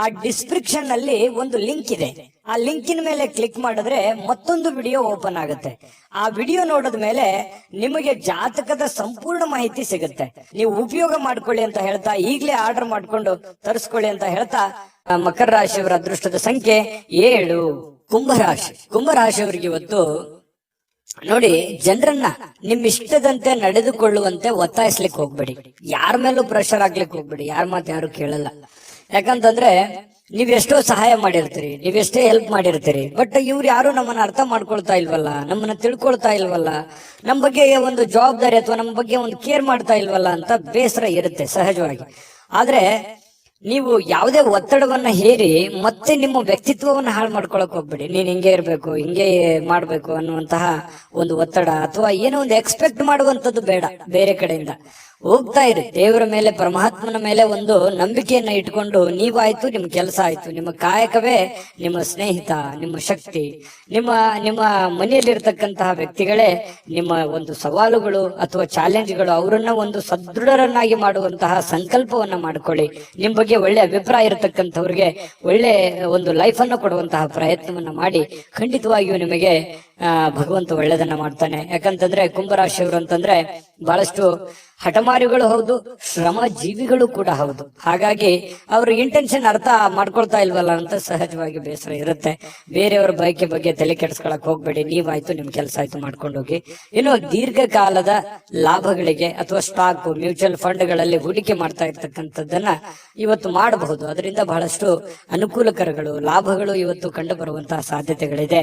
ಆ ಡಿಸ್ಕ್ರಿಪ್ಷನ್ ಅಲ್ಲಿ ಒಂದು ಲಿಂಕ್ ಇದೆ. ಆ ಲಿಂಕಿನ ಮೇಲೆ ಕ್ಲಿಕ್ ಮಾಡಿದ್ರೆ ಮತ್ತೊಂದು ವಿಡಿಯೋ ಓಪನ್ ಆಗುತ್ತೆ. ಆ ವಿಡಿಯೋ ನೋಡಿದ ಮೇಲೆ ನಿಮಗೆ ಜಾತಕದ ಸಂಪೂರ್ಣ ಮಾಹಿತಿ ಸಿಗುತ್ತೆ. ನೀವು ಉಪಯೋಗ ಮಾಡ್ಕೊಳ್ಳಿ ಅಂತ ಹೇಳ್ತಾ, ಈಗಲೇ ಆರ್ಡರ್ ಮಾಡ್ಕೊಂಡು ತರಿಸ್ಕೊಳ್ಳಿ ಅಂತ ಹೇಳ್ತಾ, ಮಕರ ರಾಶಿಯವರ ಅದೃಷ್ಟದ ಸಂಖ್ಯೆ 7. ಕುಂಭರಾಶಿ. ಕುಂಭರಾಶಿಯವರಿಗೆ ಇವತ್ತು ನೋಡಿ, ಜನರನ್ನ ನಿಮ್ ಇಷ್ಟದಂತೆ ನಡೆದುಕೊಳ್ಳುವಂತೆ ಒತ್ತಾಯಿಸ್ಲಿಕ್ಕೆ ಹೋಗ್ಬೇಡಿ. ಯಾರ ಮೇಲೂ ಪ್ರೆಷರ್ ಆಗ್ಲಿಕ್ಕೆ ಹೋಗ್ಬೇಡಿ. ಯಾರ ಮಾತು ಯಾರು ಕೇಳಲ್ಲ. ಯಾಕಂತಂದ್ರೆ ನೀವೆಷ್ಟೋ ಸಹಾಯ ಮಾಡಿರ್ತೀರಿ, ನೀವೆಷ್ಟೇ ಹೆಲ್ಪ್ ಮಾಡಿರ್ತೀರಿ, ಬಟ್ ಇವ್ರು ಯಾರು ನಮ್ಮನ್ನ ಅರ್ಥ ಮಾಡ್ಕೊಳ್ತಾ ಇಲ್ವಲ್ಲ, ನಮ್ಮನ್ನ ತಿಳ್ಕೊಳ್ತಾ ಇಲ್ವಲ್ಲ, ನಮ್ಮ ಬಗ್ಗೆ ಒಂದು ಜವಾಬ್ದಾರಿ ಅಥವಾ ನಮ್ಮ ಬಗ್ಗೆ ಒಂದು ಕೇರ್ ಮಾಡ್ತಾ ಇಲ್ವಲ್ಲ ಅಂತ ಬೇಸರ ಇರುತ್ತೆ ಸಹಜವಾಗಿ. ಆದ್ರೆ ನೀವು ಯಾವುದೇ ಒತ್ತಡವನ್ನ ಹೇರಿ ಮತ್ತೆ ನಿಮ್ಮ ವ್ಯಕ್ತಿತ್ವವನ್ನ ಹಾಳು ಮಾಡ್ಕೊಳಕ್ ಹೋಗ್ಬೇಡಿ. ನೀನ್ ಹಿಂಗೆ ಇರ್ಬೇಕು, ಹಿಂಗೆ ಮಾಡ್ಬೇಕು ಅನ್ನುವಂತಹ ಒಂದು ಒತ್ತಡ ಅಥವಾ ಏನೋ ಒಂದು ಎಕ್ಸ್ಪೆಕ್ಟ್ ಮಾಡುವಂತದ್ದು ಬೇಡ. ಬೇರೆ ಕಡೆಯಿಂದ ಹೋಗ್ತಾ ಇರಿ, ದೇವರ ಮೇಲೆ, ಪರಮಾತ್ಮನ ಮೇಲೆ ಒಂದು ನಂಬಿಕೆಯನ್ನ ಇಟ್ಕೊಂಡು ನೀವಾಯ್ತು, ನಿಮ್ಮ ಕೆಲಸ ಆಯ್ತು, ನಿಮ್ಮ ಕಾಯಕವೇ ನಿಮ್ಮ ಸ್ನೇಹಿತ, ನಿಮ್ಮ ಶಕ್ತಿ, ನಿಮ್ಮ ನಿಮ್ಮ ಮನೆಯಲ್ಲಿರ್ತಕ್ಕಂತಹ ವ್ಯಕ್ತಿಗಳೇ ನಿಮ್ಮ ಒಂದು ಸವಾಲುಗಳು ಅಥವಾ ಚಾಲೆಂಜ್ಗಳು. ಅವರನ್ನ ಒಂದು ಸದೃಢರನ್ನಾಗಿ ಮಾಡುವಂತಹ ಸಂಕಲ್ಪವನ್ನ ಮಾಡ್ಕೊಳ್ಳಿ. ನಿಮ್ ಬಗ್ಗೆ ಒಳ್ಳೆ ಅಭಿಪ್ರಾಯ ಇರತಕ್ಕಂಥವ್ರಿಗೆ ಒಳ್ಳೆ ಒಂದು ಲೈಫ್ ಅನ್ನು ಕೊಡುವಂತಹ ಪ್ರಯತ್ನವನ್ನ ಮಾಡಿ. ಖಂಡಿತವಾಗಿಯೂ ನಿಮಗೆ ಭಗವಂತ ಒಳ್ಳೆದನ್ನ ಮಾಡ್ತಾನೆ. ಯಾಕಂತಂದ್ರೆ ಕುಂಭರಾಶಿಯವರು ಅಂತಂದ್ರೆ ಬಹಳಷ್ಟು ಹಠಮಾರಿಗಳು ಹೌದು, ಶ್ರಮ ಜೀವಿಗಳು ಕೂಡ ಹೌದು. ಹಾಗಾಗಿ ಅವ್ರ ಇಂಟೆನ್ಷನ್ ಅರ್ಥ ಮಾಡ್ಕೊಳ್ತಾ ಇಲ್ವಲ್ಲ ಅಂತ ಸಹಜವಾಗಿ ಬೇಸರ ಇರುತ್ತೆ. ಬೇರೆಯವರ ಬಯಕೆ ಬಗ್ಗೆ ತಲೆ ಕೆಡಿಸ್ಕೊಳಕ್ ಹೋಗ್ಬೇಡಿ. ನೀವಾಯ್ತು, ನಿಮ್ ಕೆಲಸ ಆಯ್ತು, ಮಾಡ್ಕೊಂಡು ಹೋಗಿ. ಇನ್ನು ದೀರ್ಘಕಾಲದ ಲಾಭಗಳಿಗೆ ಅಥವಾ ಸ್ಟಾಕ್, ಮ್ಯೂಚುವಲ್ ಫಂಡ್ಗಳಲ್ಲಿ ಹೂಡಿಕೆ ಮಾಡ್ತಾ ಇರ್ತಕ್ಕಂಥದ್ದನ್ನ ಇವತ್ತು ಮಾಡಬಹುದು. ಅದರಿಂದ ಬಹಳಷ್ಟು ಅನುಕೂಲಕರಗಳು, ಲಾಭಗಳು ಇವತ್ತು ಕಂಡು ಬರುವಂತಹ ಸಾಧ್ಯತೆಗಳಿದೆ.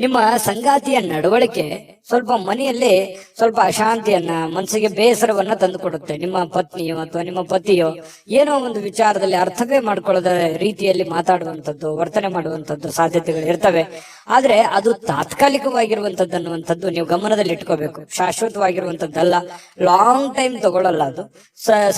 ನಿಮ್ಮ ಸಂಗಾತಿಯ ನಡವಳಿಕೆ ಸ್ವಲ್ಪ ಮನೆಯಲ್ಲಿ ಸ್ವಲ್ಪ ಅಶಾಂತಿಯನ್ನ, ಮನಸ್ಸಿಗೆ ಬೇಸರವನ್ನ ತಂದು ಕೊಡುತ್ತೆ. ನಿಮ್ಮ ಪತ್ನಿಯೋ ಅಥವಾ ನಿಮ್ಮ ಪತಿಯೋ ಏನೋ ಒಂದು ವಿಚಾರದಲ್ಲಿ ಅರ್ಥವೇ ಮಾಡ್ಕೊಳ್ಳದ ರೀತಿಯಲ್ಲಿ ಮಾತಾಡುವಂಥದ್ದು, ವರ್ತನೆ ಮಾಡುವಂಥದ್ದು ಸಾಧ್ಯತೆಗಳು ಇರ್ತವೆ. ಆದ್ರೆ ಅದು ತಾತ್ಕಾಲಿಕವಾಗಿರುವಂತದ್ದು ಅನ್ನುವಂಥದ್ದು ನೀವು ಗಮನದಲ್ಲಿ ಇಟ್ಕೋಬೇಕು. ಶಾಶ್ವತವಾಗಿರುವಂತದ್ದಲ್ಲ, ಲಾಂಗ್ ಟೈಮ್ ತಗೊಳ್ಳಲ್ಲ ಅದು.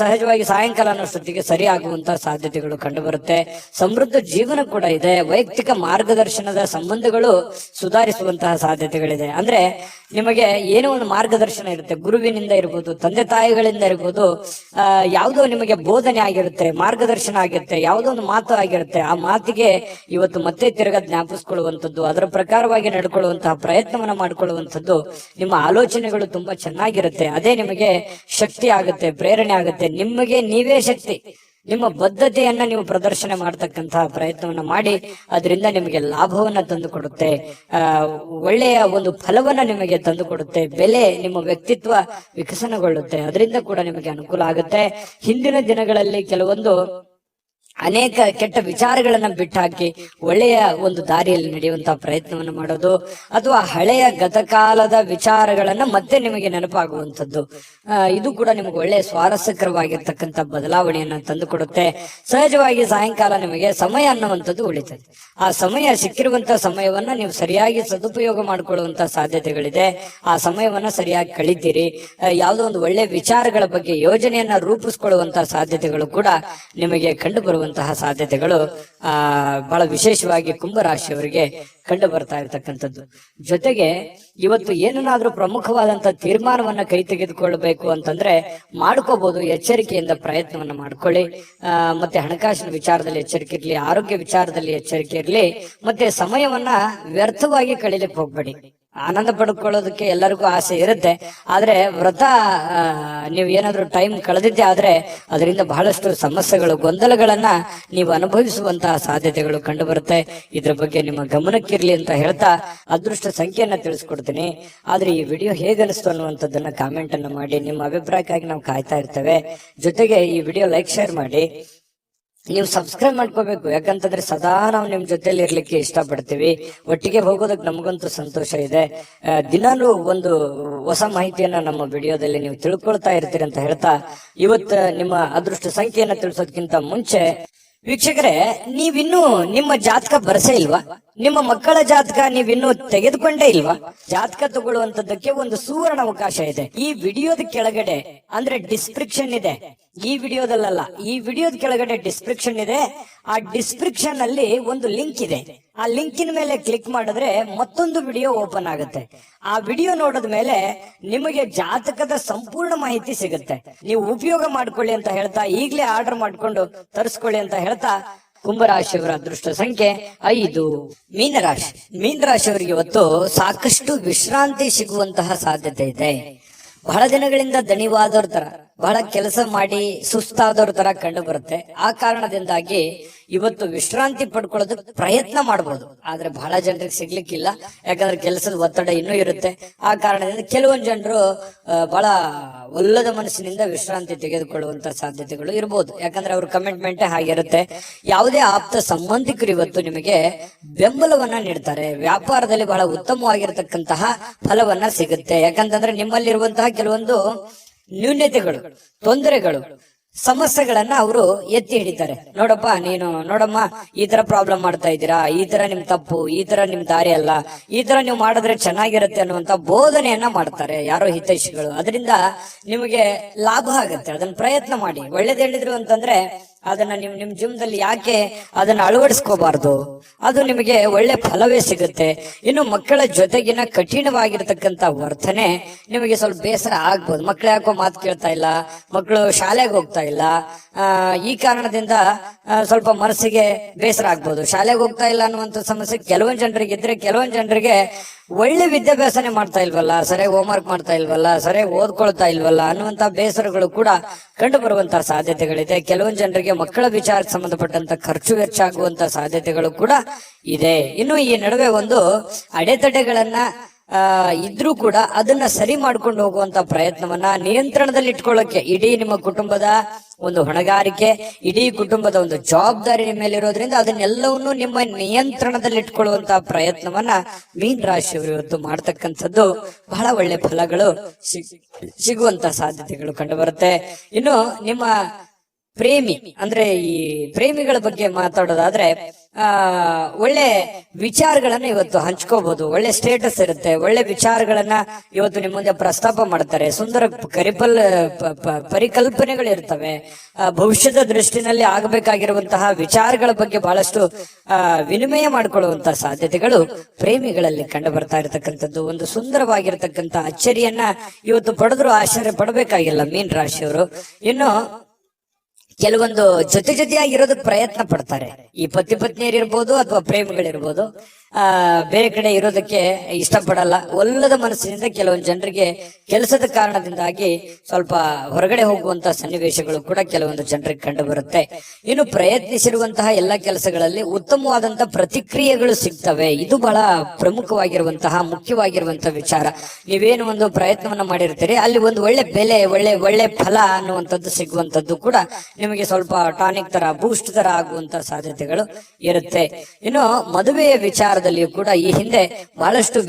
ಸಹಜವಾಗಿ ಸಾಯಂಕಾಲ ಅನ್ನೋಷ್ಟೊತ್ತಿಗೆ ಸರಿ ಆಗುವಂತಹ ಸಾಧ್ಯತೆಗಳು ಕಂಡು ಬರುತ್ತೆ. ಸಮೃದ್ಧ ಜೀವನ ಕೂಡ ಇದೆ. ವೈಯಕ್ತಿಕ ಮಾರ್ಗದರ್ಶನದ ಸಂಬಂಧಗಳು ಸುಧಾರಿಸುವಂತಹ ಸಾಧ್ಯತೆಗಳಿದೆ. ಅಂದ್ರೆ ನಿಮಗೆ ಏನೋ ಒಂದು ಮಾರ್ಗದರ್ಶನ ಇರುತ್ತೆ, ಗುರುವಿನಿಂದ ಇರ್ಬೋದು, ತಂದೆ ತಾಯಿಗಳಿಂದ ಇರ್ಬೋದು, ಯಾವುದೋ ನಿಮಗೆ ಬೋಧನೆ ಆಗಿರುತ್ತೆ, ಮಾರ್ಗದರ್ಶನ ಆಗಿರುತ್ತೆ, ಯಾವುದೋ ಒಂದು ಮಾತು ಆಗಿರುತ್ತೆ. ಆ ಮಾತಿಗೆ ಇವತ್ತು ಮತ್ತೆ ತಿರ್ಗಾ ಜ್ಞಾಪಿಸ್ಕೊಳ್ಳುವಂಥದ್ದು, ಅದರ ಪ್ರಕಾರವಾಗಿ ನಡ್ಕೊಳ್ಳುವಂತಹ ಪ್ರಯತ್ನವನ್ನ ಮಾಡ್ಕೊಳ್ಳುವಂಥದ್ದು, ನಿಮ್ಮ ಆಲೋಚನೆಗಳು ತುಂಬಾ ಚೆನ್ನಾಗಿರುತ್ತೆ. ಅದೇ ನಿಮಗೆ ಶಕ್ತಿ ಆಗುತ್ತೆ, ಪ್ರೇರಣೆ ಆಗುತ್ತೆ. ನಿಮಗೆ ನೀವೇ ಶಕ್ತಿ. ನಿಮ್ಮ ಬದ್ಧತೆಯನ್ನ ನೀವು ಪ್ರದರ್ಶನ ಮಾಡತಕ್ಕಂತಹ ಪ್ರಯತ್ನವನ್ನ ಮಾಡಿ. ಅದರಿಂದ ನಿಮಗೆ ಲಾಭವನ್ನ ತಂದು ಕೊಡುತ್ತೆ, ಒಳ್ಳೆಯ ಒಂದು ಫಲವನ್ನ ನಿಮಗೆ ತಂದು ಕೊಡುತ್ತೆ. ಬೆಲೆ, ನಿಮ್ಮ ವ್ಯಕ್ತಿತ್ವ ವಿಕಸನಗೊಳ್ಳುತ್ತೆ. ಅದರಿಂದ ಕೂಡ ನಿಮಗೆ ಅನುಕೂಲ ಆಗುತ್ತೆ. ಹಿಂದಿನ ದಿನಗಳಲ್ಲಿ ಕೆಲವೊಂದು ಅನೇಕ ಕೆಟ್ಟ ವಿಚಾರಗಳನ್ನ ಬಿಟ್ಟಾಕಿ ಒಳ್ಳೆಯ ಒಂದು ದಾರಿಯಲ್ಲಿ ನಡೆಯುವಂತಹ ಪ್ರಯತ್ನವನ್ನು ಮಾಡೋದು, ಅಥವಾ ಹಳೆಯ ಗತಕಾಲದ ವಿಚಾರಗಳನ್ನ ಮತ್ತೆ ನಿಮಗೆ ನೆನಪಾಗುವಂಥದ್ದು, ಇದು ಕೂಡ ನಿಮಗೆ ಒಳ್ಳೆಯ ಸ್ವಾರಸ್ಯಕರವಾಗಿರ್ತಕ್ಕಂಥ ಬದಲಾವಣೆಯನ್ನ ತಂದುಕೊಡುತ್ತೆ. ಸಹಜವಾಗಿ ಸಾಯಂಕಾಲ ನಿಮಗೆ ಸಮಯ ಅನ್ನುವಂಥದ್ದು ಉಳಿತದೆ. ಆ ಸಮಯ, ಸಿಕ್ಕಿರುವಂತಹ ಸಮಯವನ್ನ ನೀವು ಸರಿಯಾಗಿ ಸದುಪಯೋಗ ಮಾಡಿಕೊಳ್ಳುವಂತಹ ಸಾಧ್ಯತೆಗಳಿದೆ. ಆ ಸಮಯವನ್ನ ಸರಿಯಾಗಿ ಕಳಿತೀರಿ. ಯಾವುದೋ ಒಂದು ಒಳ್ಳೆಯ ವಿಚಾರಗಳ ಬಗ್ಗೆ ಯೋಜನೆಯನ್ನ ರೂಪಿಸ್ಕೊಳ್ಳುವಂತಹ ಸಾಧ್ಯತೆಗಳು ಕೂಡ ನಿಮಗೆ ಕಂಡು ಬರುವಂತಹ ಸಾಧ್ಯತೆಗಳು ಬಹಳ ವಿಶೇಷವಾಗಿ ಕುಂಭರಾಶಿಯವರಿಗೆ ಕಂಡು ಬರ್ತಾ ಇರತಕ್ಕಂಥದ್ದು. ಜೊತೆಗೆ ಇವತ್ತು ಏನನ್ನಾದ್ರೂ ಪ್ರಮುಖವಾದಂತಹ ತೀರ್ಮಾನವನ್ನ ಕೈ ತೆಗೆದುಕೊಳ್ಬೇಕು ಅಂತಂದ್ರೆ ಮಾಡ್ಕೋಬಹುದು. ಎಚ್ಚರಿಕೆಯಿಂದ ಪ್ರಯತ್ನವನ್ನ ಮಾಡ್ಕೊಳ್ಳಿ. ಮತ್ತೆ ಹಣಕಾಸಿನ ವಿಚಾರದಲ್ಲಿ ಎಚ್ಚರಿಕೆ ಇರ್ಲಿ, ಆರೋಗ್ಯ ವಿಚಾರದಲ್ಲಿ ಎಚ್ಚರಿಕೆ ಇರ್ಲಿ, ಮತ್ತೆ ಸಮಯವನ್ನ ವ್ಯರ್ಥವಾಗಿ ಕಳೀಲಿಕ್ಕೆ ಹೋಗ್ಬೇಡಿ. ಆನಂದ ಪಡ್ಕೊಳ್ಳೋದಕ್ಕೆ ಎಲ್ಲರಿಗೂ ಆಸೆ ಇರುತ್ತೆ. ಆದ್ರೆ ವ್ರತ ನೀವು ಏನಾದ್ರೂ ಟೈಮ್ ಕಳೆದಿದ್ದೆ ಆದ್ರೆ ಅದರಿಂದ ಬಹಳಷ್ಟು ಸಮಸ್ಯೆಗಳು, ಗೊಂದಲಗಳನ್ನ ನೀವು ಅನುಭವಿಸುವಂತಹ ಸಾಧ್ಯತೆಗಳು ಕಂಡು ಬರುತ್ತೆ. ಇದ್ರ ಬಗ್ಗೆ ನಿಮ್ಮ ಗಮನಕ್ಕಿರ್ಲಿ ಅಂತ ಹೇಳ್ತಾ ಅದೃಷ್ಟ ಸಂಖ್ಯೆಯನ್ನ ತಿಳಿಸ್ಕೊಡ್ತೀನಿ. ಆದ್ರೆ ಈ ವಿಡಿಯೋ ಹೇಗನಿಸ್ತು ಅನ್ನುವಂಥದ್ದನ್ನ ಕಾಮೆಂಟ್ ಅನ್ನ ಮಾಡಿ. ನಿಮ್ಮ ಅಭಿಪ್ರಾಯಕ್ಕಾಗಿ ನಾವು ಕಾಯ್ತಾ ಇರ್ತೇವೆ. ಜೊತೆಗೆ ಈ ವಿಡಿಯೋ ಲೈಕ್, ಶೇರ್ ಮಾಡಿ. ನೀವು ಸಬ್ಸ್ಕ್ರೈಬ್ ಮಾಡ್ಕೋಬೇಕು. ಯಾಕಂತಂದ್ರೆ ಸದಾ ನಾವು ನಿಮ್ ಜೊತೆಲಿ ಇರ್ಲಿಕ್ಕೆ ಇಷ್ಟಪಡ್ತೀವಿ. ಒಟ್ಟಿಗೆ ಹೋಗೋದಕ್ಕೆ ನಮಗಂತೂ ಸಂತೋಷ ಇದೆ. ದಿನಾಲೂ ಒಂದು ಹೊಸ ಮಾಹಿತಿಯನ್ನ ನಮ್ಮ ವಿಡಿಯೋದಲ್ಲಿ ನೀವು ತಿಳ್ಕೊಳ್ತಾ ಇರ್ತೀರಿ ಅಂತ ಹೇಳ್ತಾ, ಇವತ್ತು ನಿಮ್ಮ ಅದೃಷ್ಟ ಸಂಖ್ಯೆಯನ್ನ ತಿಳಿಸೋದಕ್ಕಿಂತ ಮುಂಚೆ ವೀಕ್ಷಕರೇ, ನೀವಿನ್ನೂ ನಿಮ್ಮ ಜಾತಕ ಬರಸೇ ಇಲ್ವಾ? ನಿಮ್ಮ ಮಕ್ಕಳ ಜಾತಕ ನೀವಿನ್ನೂ ತೆಗೆದುಕೊಂಡೇ ಇಲ್ವಾ? ಜಾತಕ ತಗೊಳ್ಳುವಂತದ್ದಕ್ಕೆ ಒಂದು ಸುವರ್ಣ ಅವಕಾಶ ಇದೆ. ಈ ವಿಡಿಯೋದ ಕೆಳಗಡೆ ಅಂದ್ರೆ ಡಿಸ್ಕ್ರಿಪ್ಷನ್ ಇದೆ. ಈ ವಿಡಿಯೋದಲ್ಲ, ಈ ವಿಡಿಯೋದ ಕೆಳಗಡೆ ಡಿಸ್ಕ್ರಿಪ್ಷನ್ ಇದೆ. ಆ ಡಿಸ್ಕ್ರಿಪ್ಷನ್ ಅಲ್ಲಿ ಒಂದು ಲಿಂಕ್ ಇದೆ. ಆ ಲಿಂಕಿನ ಮೇಲೆ ಕ್ಲಿಕ್ ಮಾಡಿದ್ರೆ ಮತ್ತೊಂದು ವಿಡಿಯೋ ಓಪನ್ ಆಗುತ್ತೆ. ಆ ವಿಡಿಯೋ ನೋಡಿದ ಮೇಲೆ ನಿಮಗೆ ಜಾತಕದ ಸಂಪೂರ್ಣ ಮಾಹಿತಿ ಸಿಗುತ್ತೆ. ನೀವು ಉಪಯೋಗ ಮಾಡ್ಕೊಳ್ಳಿ ಅಂತ ಹೇಳ್ತಾ, ಈಗಲೇ ಆರ್ಡರ್ ಮಾಡ್ಕೊಂಡು ತರಿಸ್ಕೊಳ್ಳಿ ಅಂತ ಹೇಳ್ತಾ, ಕುಂಭರಾಶಿಯವರ ಅದೃಷ್ಟ ಸಂಖ್ಯೆ 5. ಮೀನರಾಶಿ. ಮೀನರಾಶಿಯವರಿಗೆ ಇವತ್ತು ಸಾಕಷ್ಟು ವಿಶ್ರಾಂತಿ ಸಿಗುವಂತಹ ಸಾಧ್ಯತೆ ಇದೆ. ಬಹಳ ದಿನಗಳಿಂದ ದಣಿವಾದವ್ರ ತರ, ಬಹಳ ಕೆಲಸ ಮಾಡಿ ಸುಸ್ತಾದವ್ರ ತರ ಕಂಡು ಬರುತ್ತೆ. ಆ ಕಾರಣದಿಂದಾಗಿ ಇವತ್ತು ವಿಶ್ರಾಂತಿ ಪಡ್ಕೊಳ್ಳೋದಕ್ಕೆ ಪ್ರಯತ್ನ ಮಾಡ್ಬೋದು, ಆದ್ರೆ ಬಹಳ ಜನರಿಗೆ ಸಿಗ್ಲಿಕ್ಕಿಲ್ಲ. ಯಾಕಂದ್ರೆ ಕೆಲಸದ ಒತ್ತಡ ಇನ್ನೂ ಇರುತ್ತೆ. ಆ ಕಾರಣದಿಂದ ಕೆಲವೊಂದು ಜನರು ಬಹಳ ಒಲ್ಲದ ಮನಸ್ಸಿನಿಂದ ವಿಶ್ರಾಂತಿ ತೆಗೆದುಕೊಳ್ಳುವಂತ ಸಾಧ್ಯತೆಗಳು ಇರಬಹುದು. ಯಾಕಂದ್ರೆ ಅವ್ರ ಕಮಿಟ್ಮೆಂಟ್ ಹಾಗಿರುತ್ತೆ. ಯಾವುದೇ ಆಪ್ತ ಸಂಬಂಧಿಕರು ಇವತ್ತು ನಿಮಗೆ ಬೆಂಬಲವನ್ನ ನೀಡ್ತಾರೆ. ವ್ಯಾಪಾರದಲ್ಲಿ ಬಹಳ ಉತ್ತಮವಾಗಿರತಕ್ಕಂತಹ ಫಲವನ್ನ ಸಿಗುತ್ತೆ. ಯಾಕಂತಂದ್ರೆ ನಿಮ್ಮಲ್ಲಿರುವಂತಹ ಕೆಲವೊಂದು ನ್ಯೂನ್ಯತೆಗಳು, ತೊಂದರೆಗಳು, ಸಮಸ್ಯೆಗಳನ್ನ ಅವರು ಎತ್ತಿ ಹಿಡಿತಾರೆ. ನೋಡಮ್ಮ ಈ ತರ ಪ್ರಾಬ್ಲಮ್ ಮಾಡ್ತಾ ಇದ್ದೀರಾ, ಈ ತರ ನಿಮ್ ತಪ್ಪು, ಈ ತರ ನಿಮ್ ದಾರಿ ಅಲ್ಲ, ಈ ತರ ನೀವು ಮಾಡಿದ್ರೆ ಚೆನ್ನಾಗಿರುತ್ತೆ ಅನ್ನುವಂತ ಬೋಧನೆಯನ್ನ ಮಾಡ್ತಾರೆ ಯಾರೋ ಹಿತೈಷಿಗಳು. ಅದರಿಂದ ನಿಮಗೆ ಲಾಭ ಆಗುತ್ತೆ. ಅದನ್ನ ಪ್ರಯತ್ನ ಮಾಡಿ. ಒಳ್ಳೇದ್ ಹೇಳಿದ್ರು ಅಂತಂದ್ರೆ ಅದನ್ನ ನಿಮ್ ಜೀವನದಲ್ಲಿ ಯಾಕೆ ಅದನ್ನ ಅಳವಡಿಸ್ಕೋಬಾರ್ದು? ಅದು ನಿಮಗೆ ಒಳ್ಳೆ ಫಲವೇ ಸಿಗುತ್ತೆ. ಇನ್ನು ಮಕ್ಕಳ ಜೊತೆಗಿನ ಕಠಿಣವಾಗಿರ್ತಕ್ಕಂಥ ವರ್ತನೆ ನಿಮಗೆ ಸ್ವಲ್ಪ ಬೇಸರ ಆಗ್ಬೋದು. ಮಕ್ಳು ಯಾಕೋ ಮಾತು ಕೇಳ್ತಾ ಇಲ್ಲ, ಮಕ್ಕಳು ಶಾಲೆಗೆ ಹೋಗ್ತಾ ಇಲ್ಲ, ಈ ಕಾರಣದಿಂದ ಸ್ವಲ್ಪ ಮನಸ್ಸಿಗೆ ಬೇಸರ ಆಗ್ಬೋದು. ಶಾಲೆಗೆ ಹೋಗ್ತಾ ಇಲ್ಲ ಅನ್ನುವಂಥ ಸಮಸ್ಯೆ ಕೆಲವೊಂದು ಜನರಿಗೆ ಇದ್ರೆ, ಕೆಲವೊಂದು ಜನರಿಗೆ ಒಳ್ಳೆ ವಿದ್ಯಾಭ್ಯಾಸನೆ ಮಾಡ್ತಾ ಇಲ್ವಲ್ಲ, ಸರಿಯಾಗಿ ಹೋಮ್ವರ್ಕ್ ಮಾಡ್ತಾ ಇಲ್ವಲ್ಲ, ಸರಿಯಾಗಿ ಓದ್ಕೊಳ್ತಾ ಇಲ್ವಲ್ಲ ಅನ್ನುವಂತ ಬೇಸರಗಳು ಕೂಡ ಕಂಡು ಬರುವಂತಹ ಸಾಧ್ಯತೆಗಳಿದೆ. ಕೆಲವೊಂದು ಜನರಿಗೆ ಮಕ್ಕಳ ವಿಚಾರಕ್ಕೆ ಸಂಬಂಧಪಟ್ಟಂತ ಖರ್ಚು ವೆಚ್ಚ ಆಗುವಂತ ಸಾಧ್ಯತೆಗಳು ಕೂಡ ಇದೆ. ಇನ್ನು ಈ ನಡುವೆ ಒಂದು ಅಡೆತಡೆಗಳನ್ನ ಇದ್ರೂ ಕೂಡ ಅದನ್ನ ಸರಿ ಮಾಡ್ಕೊಂಡು ಹೋಗುವಂತ ಪ್ರಯತ್ನವನ್ನ ನಿಯಂತ್ರಣದಲ್ಲಿ ಇಟ್ಕೊಳ್ಳೋಕೆ ಇಡೀ ನಿಮ್ಮ ಕುಟುಂಬದ ಒಂದು ಹೊಣೆಗಾರಿಕೆ, ಇಡೀ ಕುಟುಂಬದ ಒಂದು ಜವಾಬ್ದಾರಿ ನಿಮ್ಮ ಮೇಲೆ ಇರೋದ್ರಿಂದ ಅದನ್ನೆಲ್ಲವನ್ನು ನಿಮ್ಮ ನಿಯಂತ್ರಣದಲ್ಲಿ ಇಟ್ಕೊಳ್ಳುವಂತಹ ಪ್ರಯತ್ನವನ್ನ ಮೀನ ರಾಶಿಯವರು ಇವತ್ತು ಮಾಡ್ತಕ್ಕಂಥದ್ದು ಬಹಳ ಒಳ್ಳೆ ಫಲಗಳು ಸಿಗುವಂತ ಸಾಧ್ಯತೆಗಳು ಕಂಡು ಬರುತ್ತೆ. ಇನ್ನು ನಿಮ್ಮ ಪ್ರೇಮಿ ಅಂದ್ರೆ ಈ ಪ್ರೇಮಿಗಳ ಬಗ್ಗೆ ಮಾತಾಡೋದಾದ್ರೆ ಒಳ್ಳೆ ವಿಚಾರಗಳನ್ನ ಇವತ್ತು ಹಂಚ್ಕೋಬಹುದು. ಒಳ್ಳೆ ಸ್ಟೇಟಸ್ ಇರುತ್ತೆ. ಒಳ್ಳೆ ವಿಚಾರಗಳನ್ನ ಇವತ್ತು ನಿಮ್ಮ ಮುಂದೆ ಪ್ರಸ್ತಾಪ ಮಾಡ್ತಾರೆ. ಸುಂದರ ಪರಿಕಲ್ಪನೆಗಳು ಇರ್ತವೆ. ಭವಿಷ್ಯದ ದೃಷ್ಟಿನಲ್ಲಿ ಆಗಬೇಕಾಗಿರುವಂತಹ ವಿಚಾರಗಳ ಬಗ್ಗೆ ಬಹಳಷ್ಟು ವಿನಿಮಯ ಮಾಡಿಕೊಳ್ಳುವಂತಹ ಸಾಧ್ಯತೆಗಳು ಪ್ರೇಮಿಗಳಲ್ಲಿ ಕಂಡು ಬರ್ತಾ ಇರತಕ್ಕಂಥದ್ದು. ಒಂದು ಸುಂದರವಾಗಿರತಕ್ಕಂಥ ಅಚ್ಚರಿಯನ್ನ ಇವತ್ತು ಪಡೆದ್ರು ಆಶ್ಚರ್ಯ ಪಡಬೇಕಾಗಿಲ್ಲ ಮೀನ ರಾಶಿಯವರು. ಇನ್ನು ಕೆಲವೊಂದು ಜೊತೆಯಾಗಿರೋದಕ್ಕೆ ಪ್ರಯತ್ನ ಪಡ್ತಾರೆ. ಈ ಪತಿ ಪತ್ನಿಯರಿರ್ಬೋದು ಅಥವಾ ಪ್ರೇಮಿಗಳಿರ್ಬೋದು, ಬೇರೆ ಕಡೆ ಇರೋದಕ್ಕೆ ಇಷ್ಟಪಡಲ್ಲ. ಒಲ್ಲದ ಮನಸ್ಸಿನಿಂದ ಕೆಲವೊಂದು ಜನರಿಗೆ ಕೆಲಸದ ಕಾರಣದಿಂದಾಗಿ ಸ್ವಲ್ಪ ಹೊರಗಡೆ ಹೋಗುವಂತಹ ಸನ್ನಿವೇಶಗಳು ಕೂಡ ಕೆಲವೊಂದು ಜನರಿಗೆ ಕಂಡು ಬರುತ್ತೆ. ಇನ್ನು ಪ್ರಯತ್ನಿಸಿರುವಂತಹ ಎಲ್ಲ ಕೆಲಸಗಳಲ್ಲಿ ಉತ್ತಮವಾದಂತಹ ಪ್ರತಿಕ್ರಿಯೆಗಳು ಸಿಗ್ತವೆ. ಇದು ಬಹಳ ಪ್ರಮುಖವಾಗಿರುವಂತಹ ಮುಖ್ಯವಾಗಿರುವಂತಹ ವಿಚಾರ. ನೀವೇನು ಒಂದು ಪ್ರಯತ್ನವನ್ನ ಮಾಡಿರ್ತೀರಿ, ಅಲ್ಲಿ ಒಂದು ಒಳ್ಳೆ ಬೆಲೆ, ಒಳ್ಳೆ ಫಲ ಅನ್ನುವಂಥದ್ದು ಸಿಗುವಂತದ್ದು ಕೂಡ ನಿಮಗೆ ಸ್ವಲ್ಪ ಟಾನಿಕ್ ತರ, ಬೂಸ್ಟ್ ತರ ಆಗುವಂತ ಸಾಧ್ಯತೆಗಳು ಇರುತ್ತೆ. ಇನ್ನು ಮದುವೆಯ ವಿಚಾರದಲ್ಲಿಯೂ ಕೂಡ ಈ ಹಿಂದೆ ಬಹಳಷ್ಟು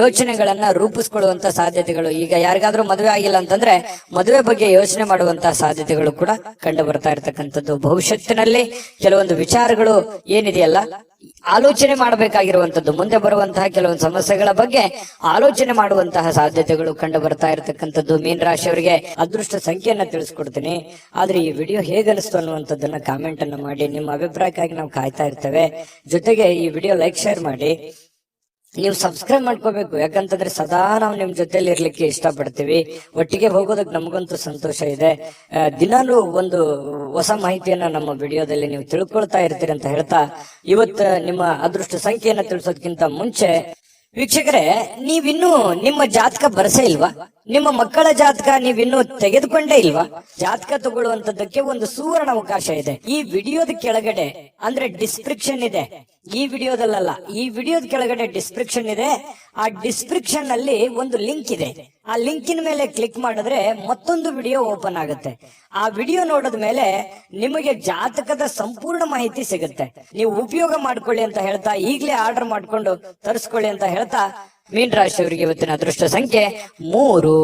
ಯೋಚನೆಗಳನ್ನ ರೂಪಿಸ್ಕೊಳ್ಳುವಂತ ಸಾಧ್ಯತೆಗಳು, ಈಗ ಯಾರಿಗಾದ್ರೂ ಮದುವೆ ಆಗಿಲ್ಲ ಅಂತಂದ್ರೆ ಮದುವೆ ಬಗ್ಗೆ ಯೋಚನೆ ಮಾಡುವಂತಹ ಸಾಧ್ಯತೆಗಳು ಕೂಡ ಕಂಡು ಬರ್ತಾ ಇರತಕ್ಕಂಥದ್ದು. ಭವಿಷ್ಯತ್ತಿನಲ್ಲಿ ಕೆಲವೊಂದು ವಿಚಾರಗಳು ಏನಿದೆಯಲ್ಲ, ಆಲೋಚನೆ ಮಾಡಬೇಕಾಗಿರುವಂತದ್ದು, ಮುಂದೆ ಬರುವಂತಹ ಕೆಲವೊಂದು ಸಮಸ್ಯೆಗಳ ಬಗ್ಗೆ ಆಲೋಚನೆ ಮಾಡುವಂತಹ ಸಾಧ್ಯತೆಗಳು ಕಂಡು ಬರ್ತಾ ಇರತಕ್ಕಂಥದ್ದು. ಮೀನ ರಾಶಿಯವರಿಗೆ ಅದೃಷ್ಟ ಸಂಖ್ಯೆಯನ್ನ ತಿಳಿಸ್ಕೊಡ್ತೀನಿ. ಆದ್ರೆ ಈ ವಿಡಿಯೋ ಹೇಗನಿಸ್ತು ಅನ್ನುವಂಥದ್ದನ್ನ ಕಾಮೆಂಟ್ ಅನ್ನ ಮಾಡಿ. ನಿಮ್ಮ ಅಭಿಪ್ರಾಯಕ್ಕಾಗಿ ನಾವು ಕಾಯ್ತಾ ಇರ್ತೇವೆ. ಜೊತೆಗೆ ಈ ವಿಡಿಯೋ ಲೈಕ್, ಶೇರ್ ಮಾಡಿ. ನೀವು ಸಬ್ಸ್ಕ್ರೈಬ್ ಮಾಡ್ಕೋಬೇಕು. ಯಾಕಂತಂದ್ರೆ ಸದಾ ನಾವು ನಿಮ್ ಜೊತೆಲಿ ಇರ್ಲಿಕ್ಕೆ ಇಷ್ಟಪಡ್ತೀವಿ. ಒಟ್ಟಿಗೆ ಹೋಗೋದಕ್ಕೆ ನಮಗಂತೂ ಸಂತೋಷ ಇದೆ. ದಿನಾಲೂ ಒಂದು ಹೊಸ ಮಾಹಿತಿಯನ್ನ ನಮ್ಮ ವಿಡಿಯೋದಲ್ಲಿ ನೀವು ತಿಳ್ಕೊಳ್ತಾ ಇರ್ತೀರಿ ಅಂತ ಹೇಳ್ತಾ, ಇವತ್ತು ನಿಮ್ಮ ಅದೃಷ್ಟ ಸಂಖ್ಯೆಯನ್ನ ತಿಳಿಸೋದಕ್ಕಿಂತ ಮುಂಚೆ ವೀಕ್ಷಕರೇ, ನೀವಿನ್ನೂ ನಿಮ್ಮ ಜಾತಕ ಬರಸೇ ಇಲ್ವಾ? ನಿಮ್ಮ ಮಕ್ಕಳ ಜಾತಕ ನೀವಿನ್ನೂ ತೆಗೆದುಕೊಂಡೇ ಇಲ್ವಾ? ಜಾತಕ ತಗೊಳ್ಳುವಂತದ್ದಕ್ಕೆ ಒಂದು ಸುವರ್ಣ ಅವಕಾಶ ಇದೆ. ಈ ವಿಡಿಯೋದ ಕೆಳಗಡೆ ಅಂದ್ರೆ ಡಿಸ್ಕ್ರಿಪ್ಷನ್ ಇದೆ. ಈ ವಿಡಿಯೋದಲ್ಲ, ಈ ವಿಡಿಯೋದ ಕೆಳಗಡೆ ಡಿಸ್ಕ್ರಿಪ್ಷನ್ ಇದೆ. ಆ ಡಿಸ್ಕ್ರಿಪ್ಷನ್ ನಲ್ಲಿ ಒಂದು ಲಿಂಕ್ ಇದೆ. ಆ ಲಿಂಕಿನ ಮೇಲೆ ಕ್ಲಿಕ್ ಮಾಡಿದ್ರೆ ಮತ್ತೊಂದು ವಿಡಿಯೋ ಓಪನ್ ಆಗುತ್ತೆ. ಆ ವಿಡಿಯೋ ನೋಡಿದ ಮೇಲೆ ನಿಮಗೆ ಜಾತಕದ ಸಂಪೂರ್ಣ ಮಾಹಿತಿ ಸಿಗುತ್ತೆ. ನೀವು ಉಪಯೋಗ ಮಾಡ್ಕೊಳ್ಳಿ ಅಂತ ಹೇಳ್ತಾ, ಈಗಲೇ ಆರ್ಡರ್ ಮಾಡ್ಕೊಂಡು ತರಿಸ್ಕೊಳ್ಳಿ ಅಂತ ಹೇಳ್ತಾ, ಮೀನ ರಾಶಿಯವರಿಗೆ ಇವತ್ತಿನ ಅದೃಷ್ಟ ಸಂಖ್ಯೆ 3.